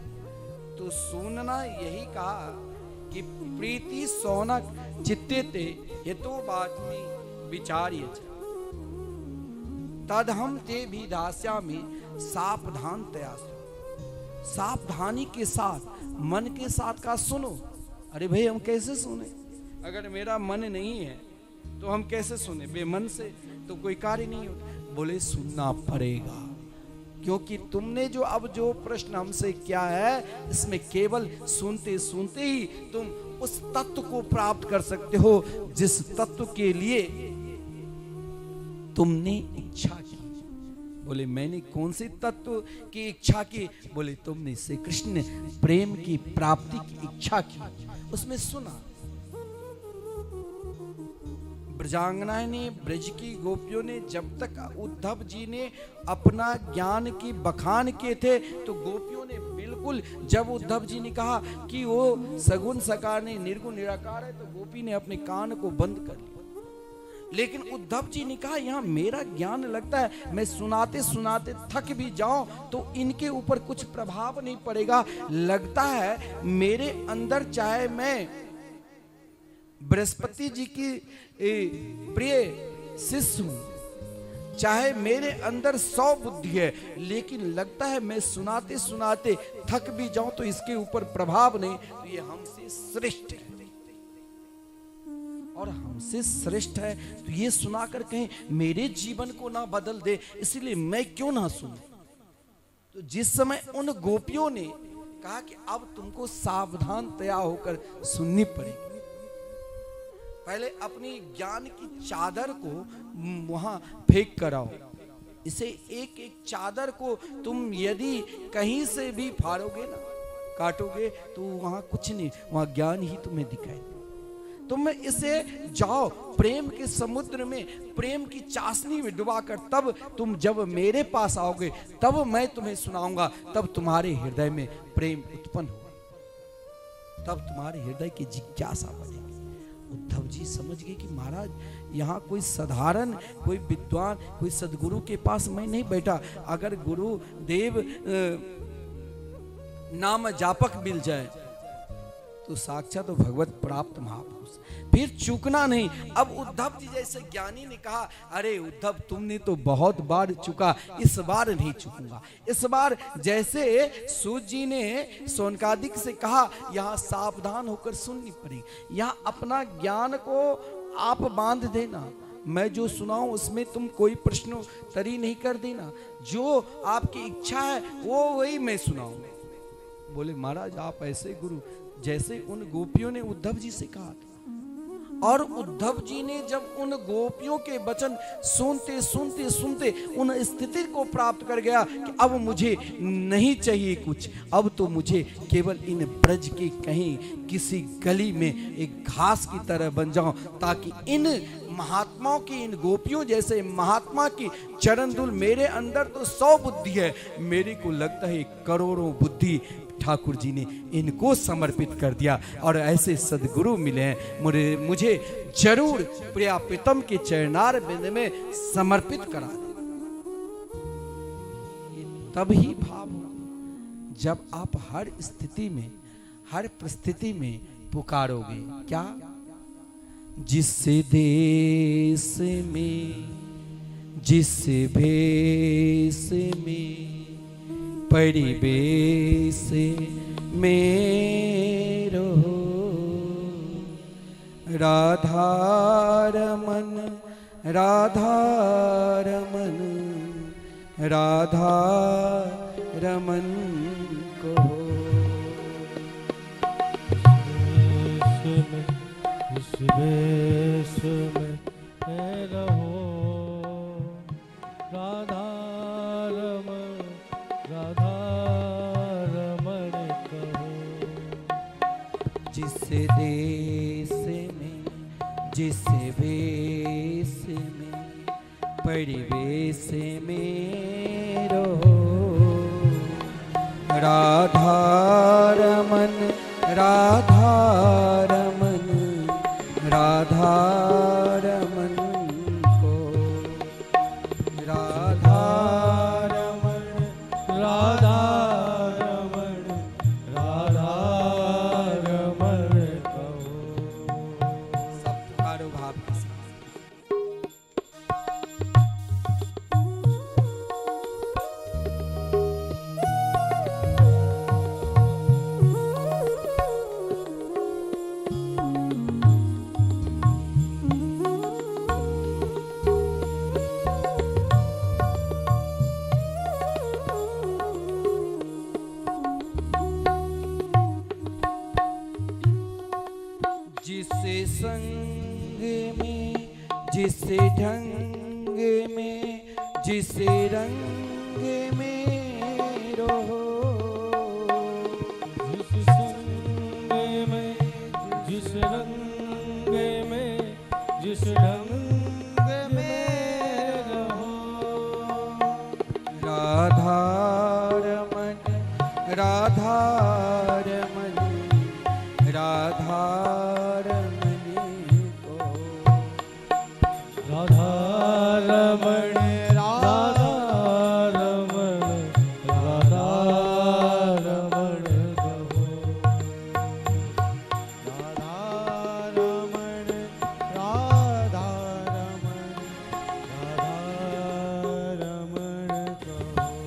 तो सुनना यही कहा कि प्रीति सौनक चित्ते ते हेतु वाचमी विचार्य तद हम ते भी दास्यामि सावधानतया। सावधानी के साथ, मन के साथ का सुनो। अरे भाई हम कैसे सुने? अगर मेरा मन नहीं है तो हम कैसे सुने? बेमन से तो कोई कार्य नहीं होता। बोले सुनना पड़ेगा, क्योंकि तुमने जो प्रश्न हमसे किया है, इसमें केवल सुनते सुनते ही तुम उस तत्व को प्राप्त कर सकते हो जिस तत्व के लिए तुमने इच्छा की। बोले मैंने कौन से तत्व की इच्छा की? बोले तुमने श्री कृष्ण प्रेम की प्राप्ति की इच्छा की, उसमें सुना। ब्रजांगना ने, ब्रज की गोपियों ने जब तक उद्धव जी ने अपना ज्ञान की बखान किए थे तो गोपियों ने बिल्कुल, जब उद्धव जी ने कहा कि वो सगुण सकार ने निर्गुण निराकार है, तो गोपी ने अपने कान को बंद कर लिया। लेकिन उद्धव जी ने कहा यहाँ मेरा ज्ञान लगता है मैं सुनाते सुनाते थक भी जाऊं तो इनके ऊपर कुछ प्रभाव नहीं पड़ेगा। लगता है मेरे अंदर, चाहे मैं बृहस्पति जी की प्रिय शिष्य हूं, चाहे मेरे अंदर 100 बुद्धि है, लेकिन लगता है मैं सुनाते सुनाते थक भी जाऊं तो इसके ऊपर प्रभाव नहीं। तो ये हमसे श्रेष्ठ है, और हमसे श्रेष्ठ है तो ये सुनाकर कहीं मेरे जीवन को ना बदल दे, इसलिए मैं क्यों ना सुनूं। तो जिस समय उन गोपियों ने कहा कि अब तुमको सावधानतया होकर सुननी पड़ेगी, पहले अपनी ज्ञान की चादर को वहां फेंक कर आओ। इसे एक एक चादर को तुम यदि कहीं से भी फाड़ोगे ना, काटोगे, तो वहां कुछ नहीं, वहां ज्ञान ही तुम्हें दिखाई दे। तुम इसे जाओ प्रेम के समुद्र में, प्रेम की चाशनी में डुबाकर, तब तुम जब मेरे पास आओगे तब मैं तुम्हें सुनाऊंगा, तब तुम्हारे हृदय में प्रेम उत्पन्न होगा, तब तुम्हारे हृदय की जिज्ञासा बढ़ेगी। उद्धव जी समझ गए कि महाराज यहाँ कोई साधारण, कोई विद्वान, कोई सदगुरु के पास मैं नहीं बैठा। अगर गुरु देव नाम जापक मिल जाए तो साक्षात तो भगवत प्राप्त महापुरुष, फिर चूकना नहीं। अब उद्धव जी जैसे ज्ञानी ने कहा, अरे उद्धव तुमने तो बहुत बार चुका, इस बार नहीं चुकूंगा। इस बार जैसे सूत जी ने सोनकादिक से कहा, यहाँ सावधान होकर सुननी पड़ेगी। यहाँ अपना ज्ञान को आप बांध देना, मैं जो सुनाऊं उसमें तुम कोई प्रश्नोत्तरी नहीं कर देना, जो आपकी इच्छा है वो वही मैं सुनाऊंगा। बोले महाराज आप ऐसे गुरु, जैसे उन गोपियों ने उद्धव जी से कहा था, और उद्धव जी ने जब उन गोपियों के वचन सुनते सुनते सुनते उन स्थिति को प्राप्त कर गया कि अब मुझे नहीं चाहिए कुछ, अब तो मुझे केवल इन ब्रज के कहीं किसी गली में एक घास की तरह बन जाऊं, ताकि इन महात्माओं की, इन गोपियों जैसे महात्मा की चरण धूल, मेरे अंदर तो 100 बुद्धि है, मेरे को लगता है करोड़ों बुद्धि ठाकुर जी ने इनको समर्पित कर दिया, और ऐसे सदगुरु मिले हैं, मुझे जरूर प्रिया प्रीतम के चरणार बिंद में समर्पित करा दे। तब ही भाव होगा जब आप हर स्थिति में, हर परिस्थिति में पुकारोगे। क्या? जिस देश में, जिस भेष में, परिवेश में रहो, राधा रमन, राधा रमन, राधा रमन को। इस वेश में रहो राधा रमण कहो। जिस देश में जिस वेश में परिवेश में रहो राधा रमन राधा रमन राधा रमन को। राधा रमण राधा रमण राधा रमण कहो। सब पुकारो भाव के साथ। जिसे संग में जिसे ढंग में जिसे रंग में रहो। जिस संग में जिस रंग में जिस ढंग में रहो। राधा रमन राधा रमन राधा रमन को। राधा रमण राधा रमण राधा रमण कहो। राधा रमण राधा रमण राधा रमण कहो।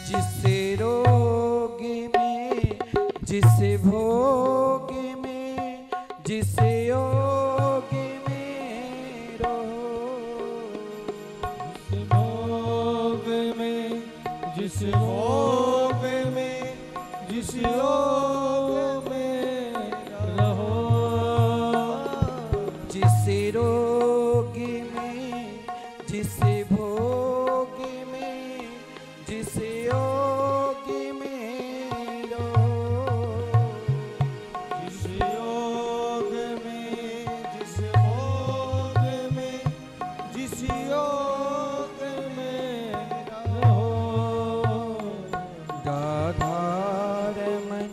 जिसे रोग में जिसे भोग में जिसे योग में रहो। जिस भोग में जिस भोग में जिस योग में रहो। जिसे रोग में जिसे भोग में जिसे योग में रहो। जिस योग में जिस भोग में जिस योग में रहो। राधा रमन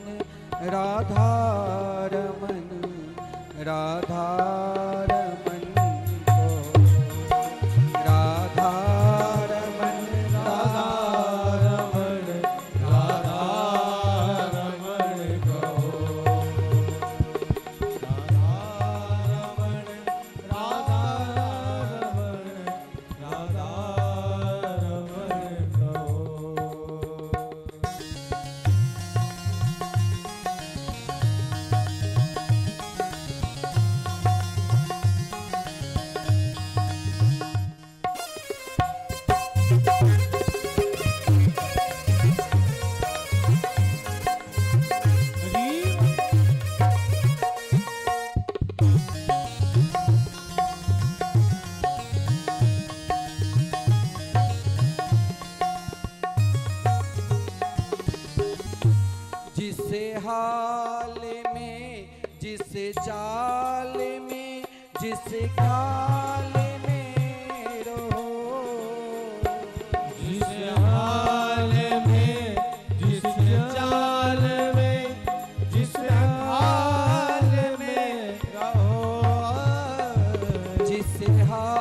राधा रमन राधा रमन को। राधा रमन राधा रमण राधा रमण कहो। राधा रमण राधा रमण राधा रमण कहो। जिसे हाल में जिसे चाल में जिसे काल में रहो। जिस हाल में जिस चाल में जिस हाल में जिस हाल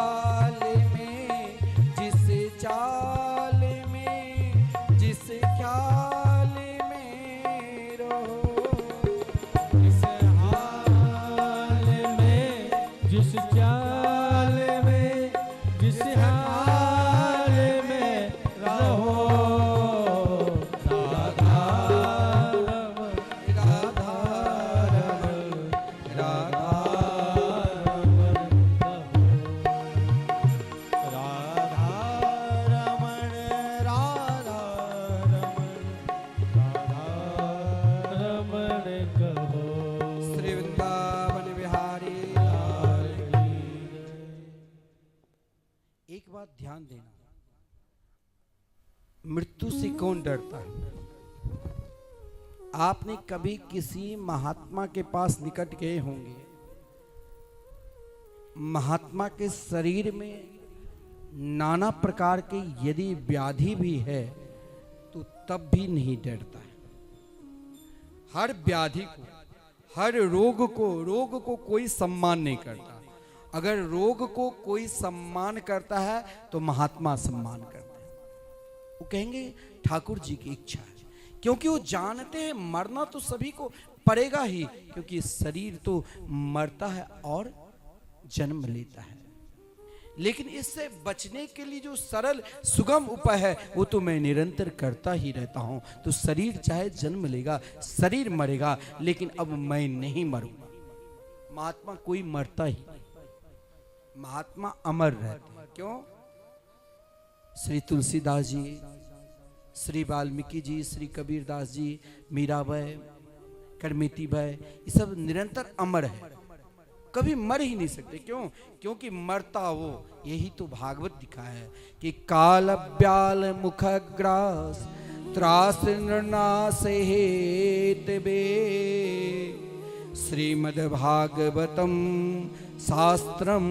मृत्यु से कौन डरता है? आपने कभी किसी महात्मा के पास निकट गए होंगे, महात्मा के शरीर में नाना प्रकार के यदि व्याधि भी है तो तब भी नहीं डरता है। हर व्याधि को, हर रोग को कोई सम्मान नहीं करता। अगर रोग को कोई सम्मान करता है तो महात्मा सम्मान करते हैं। वो कहेंगे ठाकुर जी की इच्छा है, क्योंकि वो जानते हैं मरना तो सभी को पड़ेगा ही, क्योंकि शरीर तो मरता है और जन्म लेता है। लेकिन इससे बचने के लिए जो सरल सुगम उपाय है वो तो मैं निरंतर करता ही रहता हूं। तो शरीर चाहे जन्म लेगा, शरीर मरेगा, लेकिन अब मैं नहीं मरूंगा। महात्मा कोई मरता ही, महात्मा अमर रहते हैं। क्यों? श्री तुलसीदास जी, श्री वाल्मीकि जी, श्री कबीरदास जी, मीराबाई, करमेती बाई, ये सब निरंतर अमर है, कभी मर ही नहीं सकते। क्यों? क्योंकि मरता वो, यही तो भागवत दिखा है कि काल ब्याल मुख ग्रास त्रास नृनासे हेतवे श्रीमद् भागवतम शास्त्रम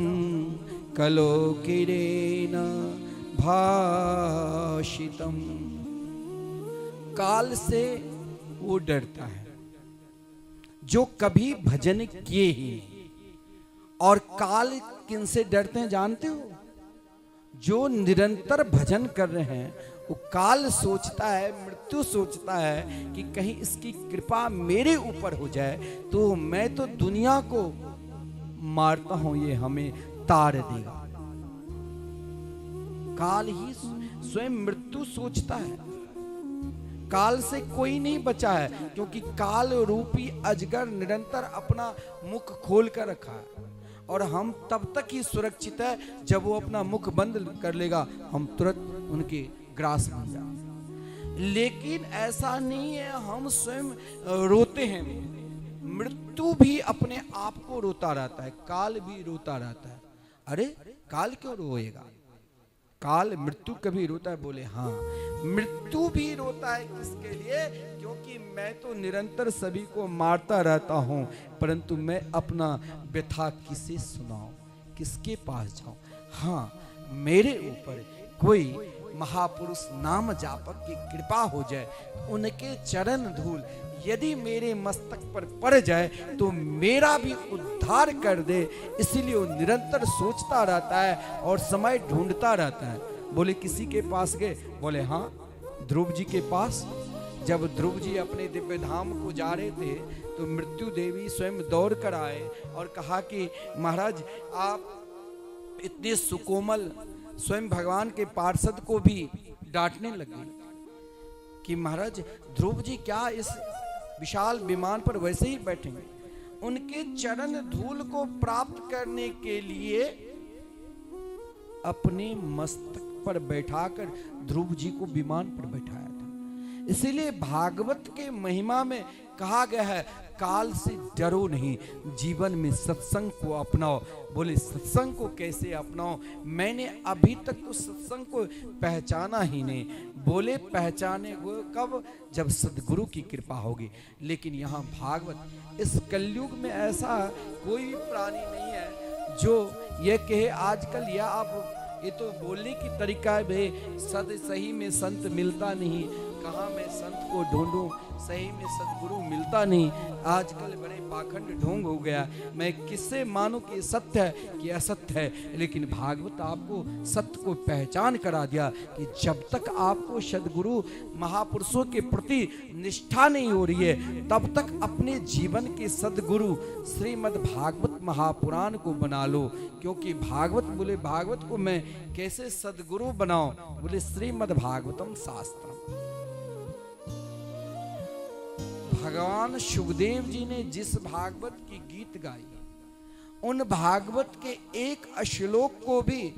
कलो किरेन भाषितम। काल से वो डरता है जो कभी भजन किए ही नहीं। और काल किन से डरते हैं जानते हो? जो निरंतर भजन कर रहे हैं, वो काल सोचता है, मृत्यु सोचता है कि कहीं इसकी कृपा मेरे ऊपर हो जाए तो मैं तो दुनिया को मारता हूं, ये हमें तार देगा। काल ही स्वयं मृत्यु सोचता है। काल से कोई नहीं बचा है, क्योंकि काल रूपी अजगर निरंतर अपना मुख खोल कर रखा है। और हम तब तक ही सुरक्षित है जब वो अपना मुख बंद कर लेगा, हम तुरंत उनके ग्रास में जाए। लेकिन ऐसा नहीं है, हम स्वयं रोते हैं। मृत्यु भी अपने आप को रोता रहता है, काल भी रोता रहता है। अरे काल क्यों रोएगा? काल मृत्यु कभी रोता है? बोले हाँ, मृत्यु भी रोता है। किसके लिए? क्योंकि मैं तो निरंतर सभी को मारता रहता हूं, परंतु मैं अपना व्यथा किसे सुनाऊं, किसके पास जाऊं? हाँ, मेरे ऊपर कोई महापुरुष नाम जापक की कृपा हो जाए, उनके चरण धूल यदि मेरे मस्तक पर पड़ जाए तो मेरा भी उद्धार कर दे। इसीलिए वो निरंतर सोचता रहता है और समय ढूंढता रहता है। बोले किसी के पास गए? बोले हाँ, ध्रुव जी के पास। जब ध्रुव जी अपने दिव्य धाम को जा रहे थे तो मृत्यु देवी स्वयं दौड़ कर आए और कहा कि महाराज आप इतने सुकोमल, स्वयं भगवान के पार्षद को भी डांटने लगे कि महाराज ध्रुव जी क्या इस विशाल विमान पर वैसे ही बैठेंगे? उनके चरण धूल को प्राप्त करने के लिए अपने मस्तक पर बैठाकर ध्रुव जी को विमान पर बैठाया था। इसीलिए भागवत के महिमा में कहा गया है, काल से डरो नहीं, जीवन में सत्संग को अपनाओ। बोले सत्संग को कैसे अपनाओ? मैंने अभी तक तो सत्संग को पहचाना ही नहीं। बोले पहचाने को कब? जब सदगुरु की कृपा होगी। लेकिन यहाँ भागवत, इस कलयुग में ऐसा कोई भी प्राणी नहीं है जो ये कहे आजकल, या आप ये तो बोलने की तरीका है, भाई सद सही में संत मिलता नहीं, कहाँ मैं संत को ढूंढूं, सही में सदगुरु मिलता नहीं। आजकल बड़े पाखंड ढोंग हो गया। मैं किससे मानूं कि सत्य है कि असत्य है? लेकिन भागवत आपको सत्य को पहचान करा दिया कि जब तक आपको सदगुरु महापुरुषों के प्रति निष्ठा नहीं हो रही है, तब तक अपने जीवन के सदगुरु श्रीमद् भागवत महापुराण को बना लो। क्योंकि भागवत, बोले भागवत को मैं कैसे सदगुरु बनाऊं? बोले श्रीमद् भागवतम शास्त्रम। भगवान सुखदेव जी ने जिस भागवत की गीत गाई, उन भागवत के एक श्लोक को भी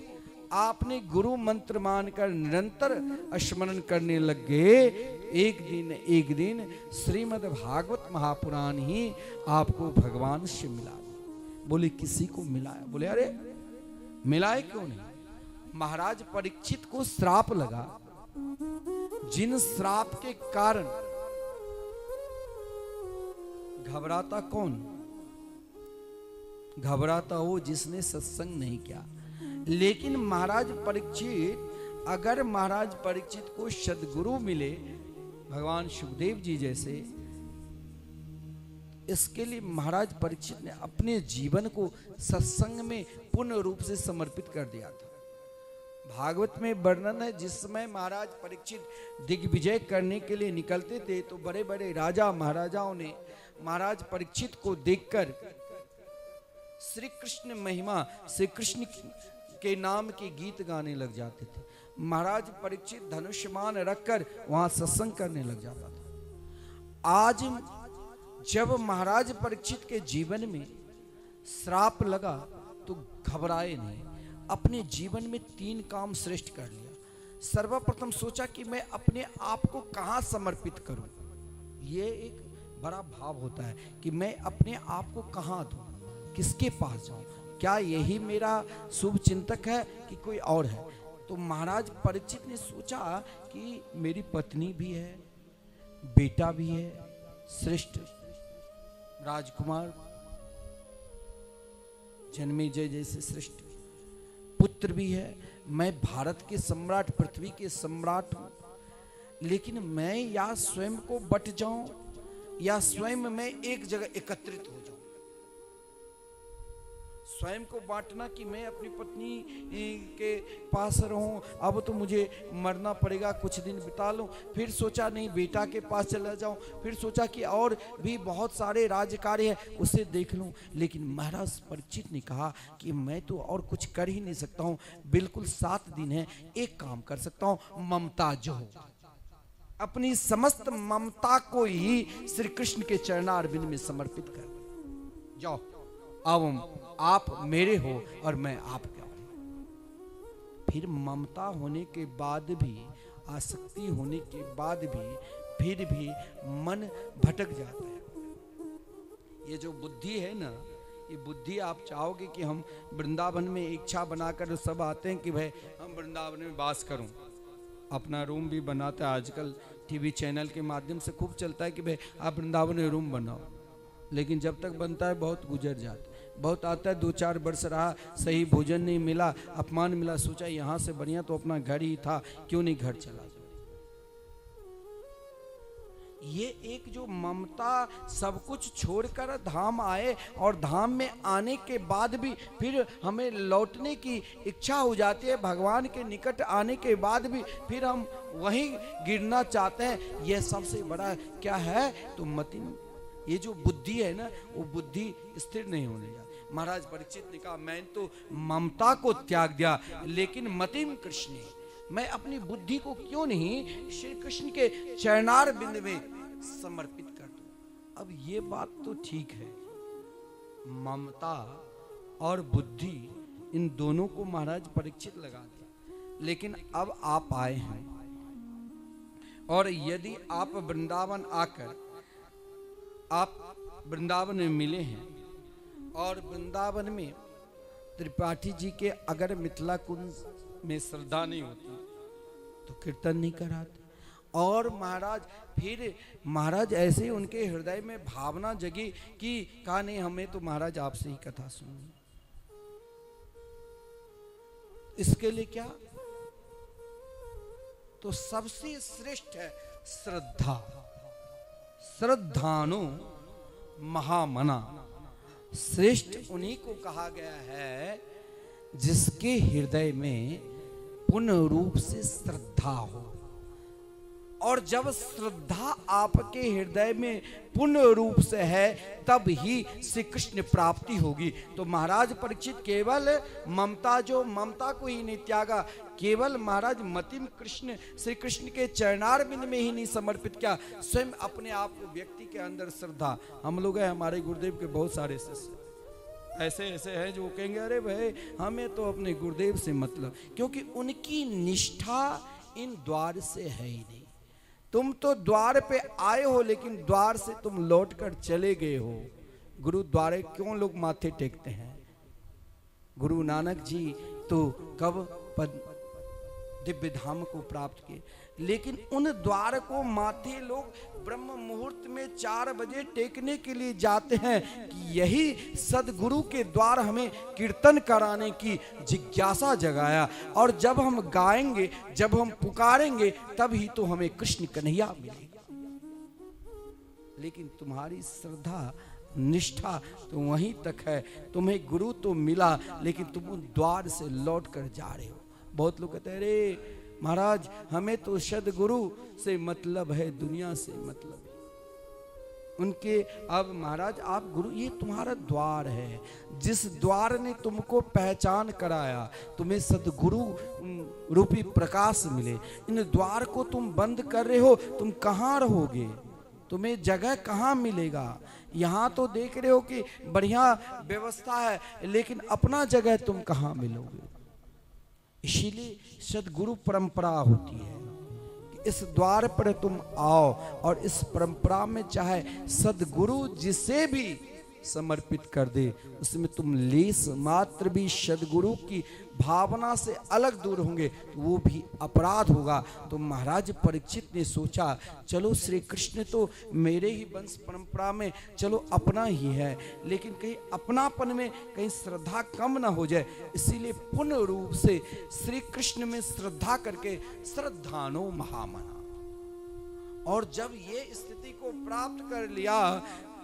आपने गुरु मंत्र मानकर निरंतर स्मरण करने लग गए, एक दिन श्रीमद् भागवत महापुराण ही आपको भगवान से मिला। बोले किसी को मिलाया? बोले अरे मिलाए क्यों नहीं? महाराज परीक्षित को श्राप लगा जिन श्राप के कारण घबराता कौन? घबराता वो जिसने सत्संग नहीं किया। लेकिन महाराज परीक्षित, अगर महाराज परीक्षित को सद्गुरु मिले, भगवान सुखदेव जी जैसे, इसके लिए महाराज परीक्षित ने अपने जीवन को सत्संग में पूर्ण रूप से समर्पित कर दिया था। भागवत में वर्णन है, जिस समय महाराज परीक्षित दिग्विजय करने के लिए निकलते थे तो बड़े बड़े राजा महाराजाओं ने महाराज परीक्षित को देखकर श्री कृष्ण महिमा, श्री कृष्ण के नाम के गीत गाने लग जाते थे। महाराज परीक्षित धनुष्यमान रखकर वहां सत्संग करने लग जाता था। आज जब महाराज परीक्षित के जीवन में श्राप लगा तो घबराए नहीं, अपने जीवन में 3 काम श्रेष्ठ कर लिया। सर्वप्रथम सोचा कि मैं अपने आप को कहां समर्पित करूं। ये एक बड़ा भाव होता है कि मैं अपने आप को कहां दूं, किसके पास जाऊं, क्या यही मेरा शुभ चिंतक है कि कोई और है। तो महाराज परीक्षित ने सोचा कि मेरी पत्नी भी है, बेटा भी है, श्रेष्ठ राजकुमार जन्मेजय जैसे श्रेष्ठ पुत्र भी है, मैं भारत के सम्राट, पृथ्वी के सम्राट हूं। लेकिन मैं या स्वयं को बट जाऊं या स्वयं मैं एक जगह एकत्रित हो जाऊं। स्वयं को बांटना कि मैं अपनी पत्नी के पास रहूं, अब तो मुझे मरना पड़ेगा, कुछ दिन बिता लूं। फिर सोचा नहीं बेटा के पास चला जाऊं। फिर सोचा कि और भी बहुत सारे राज्य कार्य है, उसे देख लूं। लेकिन महाराज परीक्षित ने कहा कि मैं तो और कुछ कर ही नहीं सकता हूं, बिल्कुल 7 दिन है, एक काम कर सकता हूं, ममता जो अपनी समस्त ममता को ही श्री कृष्ण के चरणारविंद में समर्पित कर जाओ। अब आप मेरे हो और मैं आपका हूं। फिर ममता होने के बाद भी, आसक्ति होने के बाद भी, फिर भी मन भटक जाता है। ये जो बुद्धि है ना, ये बुद्धि आप चाहोगे कि हम वृंदावन में इच्छा बनाकर सब आते हैं कि भाई हम वृंदावन में वास करूं, अपना रूम भी बनाता है। आजकल टीवी चैनल के माध्यम से खूब चलता है कि भाई आप वृंदावन में रूम बनाओ। लेकिन जब तक बनता है बहुत गुजर जाता है, बहुत आता है, 2-4 वर्ष रहा, सही भोजन नहीं मिला, अपमान मिला, सोचा यहाँ से बढ़िया तो अपना घर ही था, क्यों नहीं घर चला जाए। ये एक जो ममता सब कुछ छोड़कर धाम आए और धाम में आने के बाद भी फिर हमें लौटने की इच्छा हो जाती है, भगवान के निकट आने के बाद भी फिर हम वहीं गिरना चाहते हैं। यह सबसे बड़ा क्या है? तो मतिम, ये जो बुद्धि है ना, वो बुद्धि स्थिर नहीं होने जाती। महाराज परीक्षित ने कहा मैं तो ममता को त्याग दिया, लेकिन मतिम कृष्ण, मैं अपनी बुद्धि को क्यों नहीं श्री कृष्ण के चरणार बिंद में समर्पित कर दूं। अब ये बात तो ठीक है, ममता और बुद्धि इन दोनों को महाराज परीक्षित लगा दिया। लेकिन अब आप आए हैं और यदि आप वृंदावन आकर आप वृंदावन में मिले हैं और वृंदावन में त्रिपाठी जी के अगर मिथिला कुंज में श्रद्धा नहीं होती तो कीर्तन नहीं कराते। और महाराज फिर महाराज ऐसे उनके हृदय में भावना जगी कि कहा नहीं, हमें तो महाराज आपसे ही कथा सुननी। इसके लिए क्या? तो सबसे श्रेष्ठ है श्रद्धा। श्रद्धानु महामना, श्रेष्ठ उन्हीं को कहा गया है जिसके हृदय में पूर्ण रूप से श्रद्धा हो। और जब श्रद्धा आपके हृदय में पूर्ण रूप से है तब ही श्री कृष्ण प्राप्ति होगी। तो महाराज परीक्षित केवल ममता को ही नहीं त्यागा, केवल महाराज मतिम कृष्ण श्री कृष्ण के चरणारविंद में ही नहीं समर्पित किया, स्वयं अपने आप को व्यक्ति के अंदर श्रद्धा। हम लोग हैं, हमारे गुरुदेव के बहुत सारे शिष्य ऐसे हैं जो कहेंगे अरे भाई हमें तो अपने गुरुदेव से मतलब, क्योंकि उनकी निष्ठा इन द्वार से है ही नहीं। तुम तो द्वार पे आए हो लेकिन द्वार से तुम लौट कर चले गए हो। गुरुद्वारे क्यों लोग माथे टेकते हैं? गुरु नानक जी तो कब दिव्य धाम को प्राप्त किए। लेकिन उन द्वार को माथे लोग ब्रह्म मुहूर्त में 4 बजे टेकने के लिए जाते हैं कि यही सदगुरु के द्वार हमें कीर्तन कराने की जिज्ञासा जगाया, और जब हम गाएंगे, जब हम पुकारेंगे, तब ही तो हमें कृष्ण कन्हैया मिलेगा। लेकिन तुम्हारी श्रद्धा निष्ठा तो वहीं तक है, तुम्हें गुरु तो मिला लेकिन तुम उन द्वार से लौट कर जा रहे हो। बहुत लोग कहते हैं अरे महाराज हमें तो सदगुरु से मतलब है, दुनिया से मतलब है उनके। अब महाराज आप गुरु, ये तुम्हारा द्वार है, जिस द्वार ने तुमको पहचान कराया, तुम्हें सदगुरु रूपी प्रकाश मिले, इन द्वार को तुम बंद कर रहे हो, तुम कहाँ रहोगे, तुम्हें जगह कहाँ मिलेगा। यहाँ तो देख रहे हो कि बढ़िया व्यवस्था है, लेकिन अपना जगह तुम कहाँ मिलोगे। इसीलिए सदगुरु परंपरा होती है कि इस द्वार पर तुम आओ, और इस परंपरा में चाहे सदगुरु जिसे भी समर्पित कर दे, उसमें तुम लेस मात्र भी सदगुरु की भावना से अलग दूर होंगे तो वो भी अपराध होगा। तो महाराज परीक्षित ने सोचा चलो श्री कृष्ण तो मेरे ही वंश परंपरा में चलो अपना ही है, लेकिन कहीं अपनापन में कहीं श्रद्धा कम ना हो जाए, इसीलिए पूर्ण रूप से श्री कृष्ण में श्रद्धा करके श्रद्धानो महामना। और जब ये स्थिति को प्राप्त कर लिया,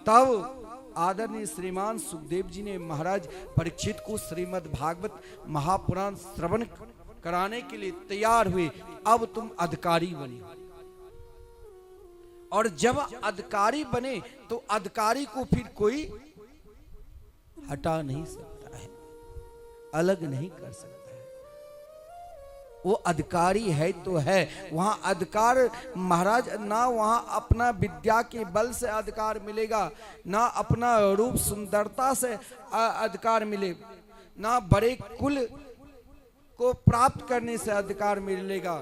तब आदरणीय श्रीमान सुखदेव जी ने महाराज परीक्षित को श्रीमद् भागवत महापुराण श्रवण कराने के लिए तैयार हुए। अब तुम अधिकारी बने, और जब अधिकारी बने तो अधिकारी को फिर कोई हटा नहीं सकता है, अलग नहीं कर सकता है। वो अधिकारी है तो है, वहां अधिकार महाराज ना वहां अपना विद्या के बल से अधिकार मिलेगा, ना अपना रूप सुंदरता से अधिकार मिले, ना बड़े कुल को प्राप्त करने से अधिकार मिलेगा,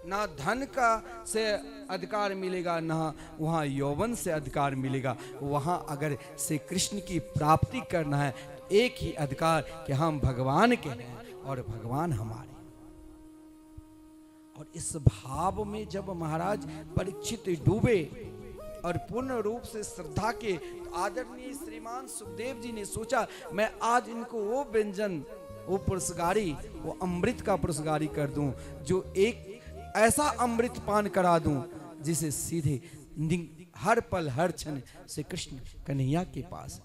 ना धन का से अधिकार मिलेगा, ना वहां यौवन से अधिकार मिलेगा। वहां अगर श्री कृष्ण की प्राप्ति करना है तो एक ही अधिकार कि हम भगवान के हैं और भगवान हमारे। और इस भाव में जब महाराज परीक्षित डूबे और पूर्ण रूप से श्रद्धा के, तो आदरणीय श्रीमान सुखदेव जी ने सोचा मैं आज इनको वो व्यंजन, वो पुरस्कारी, वो अमृत का पुरस्कारी कर दूं, जो एक ऐसा अमृत पान करा दूं जिसे सीधे हर पल हर क्षण श्री कृष्ण कन्हैया के पास।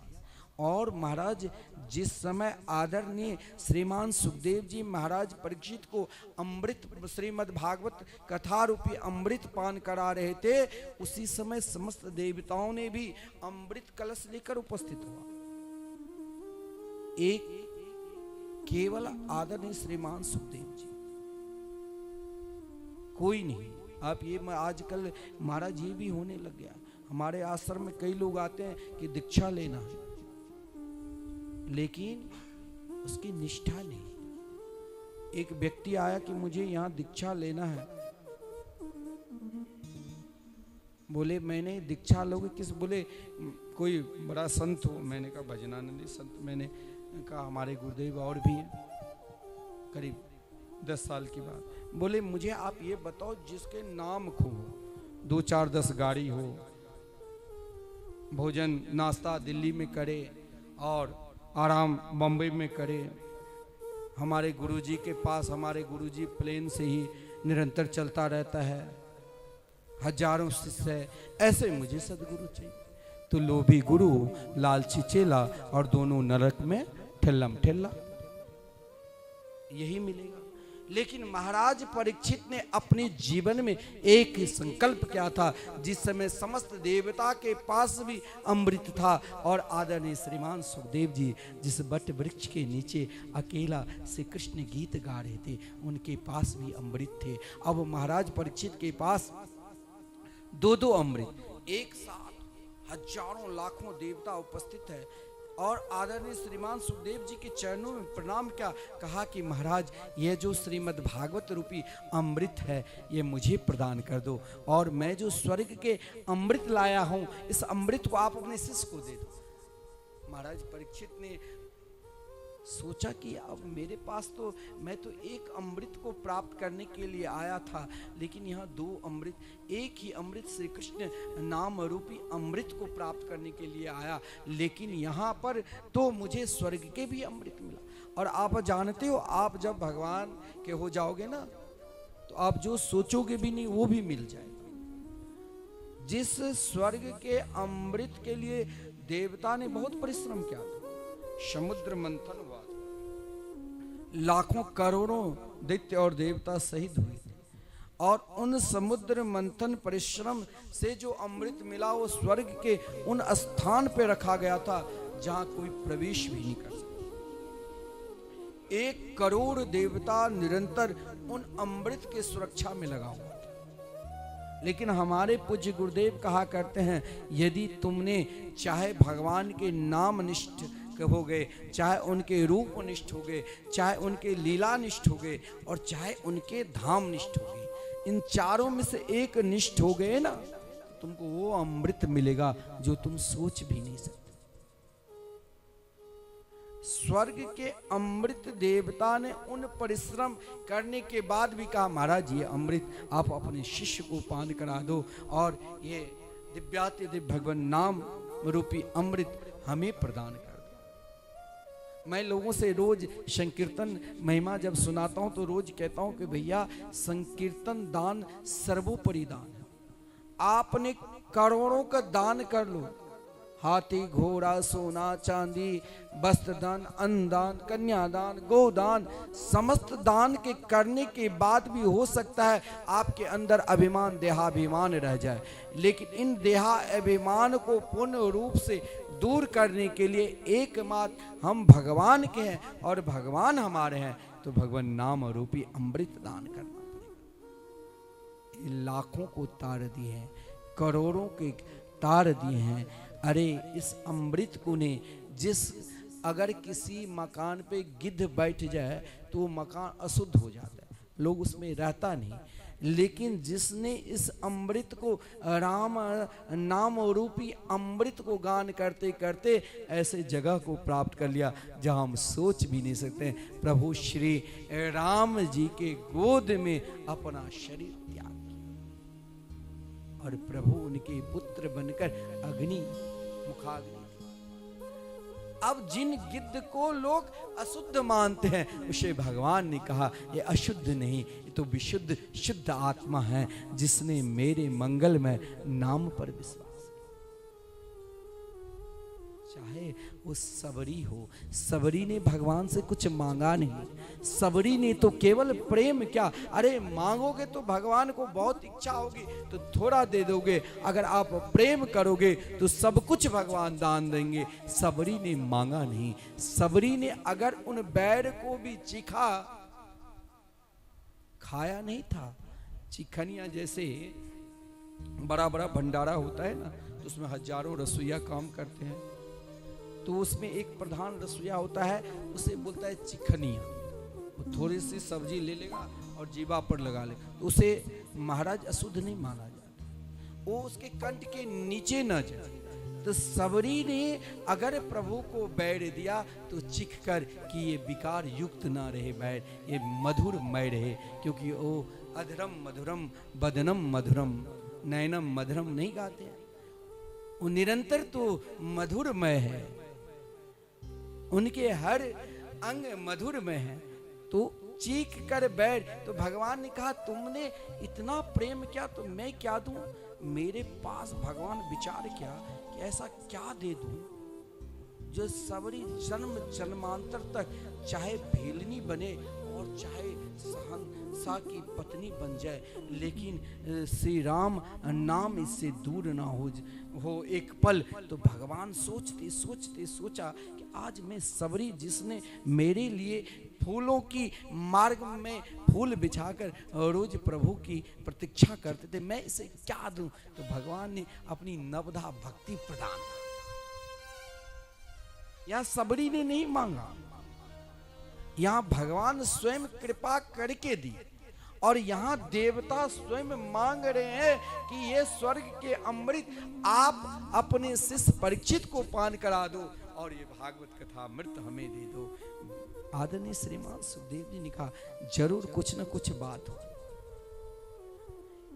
और महाराज जिस समय आदरणीय श्रीमान सुखदेव जी महाराज परीक्षित को अमृत श्रीमद् भागवत कथा रूपी अमृत पान करा रहे थे, उसी समय समस्त देवताओं ने भी अमृत कलश लेकर उपस्थित हुआ। एक केवल आदरणीय श्रीमान सुखदेव जी, कोई नहीं। आप ये आजकल महाराज ये भी होने लग गया, हमारे आश्रम में कई लोग आते हैं कि दीक्षा लेना है, लेकिन उसकी निष्ठा नहीं। एक व्यक्ति आया कि मुझे यहाँ दीक्षा लेना है, बोले मैंने दीक्षा लोगे किस, बोले कोई बड़ा संत हो। मैंने कहा भजनानंदी संत। मैंने कहा हमारे गुरुदेव और भी हैं, करीब 10 साल की बात। बोले मुझे आप ये बताओ जिसके नाम खूब हो, 2 4 10 गाड़ी हो, भोजन नाश्ता दिल्ली में करे और आराम बम्बई में करे, हमारे गुरुजी के पास, हमारे गुरुजी प्लेन से ही निरंतर चलता रहता है, हजारों शिष्य है, ऐसे मुझे सदगुरु चाहिए। तो लोभी गुरु लालची चेला और दोनों नरक में ठेलम ठेला, यही मिलेगा। लेकिन महाराज परीक्षित ने अपने जीवन में एक ही संकल्प किया था, जिस समय समस्त देवता के पास भी अमृत था और आदरणीय श्रीमान सुखदेव जी जिस बट वृक्ष के नीचे अकेला श्री कृष्ण गीत गा रहे थे, उनके पास भी अमृत थे। अब महाराज परीक्षित के पास 2-2 अमृत, एक साथ हजारों लाखों देवता उपस्थित है, और आदरणीय श्रीमान सुखदेव जी के चरणों में प्रणाम किया, कहा कि महाराज ये जो श्रीमद् भागवत रूपी अमृत है ये मुझे प्रदान कर दो, और मैं जो स्वर्ग के अमृत लाया हूं इस अमृत को आप अपने शिष्य को दे दो। महाराज परीक्षित ने सोचा कि अब मेरे पास तो, मैं तो एक अमृत को प्राप्त करने के लिए आया था, लेकिन यहाँ दो अमृत, एक ही अमृत श्री कृष्ण नाम रूपी अमृत को प्राप्त करने के लिए आया, लेकिन यहाँ पर तो मुझे स्वर्ग के भी अमृत मिला। और आप जानते हो, आप जब भगवान के हो जाओगे ना, तो आप जो सोचोगे भी नहीं वो भी मिल जाएगा। जिस स्वर्ग के अमृत के लिए देवता ने बहुत परिश्रम किया था, समुद्र मंथन हुआ था, लाखों करोड़ों दैत्य और देवता शहीद हुए थे, और उन समुद्र मंथन परिश्रम से जो अमृत मिला वो स्वर्ग के उन स्थान पे रखा गया था जहां कोई प्रवेश भी नहीं कर सकता। 1 करोड़ देवता निरंतर उन अमृत के सुरक्षा में लगा हुआ था। लेकिन हमारे पूज्य गुरुदेव कहा करते हैं, यदि तुमने चाहे भगवान के नाम निष्ठ हो गए, चाहे उनके रूप निष्ठ हो गए, चाहे उनके लीला निष्ठ हो गए, और चाहे उनके धाम निष्ठ हो गए, इन चारों में से एक निष्ठ हो गए ना, तो तुमको वो अमृत मिलेगा जो तुम सोच भी नहीं सकते। स्वर्ग के अमृत देवता ने उन परिश्रम करने के बाद भी कहा, महाराज ये अमृत आप अपने शिष्य को पान करा दो, और ये दिव्याति दिव्य भगवान नाम रूपी अमृत हमें प्रदान कर दो। मैं लोगों से रोज संकीर्तन महिमा जब सुनाता हूं तो रोज कहता हूं कि भैया संकीर्तन दान सर्वोपरि दान है। आपने करोड़ों का दान कर लो, हाथी घोड़ा सोना चांदी वस्त्र दान, अन्नदान, कन्यादान, गोदान, समस्त दान के करने के बाद भी हो सकता है आपके अंदर अभिमान देहाभिमान रह जाए, लेकिन इन देहाभिमान को पूर्ण रूप से दूर करने के लिए एकमात्र हम भगवान के हैं और भगवान हमारे हैं, तो भगवान नाम रूपी अमृत दान करना पड़ेगा। लाखों को तार दिए हैं, करोड़ों के तार दिए हैं। अरे इस अमृत को ने जिस, अगर किसी मकान पे गिद्ध बैठ जाए तो वो मकान अशुद्ध हो जाता है, लोग उसमें रहता नहीं, लेकिन जिसने इस अमृत को, राम नाम रूपी अमृत को गान करते करते ऐसे जगह को प्राप्त कर लिया जहां हम सोच भी नहीं सकते। प्रभु श्री राम जी के गोद में अपना शरीर त्याग किया और प्रभु उनके पुत्र बनकर अग्नि मुखाग्नि। अब जिन गिद्ध को लोग अशुद्ध मानते हैं उसे भगवान ने कहा ये अशुद्ध नहीं, ये तो विशुद्ध शुद्ध आत्मा है जिसने मेरे मंगलमय नाम पर विश्वास। चाहे वो सबरी हो, सबरी ने भगवान से कुछ मांगा नहीं, सबरी ने तो केवल प्रेम क्या, अरे मांगोगे तो भगवान को बहुत इच्छा होगी तो थोड़ा दे दोगे, अगर आप प्रेम करोगे तो सब कुछ भगवान दान देंगे। सबरी ने मांगा नहीं, सबरी ने अगर उन बैर को भी चीखा, खाया नहीं था। चिखनिया जैसे बड़ा बड़ा भंडारा होता है ना, तो उसमें हजारों रसोइया काम करते हैं, तो उसमें एक प्रधान रसोइया होता है, उसे बोलता है चिखनिया। वो थोड़ी सी सब्जी ले लेगा और जीवा पर लगा ले, तो उसे महाराज अशुद्ध नहीं माना जाता, वो उसके कंठ के नीचे न जाए। तो सबरी ने अगर प्रभु को बैर दिया तो चिख कर कि ये विकार युक्त ना रहे बैर, ये मधुर मय रहे, क्योंकि वो अधरम मधुरम बदनम मधुरम नयनम मधुरम नहीं गाते हैं, वो निरंतर तो मधुरमय है, उनके हर अंग मधुरमय है। तो चीख कर बैठ, तो भगवान ने कहा तुमने इतना प्रेम किया तो मैं क्या दूं। मेरे पास भगवान विचार किया कि ऐसा क्या दे दूं जो सबरी जन्म जन्मांतर तक चाहे भेलनी बने और चाहे सहनसा की पत्नी बन जाए, लेकिन श्री राम नाम इससे दूर ना हो एक पल। तो भगवान सोचते सोचते सोचा कि आज मैं सबरी, जिसने मेरे लिए फूलों की मार्ग में फूल बिछाकर रोज प्रभु की प्रतीक्षा करते थे, मैं इसे क्या दूं। तो भगवान ने अपनी नवधा भक्ति प्रदान की। यहां सबरी ने नहीं मांगा, यहां भगवान स्वयं कृपा करके दी, और यहां देवता स्वयं मांग रहे हैं कि ये स्वर्ग के अमृत आप अपने शिष्य परीक्षित को पान करा दो, और ये भागवत कथा अमृत हमें दे दो। आदरणीय श्रीमान सुखदेव जी ने कहा जरूर कुछ न कुछ बात हो,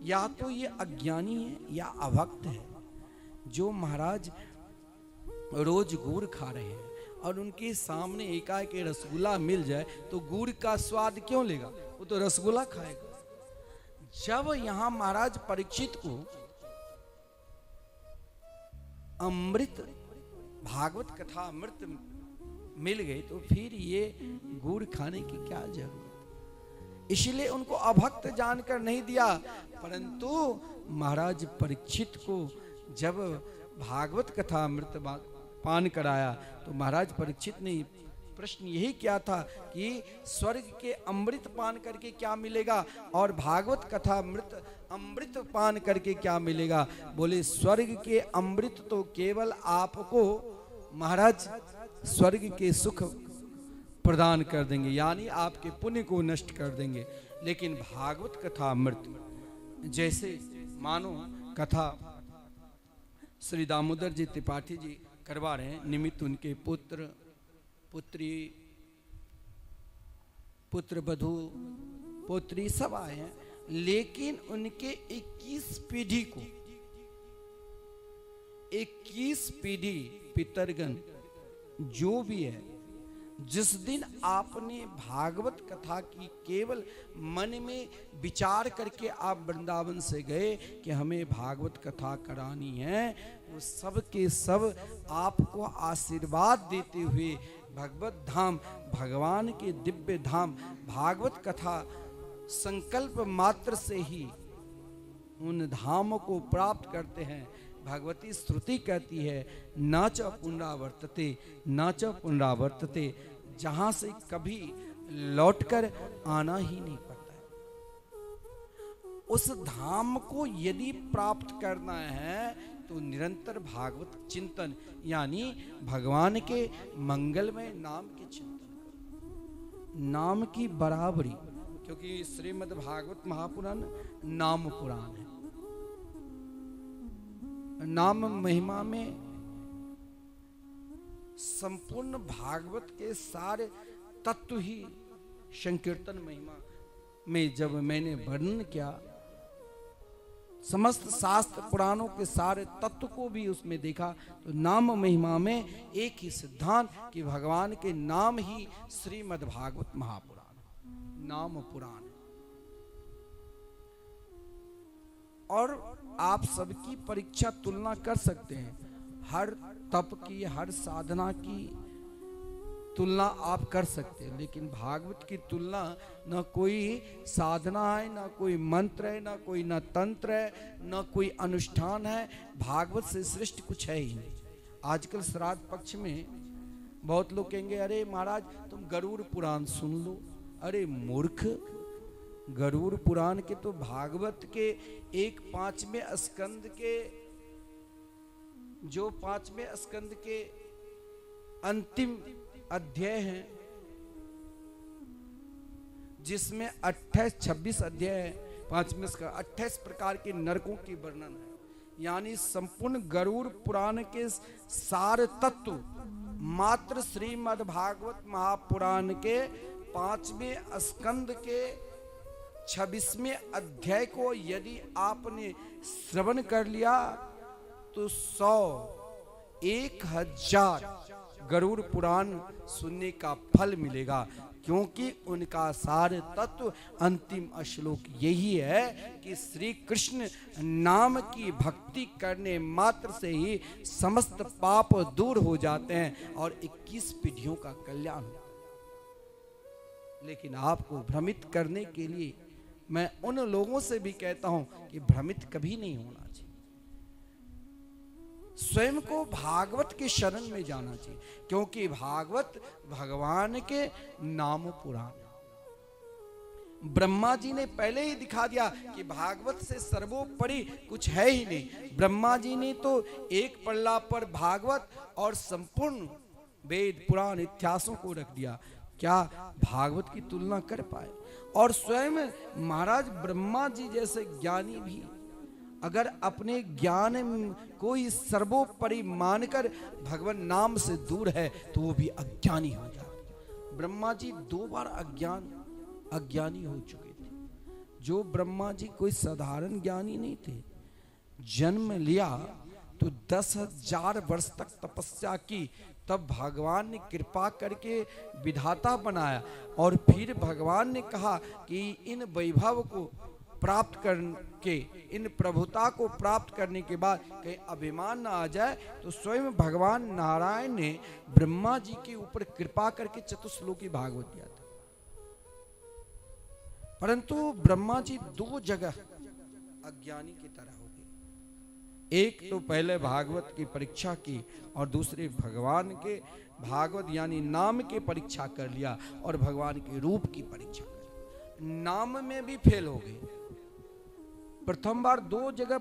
या तो ये अज्ञानी है या अभक्त है जो महाराज रोज गुड़ खा रहे हैं और उनके सामने एकाएक रसगुल्ला मिल जाए तो गुड़ का स्वाद क्यों लेगा, वो तो रसगुल्ला खाएगा। जब यहां महाराज परीक्षित को अमृत भागवत कथा अमृत मिल गई तो फिर ये गुड़ खाने की क्या जरूरत। इसलिए उनको अभक्त जानकर नहीं दिया, परंतु महाराज परीक्षित को जब भागवत कथा अमृत पान कराया तो महाराज परीक्षित ने प्रश्न यही किया था कि स्वर्ग के अमृत पान करके क्या मिलेगा और भागवत कथा अमृत पान करके क्या मिलेगा। बोले स्वर्ग के अमृत तो केवल आपको महाराज स्वर्ग के सुख प्रदान कर देंगे, यानी आपके पुण्य को नष्ट कर देंगे। लेकिन भागवत कथा अमृत जैसे मानो कथा श्री दामोदर जी त्रिपाठी जी करवा रहे हैं, निमित्त उनके पुत्र वधू पुत्री सब आए हैं, लेकिन उनके 21 पीढ़ी को 21 पीढ़ी पितरगण जो भी है, जिस दिन आपने भागवत कथा की केवल मन में विचार करके आप वृंदावन से गए कि हमें भागवत कथा करानी है, वो सब के सब आपको आशीर्वाद देते हुए भगवत धाम भगवान के दिव्य धाम भागवत कथा संकल्प मात्र से ही उन धामों को प्राप्त करते हैं। भगवती श्रुति कहती है न च पुनरावर्तते, जहां से कभी लौटकर आना ही नहीं पड़ता है। उस धाम को यदि प्राप्त करना है तो निरंतर भागवत चिंतन यानी भगवान के मंगलमय नाम के चिंतन करो, नाम की बराबरी, क्योंकि श्रीमद् भागवत महापुराण नाम पुराण है। नाम महिमा में संपूर्ण भागवत के सारे तत्व ही संकीर्तन महिमा में जब मैंने वर्णन किया, समस्त शास्त्र पुराणों के सारे तत्व को भी उसमें देखा, तो नाम महिमा में एक ही सिद्धांत कि भगवान के नाम ही श्रीमद् भागवत महापुराण नाम पुराण। और आप सबकी परीक्षा तुलना कर सकते हैं, हर तप की हर साधना की तुलना आप कर सकते हैं, लेकिन भागवत की तुलना न कोई साधना है, न कोई मंत्र है, न कोई न तंत्र है, न कोई अनुष्ठान है। भागवत से श्रेष्ठ कुछ है ही नहीं। आजकल श्राद्ध पक्ष में बहुत लोग कहेंगे अरे महाराज तुम गरुड़ पुराण सुन लो। अरे मूर्ख, गरुड़ पुराण के तो भागवत के एक 5वें स्कंद के जो 5वें स्कंद के अंतिम अध्याय हैं, जिसमें 28-26 अध्याय है, 5वें स्कंद 28 प्रकार के नरकों की वर्णन है। यानी संपूर्ण गरुड़ पुराण के सार तत्व मात्र श्रीमद् भागवत महापुराण के 5वें स्कंद के 26वें अध्याय को यदि आपने श्रवण कर लिया तो 100-1000 गरुड़ पुराण सुनने का फल मिलेगा, क्योंकि उनका सार तत्व अंतिम श्लोक यही है कि श्री कृष्ण नाम की भक्ति करने मात्र से ही समस्त पाप दूर हो जाते हैं और 21 पीढ़ियों का कल्याण होता है। लेकिन आपको भ्रमित करने के लिए मैं उन लोगों से भी कहता हूं कि भ्रमित कभी नहीं होना चाहिए। स्वयं को भागवत के शरण में जाना चाहिए, क्योंकि भागवत भगवान के नाम पुराण। ब्रह्मा जी ने पहले ही दिखा दिया कि भागवत से सर्वोपरि कुछ है ही नहीं। ब्रह्मा जी ने तो एक पल्ला पर भागवत और संपूर्ण वेद पुराण इतिहासों को रख दिया, क्या भागवत की तुलना कर पाए? और स्वयं महाराज ब्रह्मा जी जैसे ज्ञानी भी अगर अपने ज्ञान को ही सर्वोपरि मानकर भगवान नाम से दूर है तो वो भी अज्ञानी हो जाता। ब्रह्मा जी 2 बार अज्ञानी हो चुके थे। जो ब्रह्मा जी कोई साधारण ज्ञानी नहीं थे। जन्म लिया तो 10,000 वर्ष तक तपस्या की, तब भगवान ने कृपा करके विधाता बनाया और फिर भगवान ने कहा कि इन वैभव को प्राप्त करके, इन प्रभुता को प्राप्त करने के बाद कहीं अभिमान ना आ जाए, तो स्वयं भगवान नारायण ने ब्रह्मा जी के ऊपर कृपा करके चतुश्लोकी भागवत दिया था। परंतु ब्रह्मा जी 2 जगह अज्ञानी की तरह हो गए। एक तो पहले भागवत की परीक्षा की और दूसरे भगवान के भागवत यानी नाम की परीक्षा कर लिया और भगवान के रूप की परीक्षा कर लिया। नाम में भी फेल हो गए। प्रथम बार 2 जगह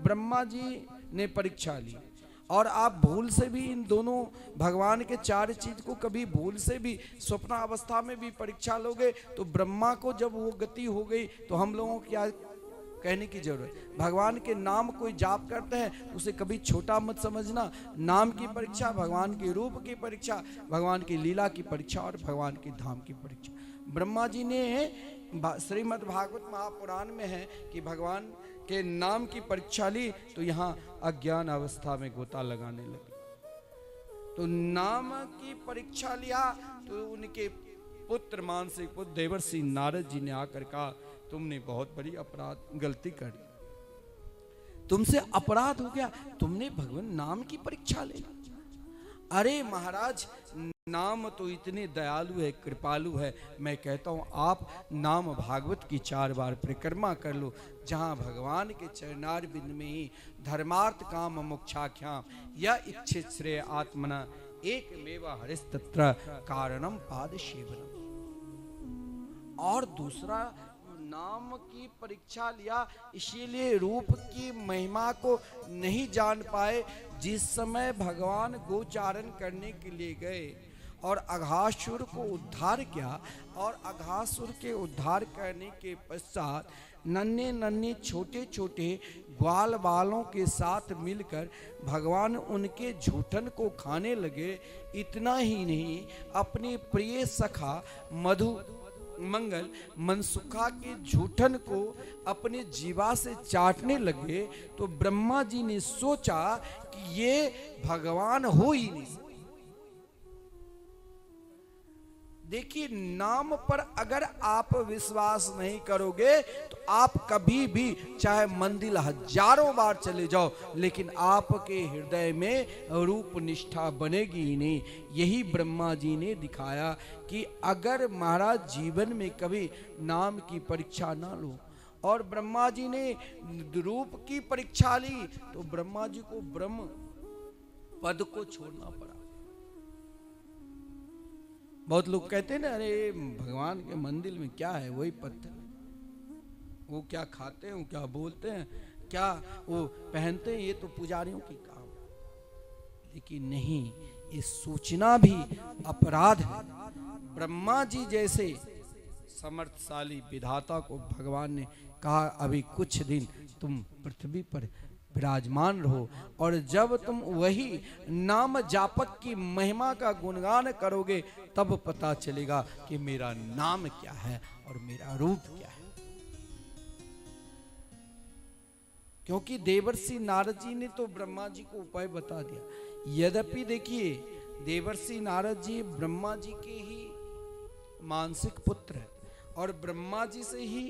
ब्रह्मा जी ने परीक्षा ली और आप भूल से भी इन दोनों भगवान के 4 चीज को कभी भूल से भी स्वप्न अवस्था में भी परीक्षा लोगे तो ब्रह्मा को जब वो गति हो गई तो हम लोगों को क्या कहने की जरूरत है। भगवान के नाम कोई जाप करते हैं उसे कभी छोटा मत समझना। नाम की परीक्षा, भगवान के रूप की परीक्षा, भगवान की लीला की परीक्षा और भगवान के धाम की परीक्षा। ब्रह्मा जी ने श्रीमद् भागवत महापुराण में है कि भगवान के नाम की परीक्षा ली तो यहाँ अज्ञान अवस्था में गोता लगाने लगे। तो नाम की परीक्षा लिया तो उनके पुत्र मानसिक पुत्र देवर्षि नारद जी ने आकर कहा तुमने बहुत बड़ी गलती कर दी, तुमसे अपराध हो गया, तुमने भगवान नाम की परीक्षा ले ली। अरे महाराज, नाम तो इतने दयालु है, कृपालु है, मैं कहता हूं आप नाम भागवत की 4 बार परिक्रमा कर लो, जहां भगवान के चरणारविंद में ही धर्मार्थ काम मोक्षाख्याम या इच्छित श्रेय आत्मना एकमेव हरिस्तत्र कारणम पाद सेवनम। और दूसरा नाम की परीक्षा लिया, इसीलिए रूप की महिमा को नहीं जान पाए। जिस समय भगवान गोचारण करने के लिए गए और अघासुर को उद्धार किया और अघासुर के उद्धार करने के पश्चात नन्हे नन्हे छोटे छोटे ग्वाल बालों के साथ मिलकर भगवान उनके झूठन को खाने लगे। इतना ही नहीं, अपने प्रिय सखा मधु मंगल मनसुखा के झूठन को अपने जीवा से चाटने लगे। तो ब्रह्मा जी ने सोचा कि ये भगवान हो ही नहीं सकते। देखिए, नाम पर अगर आप विश्वास नहीं करोगे तो आप कभी भी चाहे मंदिर 1000 बार चले जाओ, लेकिन आपके हृदय में रूप निष्ठा बनेगी ही नहीं। यही ब्रह्मा जी ने दिखाया कि अगर महाराज जीवन में कभी नाम की परीक्षा ना लो, और ब्रह्मा जी ने रूप की परीक्षा ली तो ब्रह्मा जी को ब्रह्म पद को छोड़ना पड़ा। बहुत लोग कहते हैं ना, अरे भगवान के मंदिर में क्या है, वही पत्थर, वो क्या खाते हैं, वो क्या बोलते हैं, क्या वो पहनते हैं, ये तो पुजारियों की काम। लेकिन नहीं, ये सोचना भी अपराध है। ब्रह्मा जी जैसे समर्थशाली विधाता को भगवान ने कहा अभी कुछ दिन तुम पृथ्वी पर विराजमान रहो, और जब तुम वही नाम जापक की महिमा का गुणगान करोगे तब पता चलेगा कि मेरा नाम क्या है और मेरा रूप क्या है। क्योंकि देवर्षि नारद जी ने तो ब्रह्मा जी को उपाय बता दिया। यद्यपि देखिए, देवर्षि नारद जी ब्रह्मा जी के ही मानसिक पुत्र है और ब्रह्मा जी से ही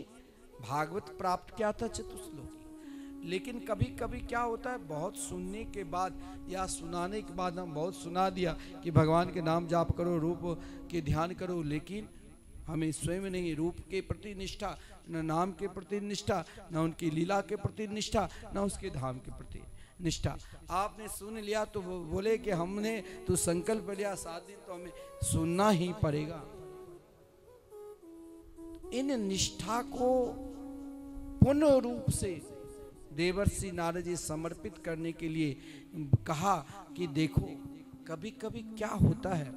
भागवत प्राप्त किया था चतुश्लोकी। लेकिन कभी कभी क्या होता है, बहुत सुनने के बाद या सुनाने के बाद हम बहुत सुना दिया कि भगवान के नाम जाप करो, रूप के ध्यान करो, लेकिन हमें स्वयं नहीं रूप के प्रति निष्ठा, न नाम के प्रति निष्ठा, न उनकी लीला के प्रति निष्ठा, न उसके धाम के प्रति निष्ठा। आपने सुन लिया तो बोले कि हमने तो संकल्प लिया 7 दिन तो हमें सुनना ही पड़ेगा। इन निष्ठा को पूर्ण रूप से देवर्षि नारद जी समर्पित करने के लिए कहा कि देखो कभी कभी क्या होता है,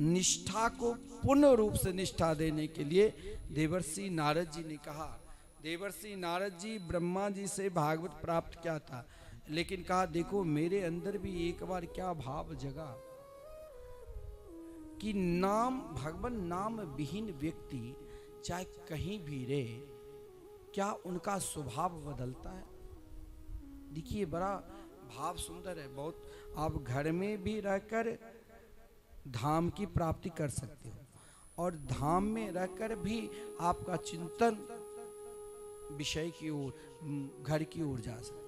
निष्ठा को पूर्ण रूप से निष्ठा देने के लिए देवर्षि नारद जी ने कहा देवर्षि नारद जी ब्रह्मा जी से भागवत प्राप्त किया था, लेकिन कहा देखो मेरे अंदर भी एक बार क्या भाव जगा कि नाम भगवान नाम विहीन व्यक्ति चाहे कहीं भी रहे, क्या उनका स्वभाव बदलता है? देखिए बड़ा भाव सुंदर है बहुत। आप घर में भी रहकर धाम की प्राप्ति कर सकते हो और धाम में रहकर भी आपका चिंतन विषय की ओर, घर की ओर जा सकता है।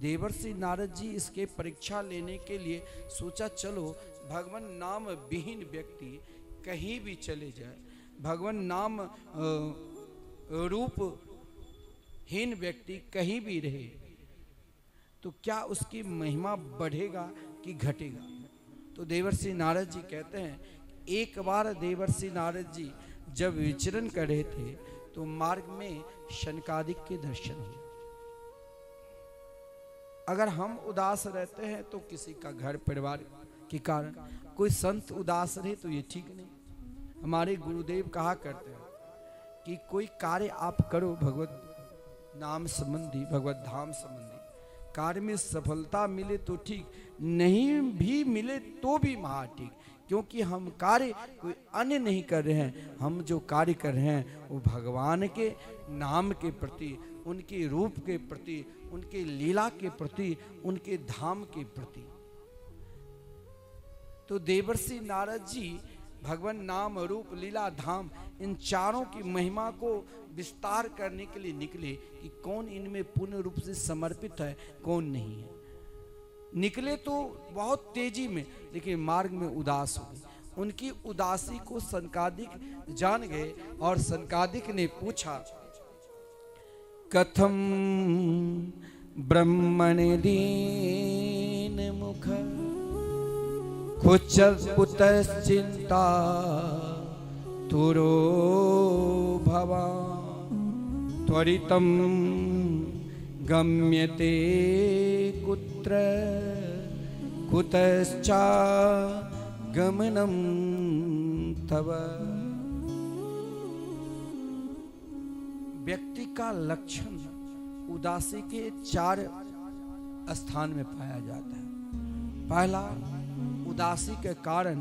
देवर्षि नारद जी इसके परीक्षा लेने के लिए सोचा चलो भगवान नाम विहीन व्यक्ति कहीं भी चले जाए, भगवान नाम रूप हीन व्यक्ति कहीं भी रहे तो क्या उसकी महिमा बढ़ेगा कि घटेगा? तो देवर्षि नारद जी कहते हैं एक बार देवर्षि नारद जी जब विचरण कर रहे थे तो मार्ग में शनकादिक के दर्शन हुए। अगर हम उदास रहते हैं तो किसी का घर परिवार के कारण, कोई संत उदास रहे तो ये ठीक नहीं। हमारे गुरुदेव कहा करते हैं कि कोई कार्य आप करो भगवत नाम संबंधी, भगवत धाम संबंधी, कार्य में सफलता मिले तो ठीक, नहीं भी मिले तो भी महा ठीक, क्योंकि हम कार्य कोई अन्य नहीं कर रहे हैं, हम जो कार्य कर रहे हैं वो भगवान के नाम के प्रति, उनके रूप के प्रति, उनके लीला के प्रति, उनके धाम के प्रति। तो देवर्षि नारद जी भगवान नाम रूप लीला धाम इन चारों की महिमा को विस्तार करने के लिए निकले कि कौन इनमें पूर्ण रूप से समर्पित है, कौन नहीं है। निकले तो बहुत तेजी में, लेकिन मार्ग में उदास हो गए। उनकी उदासी को सनकादिक जान गए और सनकादिक ने पूछा कथम ब्रह्मणे दीन मुख कुतश्चिंता तुरो भवा त्वरितं गम्यते कुत्र कुतश्चा गमनं तव। व्यक्ति का लक्षण उदासी के 4 स्थान में पाया जाता है। पहला, उदासी के कारण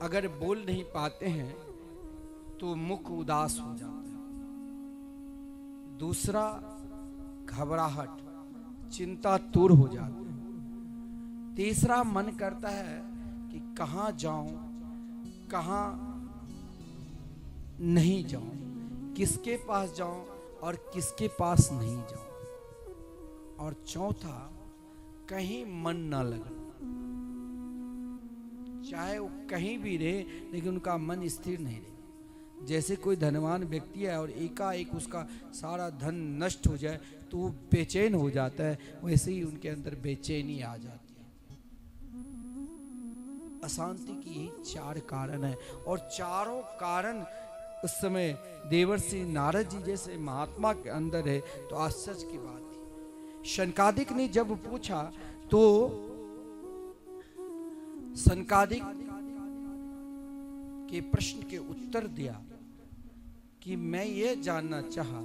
अगर बोल नहीं पाते हैं तो मुख उदास हो जाता है। दूसरा, घबराहट, चिंतातुर हो जाते हैं। तीसरा, मन करता है कि कहाँ जाऊं, कहाँ नहीं जाऊं, किसके पास जाऊं और किसके पास नहीं जाऊं। और चौथा, कहीं मन ना लगना। चाहे वो कहीं भी रहे लेकिन उनका मन स्थिर नहीं रहे। जैसे कोई धनवान व्यक्ति है और एकाएक उसका सारा धन नष्ट हो जाए तो वो बेचैन हो जाता है, वैसे ही उनके अंदर बेचैनी आ जाती है। अशांति की यही 4 कारण है और चारों कारण उस समय देवर्षि नारद जी जैसे महात्मा के अंदर है तो आश्चर्य की बात थी। शनकादिक ने जब पूछा तो सनकादिक के प्रश्न के उत्तर दिया कि मैं ये जानना चाहा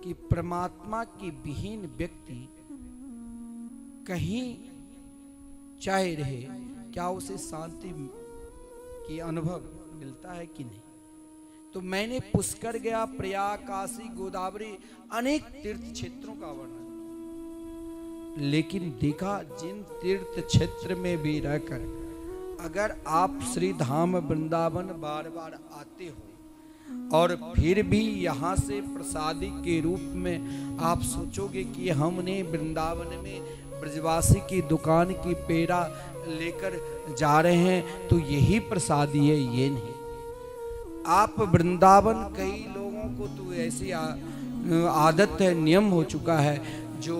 कि परमात्मा की विहीन व्यक्ति कहीं चाहे रहे, क्या उसे शांति की अनुभव मिलता है कि नहीं। तो मैंने पुष्कर गया, प्रयाग, काशी, गोदावरी, अनेक तीर्थ क्षेत्रों का वर्णन, लेकिन देखा जिन तीर्थ क्षेत्र में भी रहकर अगर आप श्री धाम वृंदावन बार बार आते हो और फिर भी यहाँ से प्रसादी के रूप में आप सोचोगे कि हमने वृंदावन में ब्रजवासी की दुकान की पेड़ा लेकर जा रहे हैं तो यही प्रसादी है, ये नहीं। आप वृंदावन, कई लोगों को तो ऐसी आदत है, नियम हो चुका है, जो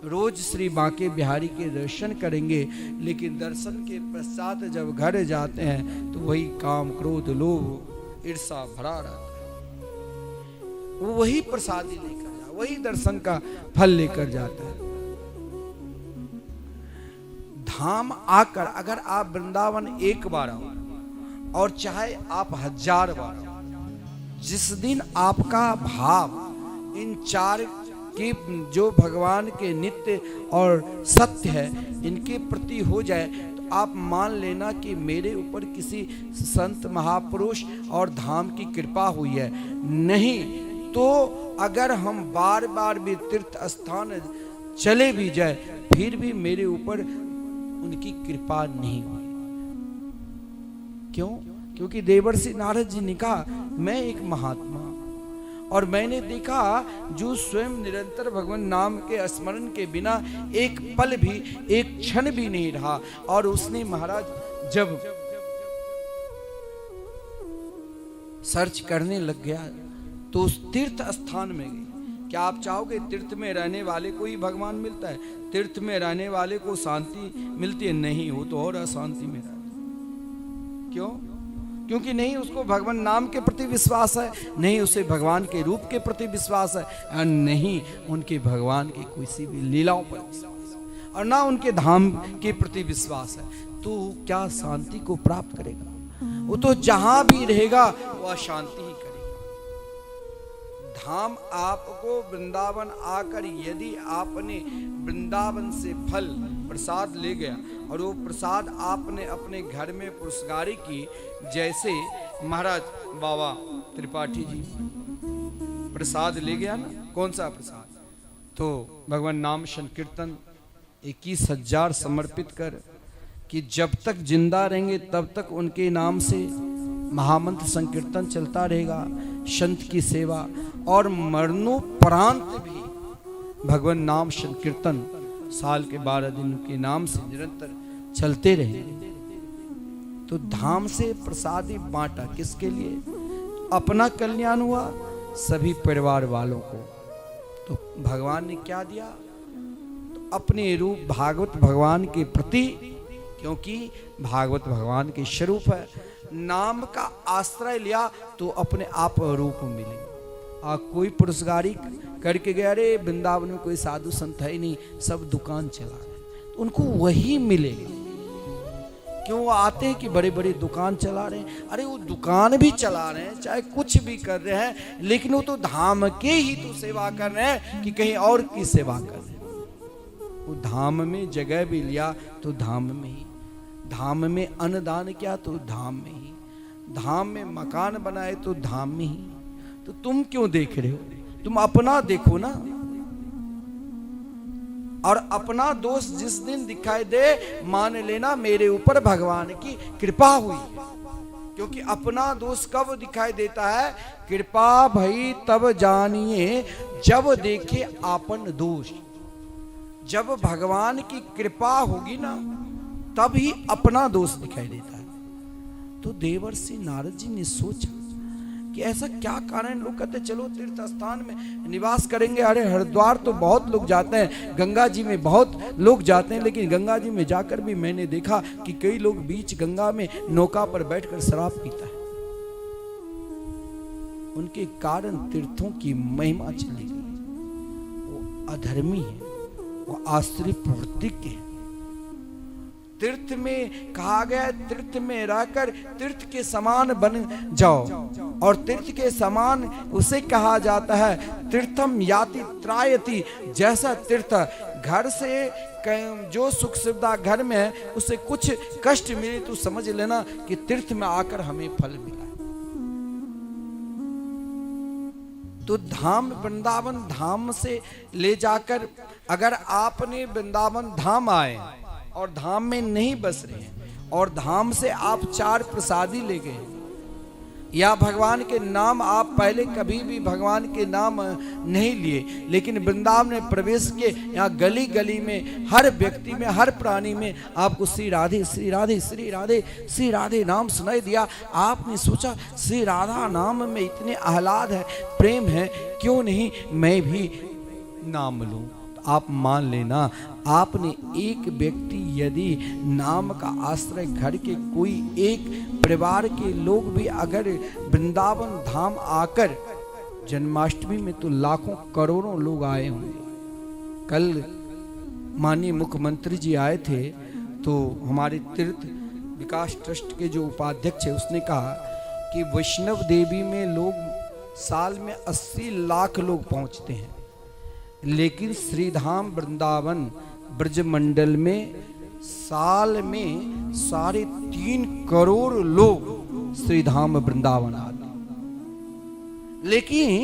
रोज श्री बांके बिहारी के दर्शन करेंगे, लेकिन दर्शन के पश्चात जब घर जाते हैं तो वही काम, क्रोध, लोभ, ईर्षा भरा रहता है। वो वही प्रसादी लेकर जा, वही दर्शन का फल लेकर जाता है। धाम आकर अगर आप वृंदावन एक बार आओ और चाहे आप 1000 बार आओ, जिस दिन आपका भाव इन चार के जो भगवान के नित्य और सत्य है इनके प्रति हो जाए तो आप मान लेना कि मेरे ऊपर किसी संत महापुरुष और धाम की कृपा हुई है। नहीं तो अगर हम बार बार भी तीर्थ स्थान चले भी जाए फिर भी मेरे ऊपर उनकी कृपा नहीं हुई। क्यों? क्योंकि देवर्षि नारद जी ने कहा मैं एक महात्मा और मैंने देखा जो स्वयं निरंतर भगवान नाम के स्मरण के बिना एक पल भी एक क्षण भी नहीं रहा। और उसने महाराज जब सर्च करने लग गया तो उस तीर्थ स्थान में गई। क्या आप चाहोगे तीर्थ में रहने वाले को ही भगवान मिलता है? तीर्थ में रहने वाले को शांति मिलती है? नहीं, वो तो और अशांति में रहता है। क्यों? क्योंकि नहीं उसको भगवान नाम के प्रति विश्वास है, नहीं उसे भगवान के रूप के प्रति विश्वास है, और नहीं उनके भगवान की किसी भी लीलाओं पर विश्वास है, और ना उनके धाम के प्रति विश्वास है। तो क्या शांति को प्राप्त करेगा? वो तो जहां भी रहेगा वह शांति ही करेगा। धाम आपको वृंदावन आकर यदि आपने वृंदावन से फल प्रसाद ले गया और वो प्रसाद आपने अपने घर में पुरस्कारी की, जैसे महाराज बाबा त्रिपाठी जी प्रसाद ले गया ना, कौन सा प्रसाद? तो भगवान नाम संकीर्तन 21,000 समर्पित कर कि जब तक जिंदा रहेंगे तब तक उनके नाम से महामंत्र संकीर्तन चलता रहेगा, संत की सेवा, और मरणोपरांत भी भगवान नाम संकीर्तन साल के 12 दिन के नाम से निरंतर चलते रहे। तो धाम से प्रसादी बांटा किसके लिए? अपना कल्याण हुआ, सभी परिवार वालों को। तो भगवान ने क्या दिया? तो अपने रूप भागवत भगवान के प्रति, क्योंकि भागवत भगवान के स्वरूप है, नाम का आश्रय लिया तो अपने आप रूप मिलेंगे। कोई पुरस्कारी करके गया, अरे वृंदावन में कोई साधु संत है ही नहीं, सब दुकान चला रहे, तो उनको वही मिलेगा। क्यों? वो आते हैं कि बड़े बड़े दुकान चला रहे हैं, अरे वो दुकान भी चला रहे हैं, चाहे कुछ भी कर रहे हैं, लेकिन वो तो धाम के ही तो सेवा कर रहे हैं कि कहीं और की सेवा कर रहे हैं। वो धाम में जगह भी लिया तो धाम में ही, धाम में अन्नदान किया तो धाम में ही, धाम में मकान बनाए तो धाम में ही। तो तुम क्यों देख रहे हो? तुम अपना देखो ना। और अपना दोष जिस दिन दिखाई दे मान लेना मेरे ऊपर भगवान की कृपा हुई। क्योंकि अपना दोष कब दिखाई देता है? कृपा भई तब जानिए जब देखे आपन दोष। जब भगवान की कृपा होगी ना तब ही अपना दोष दिखाई देता है। तो देवर्षि नारद जी ने सोचा कि ऐसा क्या कारण, लोग कहते चलो तीर्थ स्थान में निवास करेंगे, अरे हरिद्वार तो बहुत लोग जाते हैं, गंगा जी में बहुत लोग जाते हैं, लेकिन गंगा जी में जाकर भी मैंने देखा कि कई लोग बीच गंगा में नौका पर बैठकर शराब पीता है। उनके कारण तीर्थों की महिमा चली गई। वो अधर्मी है, वो आश्रय प्रवृत्ति के है। तीर्थ में कहा गया तीर्थ में रहकर तीर्थ के समान बन जाओ, और तीर्थ के समान उसे कहा जाता है तीर्थम याति त्रायति। जैसा तीर्थ घर से जो सुख सुविधा घर में है उसे कुछ कष्ट मिले तो समझ लेना कि तीर्थ में आकर हमें फल मिला। तो धाम वृंदावन धाम से ले जाकर अगर आपने वृंदावन धाम आए और धाम में नहीं बस रहे हैं और धाम से आप 4 प्रसादी ले गए, या भगवान के नाम आप पहले कभी भी भगवान के नाम नहीं लिए, लेकिन वृंदावन में प्रवेश किए, यहाँ गली गली में हर व्यक्ति में हर प्राणी में आपको श्री राधे श्री राधे श्री राधे श्री राधे नाम सुनाई दिया। आपने सोचा श्री राधा नाम में इतने आह्लाद है, प्रेम है, क्यों नहीं मैं भी नाम लूं। आप मान लेना आपने एक व्यक्ति यदि नाम का आश्रय घर के कोई एक परिवार के लोग भी अगर वृंदावन धाम आकर, जन्माष्टमी में तो लाखों करोड़ों लोग आए होंगे। कल माननीय मुख्यमंत्री जी आए थे तो हमारे तीर्थ विकास ट्रस्ट के जो उपाध्यक्ष है उसने कहा कि वैष्णव देवी में लोग साल में 80 लाख लोग पहुंचते हैं, लेकिन श्रीधाम वृंदावन ब्रजमंडल में साल में 3.5 करोड़ लोग श्रीधाम वृंदावन आते हैं। लेकिन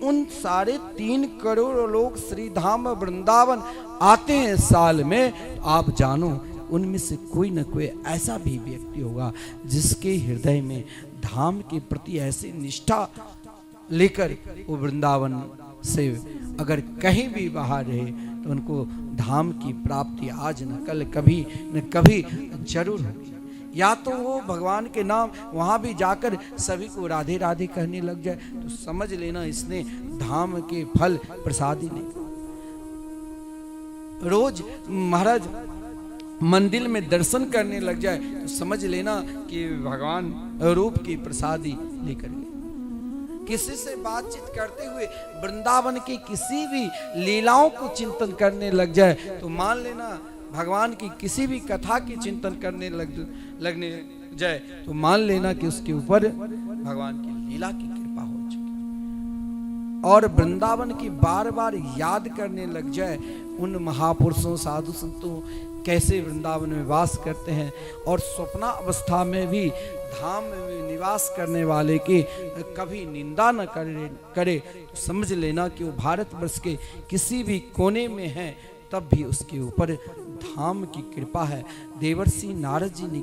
उन 3.5 करोड़ लोग श्रीधाम वृंदावन आते हैं साल में, आप जानो उनमें से कोई न कोई ऐसा भी व्यक्ति होगा जिसके हृदय में धाम के प्रति ऐसी निष्ठा लेकर वो वृंदावन से अगर कहीं भी बाहर रहे तो उनको धाम की प्राप्ति आज न कल कभी न कभी जरूर होगी। या तो वो भगवान के नाम वहां भी जाकर सभी को राधे राधे कहने लग जाए तो समझ लेना इसने धाम के फल प्रसादी नहीं। रोज महाराज मंदिर में दर्शन करने लग जाए तो समझ लेना कि भगवान रूप की प्रसादी लेकर गए। किसी से बातचीत करते हुए वृंदावन की किसी भी लीलाओं को चिंतन करने लग जाए तो मान लेना, भगवान की किसी भी कथा की चिंतन करने लगने जाए तो मान लेना कि उसके ऊपर भगवान की लीला की कृपा हो चुकी। और वृंदावन की बार बार याद करने लग जाए उन महापुरुषों साधु संतों कैसे वृंदावन में वास करते हैं, और स्वप्ना अवस्था में भी धाम में निवास करने वाले की कभी निंदा न करे तो समझ लेना कि वो भारतवर्ष के किसी भी कोने में है तब भी उसके ऊपर धाम की कृपा है। देवर्षि नारद जी ने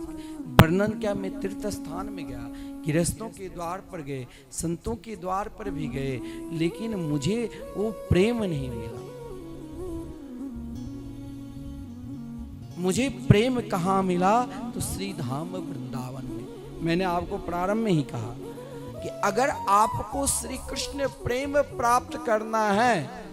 वर्णन किया, मैं तीर्थ स्थान में गया, गृहस्थों के द्वार पर गए, संतों के द्वार पर भी गए, लेकिन मुझे वो प्रेम नहीं मिला। मुझे प्रेम कहाँ मिला? तो श्रीधाम वृंदावन में। मैंने आपको प्रारंभ में ही कहा कि अगर आपको श्री कृष्ण प्रेम प्राप्त करना है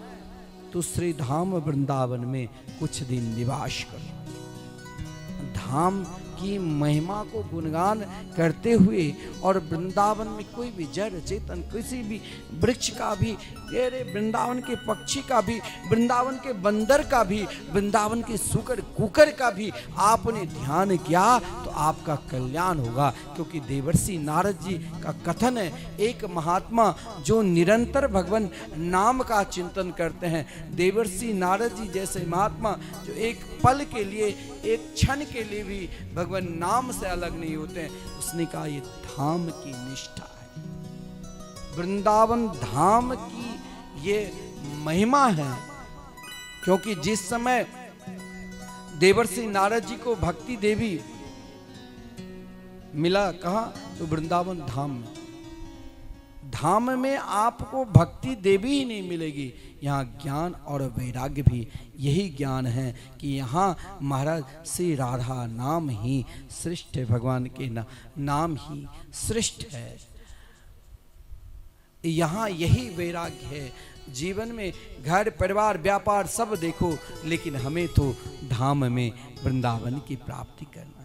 तो श्रीधाम वृंदावन में कुछ दिन निवास करो। धाम की महिमा को गुणगान करते हुए और वृंदावन में कोई भी जड़ चेतन किसी भी वृक्ष का भी, वृंदावन के पक्षी का भी, वृंदावन के बंदर का भी, वृंदावन के सुकर कुकर का भी आपने ध्यान किया तो आपका कल्याण होगा। क्योंकि देवर्षि नारद जी का कथन है, एक महात्मा जो निरंतर भगवान नाम का चिंतन करते हैं, देवर्षि नारद जी जैसे महात्मा जो एक पल के लिए, एक क्षण के लिए भी भगवान नाम से अलग नहीं होते हैं, उसने कहा ये धाम की निष्ठा है, वृंदावन धाम की ये महिमा है। क्योंकि जिस समय देवर्षि नारद जी को भक्ति देवी मिला, कहा तो वृंदावन धाम में। धाम में आपको भक्ति देवी ही नहीं मिलेगी, यहाँ ज्ञान और वैराग्य भी यही ज्ञान है कि यहाँ महाराज श्री राधा नाम ही श्रेष्ठ है, भगवान के नाम ही श्रेष्ठ है। यहाँ यही वैराग्य है। जीवन में घर परिवार व्यापार सब देखो, लेकिन हमें तो धाम में वृंदावन की प्राप्ति करना है।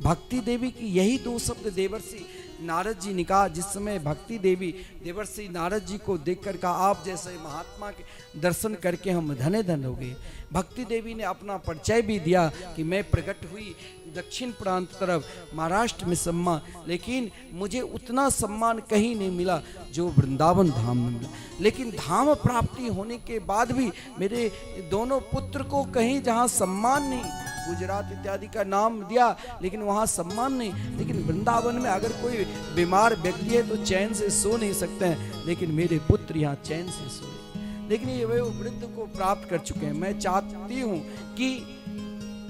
भक्ति देवी की यही 2 शब्द देवर्षि नारद जी ने कहा। जिस समय भक्ति देवी देवर्षि नारद जी को देखकर कहा, आप जैसे महात्मा के दर्शन करके हम धन्य धन्य हो गए। भक्ति देवी ने अपना परिचय भी दिया कि मैं प्रकट हुई दक्षिण प्रांत तरफ महाराष्ट्र में सम्मान, लेकिन मुझे उतना सम्मान कहीं नहीं मिला जो वृंदावन धाम में मिला। लेकिन धाम प्राप्ति होने के बाद भी मेरे दोनों पुत्र को कहीं जहाँ सम्मान नहीं, गुजरात इत्यादि का नाम दिया लेकिन वहाँ सम्मान नहीं, लेकिन वृंदावन में अगर कोई बीमार व्यक्ति है तो चैन से सो नहीं सकते हैं, लेकिन मेरे पुत्र यहाँ चैन से सोए। लेकिन ये वे वृद्ध को प्राप्त कर चुके हैं। मैं चाहती हूँ कि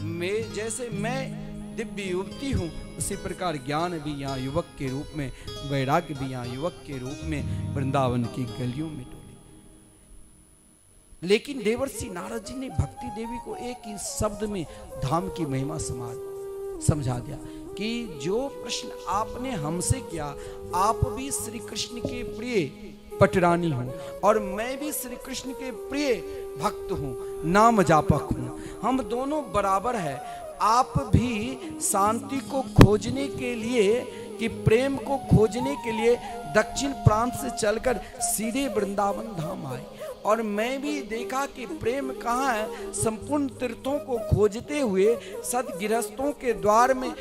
मैं जैसे मैं दिव्य युवती हूँ, उसी प्रकार ज्ञान भी यहाँ युवक के रूप में, वैराग्य भी यहाँ युवक के रूप में वृंदावन की गलियों में डोले। लेकिन देवर्षि नारद जी ने भक्ति देवी को एक ही शब्द में धाम की महिमा समझा दिया कि जो प्रश्न आपने हमसे किया, आप भी श्री कृष्ण के प्रिय पटरानी हूं और मैं भी श्री कृष्ण के प्रिय भक्त हूं, नाम जापक हूं, हम दोनों बराबर है। आप भी शांति को खोजने के लिए कि प्रेम को खोजने के लिए दक्षिण प्रांत से चलकर सीधे वृंदावन धाम आए, और मैं भी देखा कि प्रेम कहाँ है। संपूर्ण तीर्थों को खोजते हुए सदगृहस्थों के द्वार में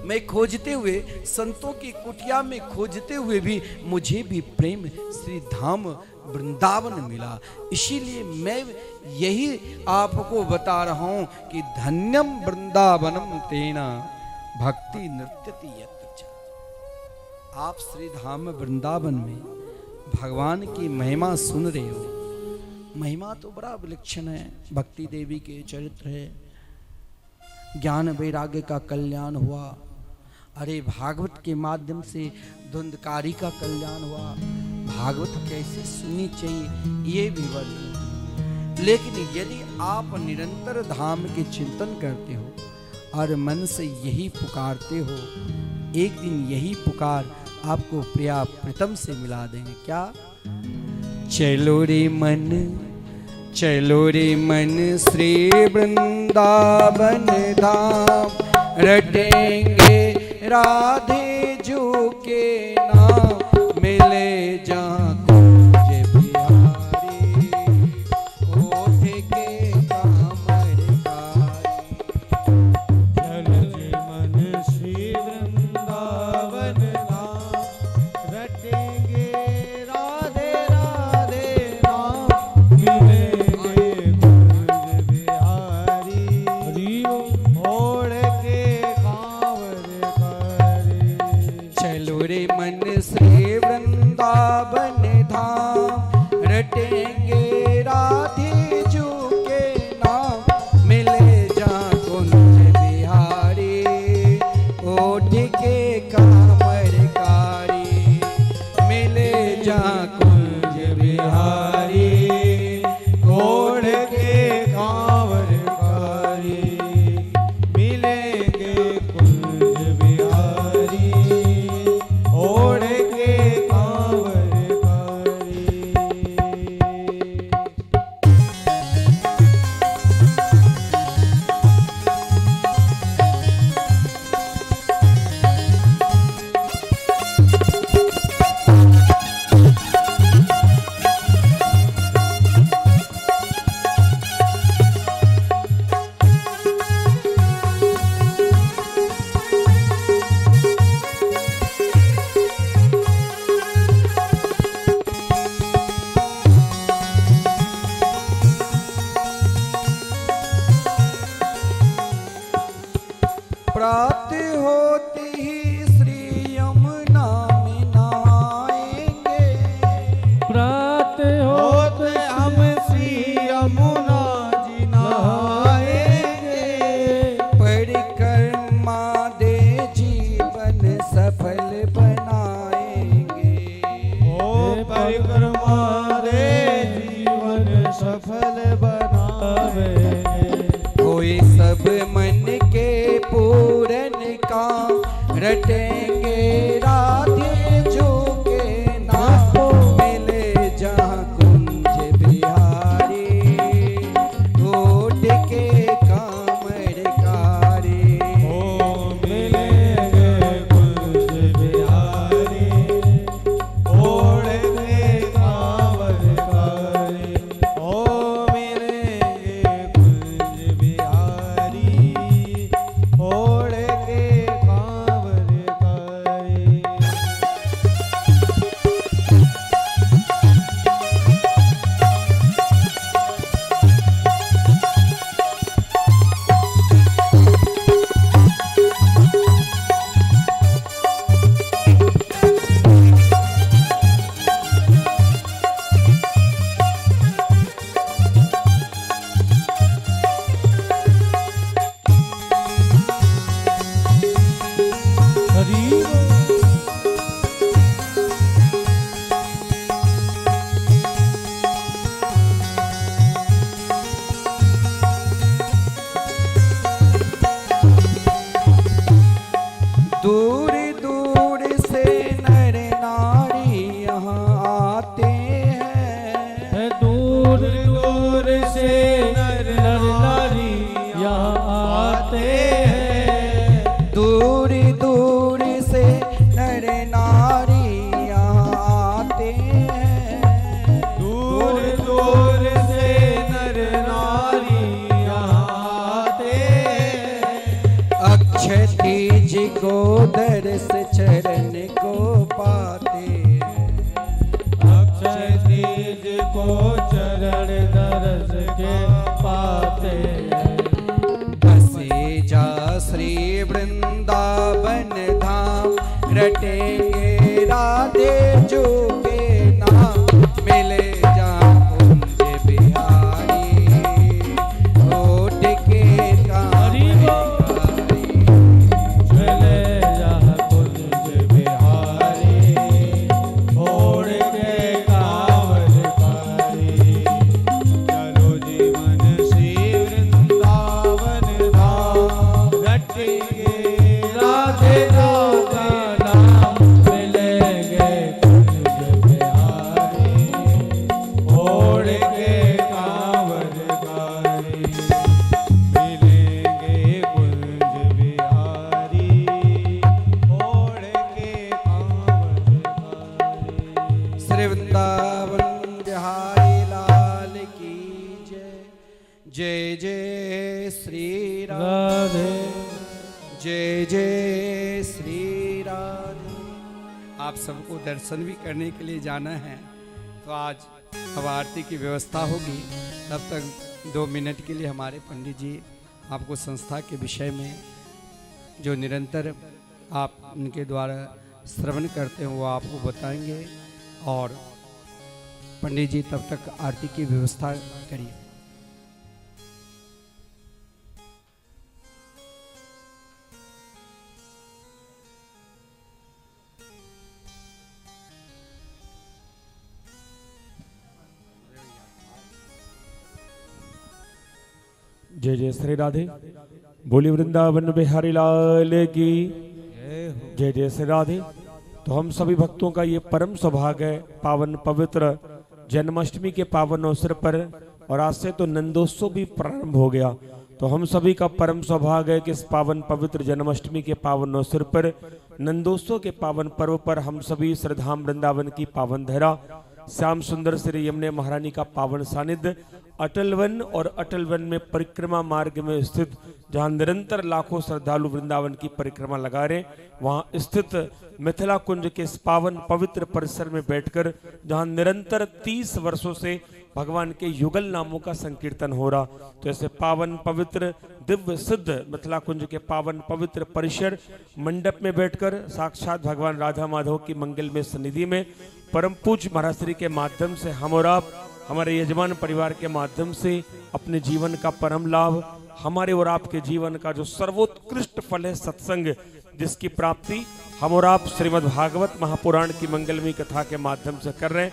मैं खोजते हुए संतों की कुटिया में खोजते हुए भी मुझे भी प्रेम श्री धाम वृंदावन मिला। इसीलिए मैं यही आपको बता रहा हूं कि धन्यम वृंदावनम तेना भक्ति नृत्यति यत्र च। आप श्री धाम वृंदावन में भगवान की महिमा सुन रहे हो। महिमा तो बड़ा विलक्षण है, भक्ति देवी के चरित्र है, ज्ञान वैराग्य का कल्याण हुआ। अरे भागवत के माध्यम से धुंधकारी का कल्याण हुआ। भागवत कैसे सुननी चाहिए ये भी वर्णन। लेकिन यदि आप निरंतर धाम के चिंतन करते हो और मन से यही पुकारते हो, एक दिन यही पुकार आपको प्रिया प्रीतम से मिला देंगे। क्या? चलो रे मन श्री वृंदावन धाम, रटेंगे राधे जो के नाम, मिले जहाँ कुंज बिहारी, ओठ के कामर कारी। चलो रे मन श्री वृंदावन धाम, रटेंगे राधे राधे नाम, मिलेंगे कुंज बिहारी, ओढ़ के कांवर कारी। चलो रे मन श्री वृंदावन धाम, रटेंगे राधे जो के नाम, मिले जहाँ कुंज बिहारी, ओठ के कामर कारी। मिले जहाँ कुंज बिहारी, ओढ़ के कांवर कारी, मिलेंगे कुंज बिहारी, ओढ़ के कांवर कारी। प्रातः होते ही श्री यमुना में नहाएंगे, प्रातः होते हम श्री यमुना जी नहाएंगे, परिक्रमा दे जीवन सफल बनाएंगे। ओ परिक्रमा दे जीवन सफल बनावे। कोई सब मन के पूरन काम, रटेंगे राधे जो के नाम, मिले जहाँ कुंज बिहारी, ओठ के कामर कारी। ओ मिलेंगे कुंज बिहारी, ओढ़ के कांवर कारी। ओ मिलेंगे कुंज बिहारी, ओढ़ के कांवर कारी। चूके ना मिले जहाँ कुंज बिहारी होठ के हरि बोल। चले जहाँ कुंज बिहारी छोड़ के कांवर कारी। चलो जीवन श्री वृंदावन धाम रटेंगे राधे राधा नाम मिलेंगे कुंज बिहारी छोड़ के कांवर कारी मिलेंगे कुंज बिहारी छोड़ के कांवर कारी। श्री वृंदावन बिहारी लाल की जय। जय जय श्री राम। राधे जय जय श्री राधे। आप सबको दर्शन भी करने के लिए जाना है, तो आज अब आरती की व्यवस्था होगी। तब तक 2 मिनट के लिए हमारे पंडित जी आपको संस्था के विषय में जो निरंतर आप उनके द्वारा श्रवण करते हैं वो आपको बताएंगे। और पंडित जी तब तक आरती की व्यवस्था करिए। जय जय श्री राधे। बोली वृंदावन बिहारी लाल की जय जय श्री राधे। तो हम सभी भक्तों का ये परम सौभाग्य है, पावन पवित्र जन्माष्टमी के पावन अवसर पर, और आज से तो नंदोत्सव भी प्रारंभ हो गया। तो हम सभी का परम सौभाग्य है कि इस पावन पवित्र जन्माष्टमी के पावन अवसर पर, नंदोत्सव के पावन पर्व पर हम सभी श्रद्धाम वृंदावन की पावन धरा, श्याम सुंदर श्री यमुने महारानी का पावन सानिध्य, अटल वन और अटल वन में परिक्रमा मार्ग में स्थित जहां निरंतर लाखों श्रद्धालु वृंदावन की परिक्रमा लगा रहे, वहां स्थित मिथिला कुंज के इस पावन पवित्र परिसर में बैठकर जहां निरंतर 30 वर्षों से भगवान के युगल नामों का संकीर्तन हो रहा, तो ऐसे पावन पवित्र दिव्य सिद्ध मिथिला कुंज के पावन पवित्र परिसर मंडप में बैठकर साक्षात भगवान राधा माधव की मंगलमय सन्निधि में परम पूज्य महाराज श्री के माध्यम से हम और आप हमारे यजमान परिवार के माध्यम से अपने जीवन का परम लाभ, हमारे और आपके जीवन का जो सर्वोत्कृष्ट फल है सत्संग, जिसकी प्राप्ति हम और आप श्रीमद् भागवत महापुराण की मंगलमयी कथा के माध्यम से कर रहे हैं।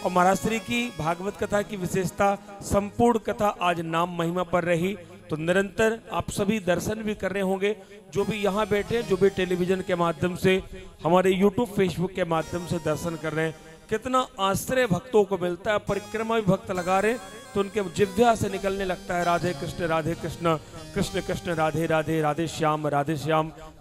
और महाराज श्री की भागवत कथा की विशेषता, संपूर्ण कथा आज नाम महिमा पर रही, तो निरंतर आप सभी दर्शन भी कर रहे होंगे, जो भी यहाँ बैठे, जो भी टेलीविजन के माध्यम से, हमारे यूट्यूब फेसबुक के माध्यम से दर्शन कर रहे हैं। कितना आश्चर्य भक्तों को मिलता है। परिक्रमा भी भक्त लगा रहे तो उनके जिह्वा से निकलने लगता है राधे कृष्ण कृष्ण कृष्ण राधे राधे, राधे श्याम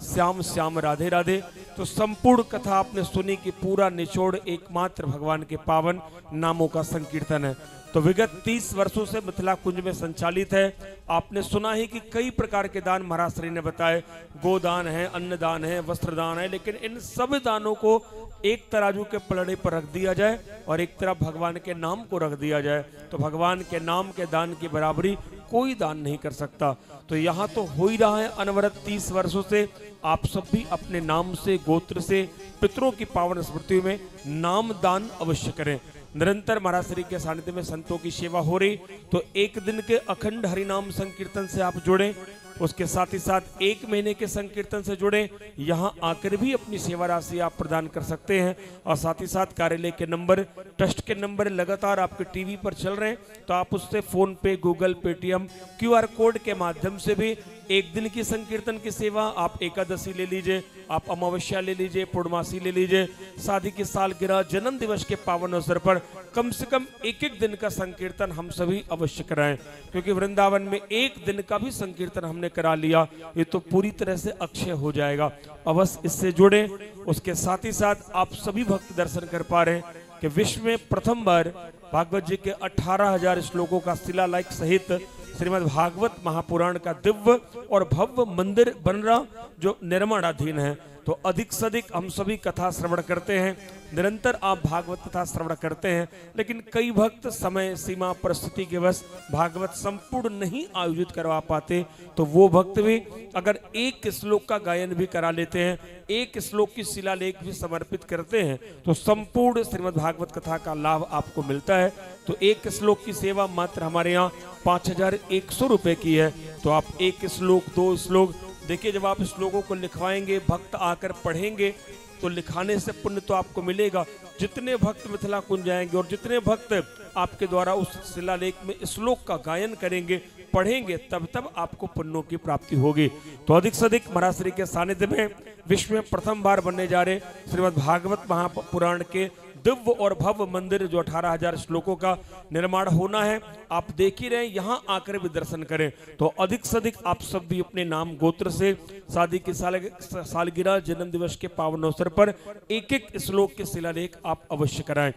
श्याम श्याम राधे राधे। तो संपूर्ण कथा आपने सुनी कि पूरा निचोड़ एकमात्र भगवान के पावन नामों का संकीर्तन है। तो विगत 30 वर्षों से मिथिला कुंज में संचालित है। आपने सुना ही कि कई प्रकार के दान महाराज श्री ने बताए, गोदान है, अन्नदान है, वस्त्रदान है, लेकिन इन सब दानों को एक तराजू के पलड़े पर रख दिया जाए और एक तरफ भगवान के नाम को रख दिया जाए, तो भगवान के नाम के दान की बराबरी कोई दान नहीं कर सकता। तो यहाँ तो हो ही रहा है अनवरत 30 वर्षों से। आप सब भी अपने नाम से, गोत्र से पितरों की पावन स्मृति में नाम दान अवश्य करें। निरंतर महाराज श्री के सानिध्य में संतों की सेवा हो रही, तो एक दिन के अखंड हरिनाम संकीर्तन से आप जुड़े, उसके साथ ही साथ 1 महीने के संकीर्तन से जुड़े, यहाँ आकर भी अपनी सेवा राशि आप प्रदान कर सकते हैं। और साथ ही साथ कार्यालय के नंबर, ट्रस्ट के नंबर लगातार आपके टीवी पर चल रहे हैं, तो आप उससे फोन पे, गूगल, पेटीएम, QR कोड के माध्यम से भी एक दिन की संकीर्तन की सेवा, आप एकादशी ले लीजिए, आप अमावस्या ले लीजिए, पूर्णमासी ले लीजिए, शादी की सालगिरह, जन्म दिवस के पावन अवसर पर कम से कम 1-1 दिन का संकीर्तन हम सभी अवश्य कराएं, क्योंकि वृंदावन में 1 दिन का भी संकीर्तन हमने करा लिया, ये तो पूरी तरह से अक्षय हो जाएगा। अवश्य इससे जुड़े। उसके साथ ही साथ आप सभी भक्त दर्शन कर पा रहे हैं कि विश्व में प्रथम बार भागवत जी के 18,000 श्लोकों का शिलालेख सहित श्रीमद् भागवत महापुराण का दिव्य और भव्य मंदिर बन रहा, जो निर्माणाधीन है। तो अधिक से अधिक हम सभी कथा श्रवण करते हैं, निरंतर आप भागवत कथा श्रवण करते हैं, लेकिन कई भक्त समय सीमा परिस्थिति के वश भागवत संपूर्ण नहीं आयोजित करवा पाते, तो वो भक्त भी अगर एक श्लोक का गायन भी करा लेते हैं, एक श्लोक की शिलालेख भी समर्पित करते हैं, तो संपूर्ण श्रीमद् भागवत कथा का लाभ आपको मिलता है। तो एक श्लोक की सेवा मात्र हमारे यहाँ 5100 रुपए की है। तो आप एक श्लोक, 2 श्लोक, देखिए जब आप श्लोकों को लिखवाएंगे, भक्त आकर पढ़ेंगे, तो लिखाने से पुण्य तो आपको मिलेगा। जितने भक्त मिथिला कुंज जाएंगे और जितने भक्त आपके द्वारा उस शिलालेख में श्लोक का गायन करेंगे, पढ़ेंगे, तब आपको पुण्यों की प्राप्ति होगी। तो अधिक से अधिक महाराज श्री के सानिध्य में विश्व में प्रथम बार बनने जा रहे श्रीमद् भागवत महापुराण के दिव्य और भव्य मंदिर, जो 18,000 श्लोकों का निर्माण होना है, आप देख ही रहे, यहाँ आकर भी दर्शन करें। तो अधिक से अधिक आप सब भी अपने नाम गोत्र से शादी की सालगिरह, जन्म दिवस के पावन अवसर पर एक एक श्लोक के शिलालेख आप अवश्य कराएं।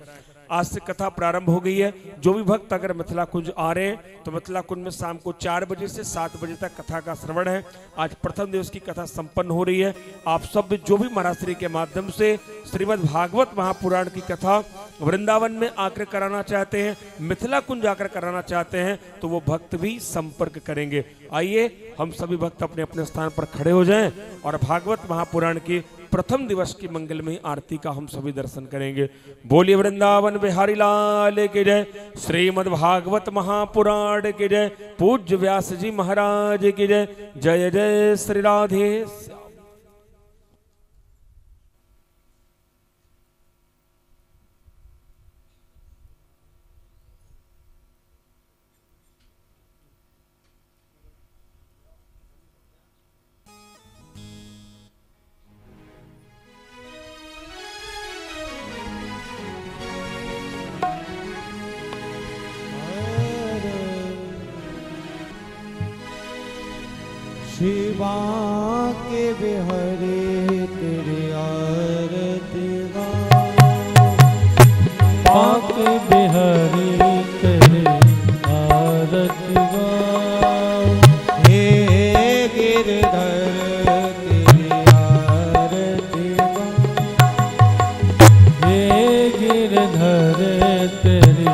आज से कथा प्रारंभ हो गई है। जो भी भक्त अगर मिथिला कुंज आ रहे हैं, तो मिथिला कुंज में शाम को 4 बजे से 7 बजे तक कथा का श्रवण है। आज प्रथम दिवस की कथा संपन्न हो रही है। आप सब जो भी महाराज श्री के माध्यम से श्रीमद् भागवत महापुराण की कथा वृंदावन में आकर कराना चाहते हैं, मिथिला कुंज आकर कराना चाहते हैं, तो वो भक्त भी संपर्क करेंगे। आइए हम सभी भक्त अपने अपने स्थान पर खड़े हो जाएं और भागवत महापुराण की प्रथम दिवस की मंगलमयी आरती का हम सभी दर्शन करेंगे। बोलिए वृंदावन बिहारी लाल की जय, श्रीमद् भागवत महापुराण की जय, पूज्य व्यास जी महाराज की जय। जय जय श्री राधे। शिवा के बिहरे तेरे आरती पाक बिहारी तेरे आरती गाओ, हे गिरधर तेरी आरती हे गिरधर तेरी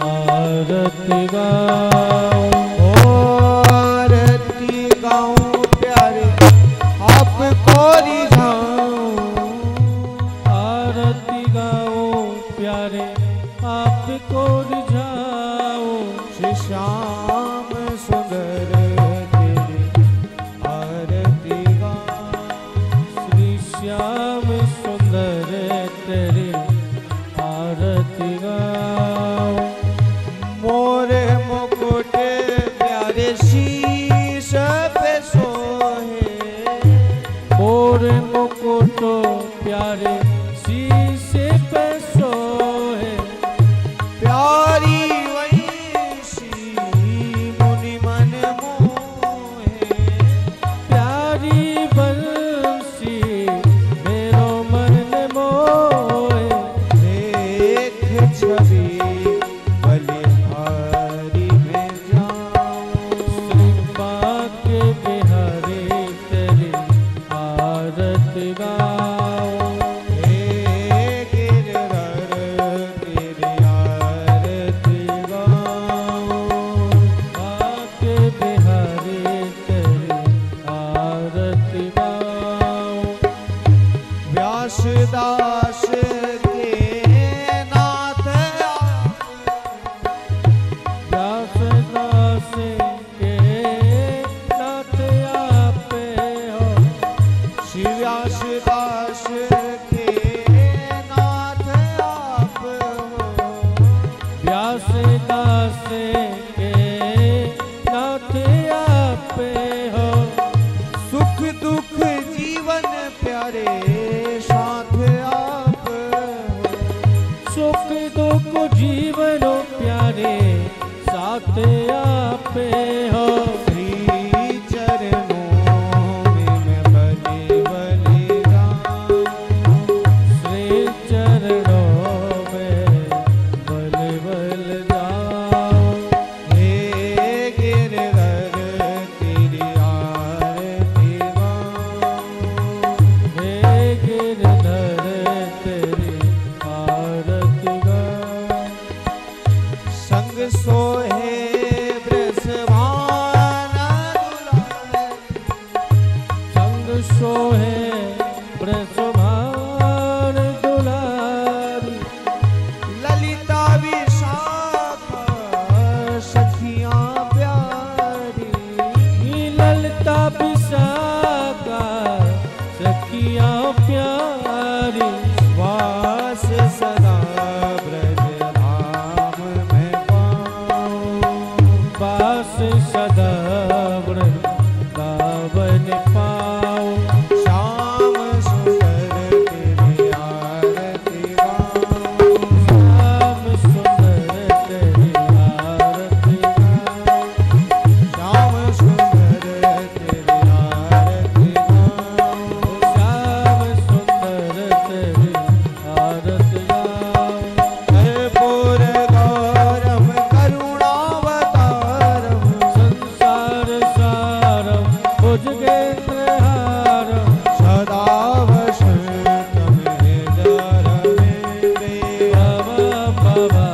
आरती गाओ। आरती गाऊं प्यारे आपको रिझाऊं, आरती गाओ प्यारे आपको रिझाओ। श्री श्याम सुंदर तेरी आरती गाऊं, श्री श्याम सुंदर तेरी आरती गाओ। मोर मुकुट प्यारे शीश पे सोहे, और मुकुट प्यारे शीशे पे सोहे। प्यारी वंशी मुनि मन मोहे, प्यारी बंसी मेरो मन मोहे। देख छवि बलिहारी में जाऊं, श्री बाके बिहारी तेरी आरती गाओ। हे गिरधर तेरी आरती गाऊं, बाके बिहारी तेरी आरती गाओ। व्यासदास के नाथ व्यासदास के नाथ आपे हो, श्री व्यासदास के नाथ आप हो, व्यासदास के नाथ आपे हो। सुख दुख जीवन प्यारे साथ आप हो, सुख दुख जीवनो प्यारे साथ आपे हो। श्री चरणों में मैं बलि बलि जाऊं, श्री चरणों में बल बल जाओ। हे गिरधर तेरी आरती गाऊं, हे पावा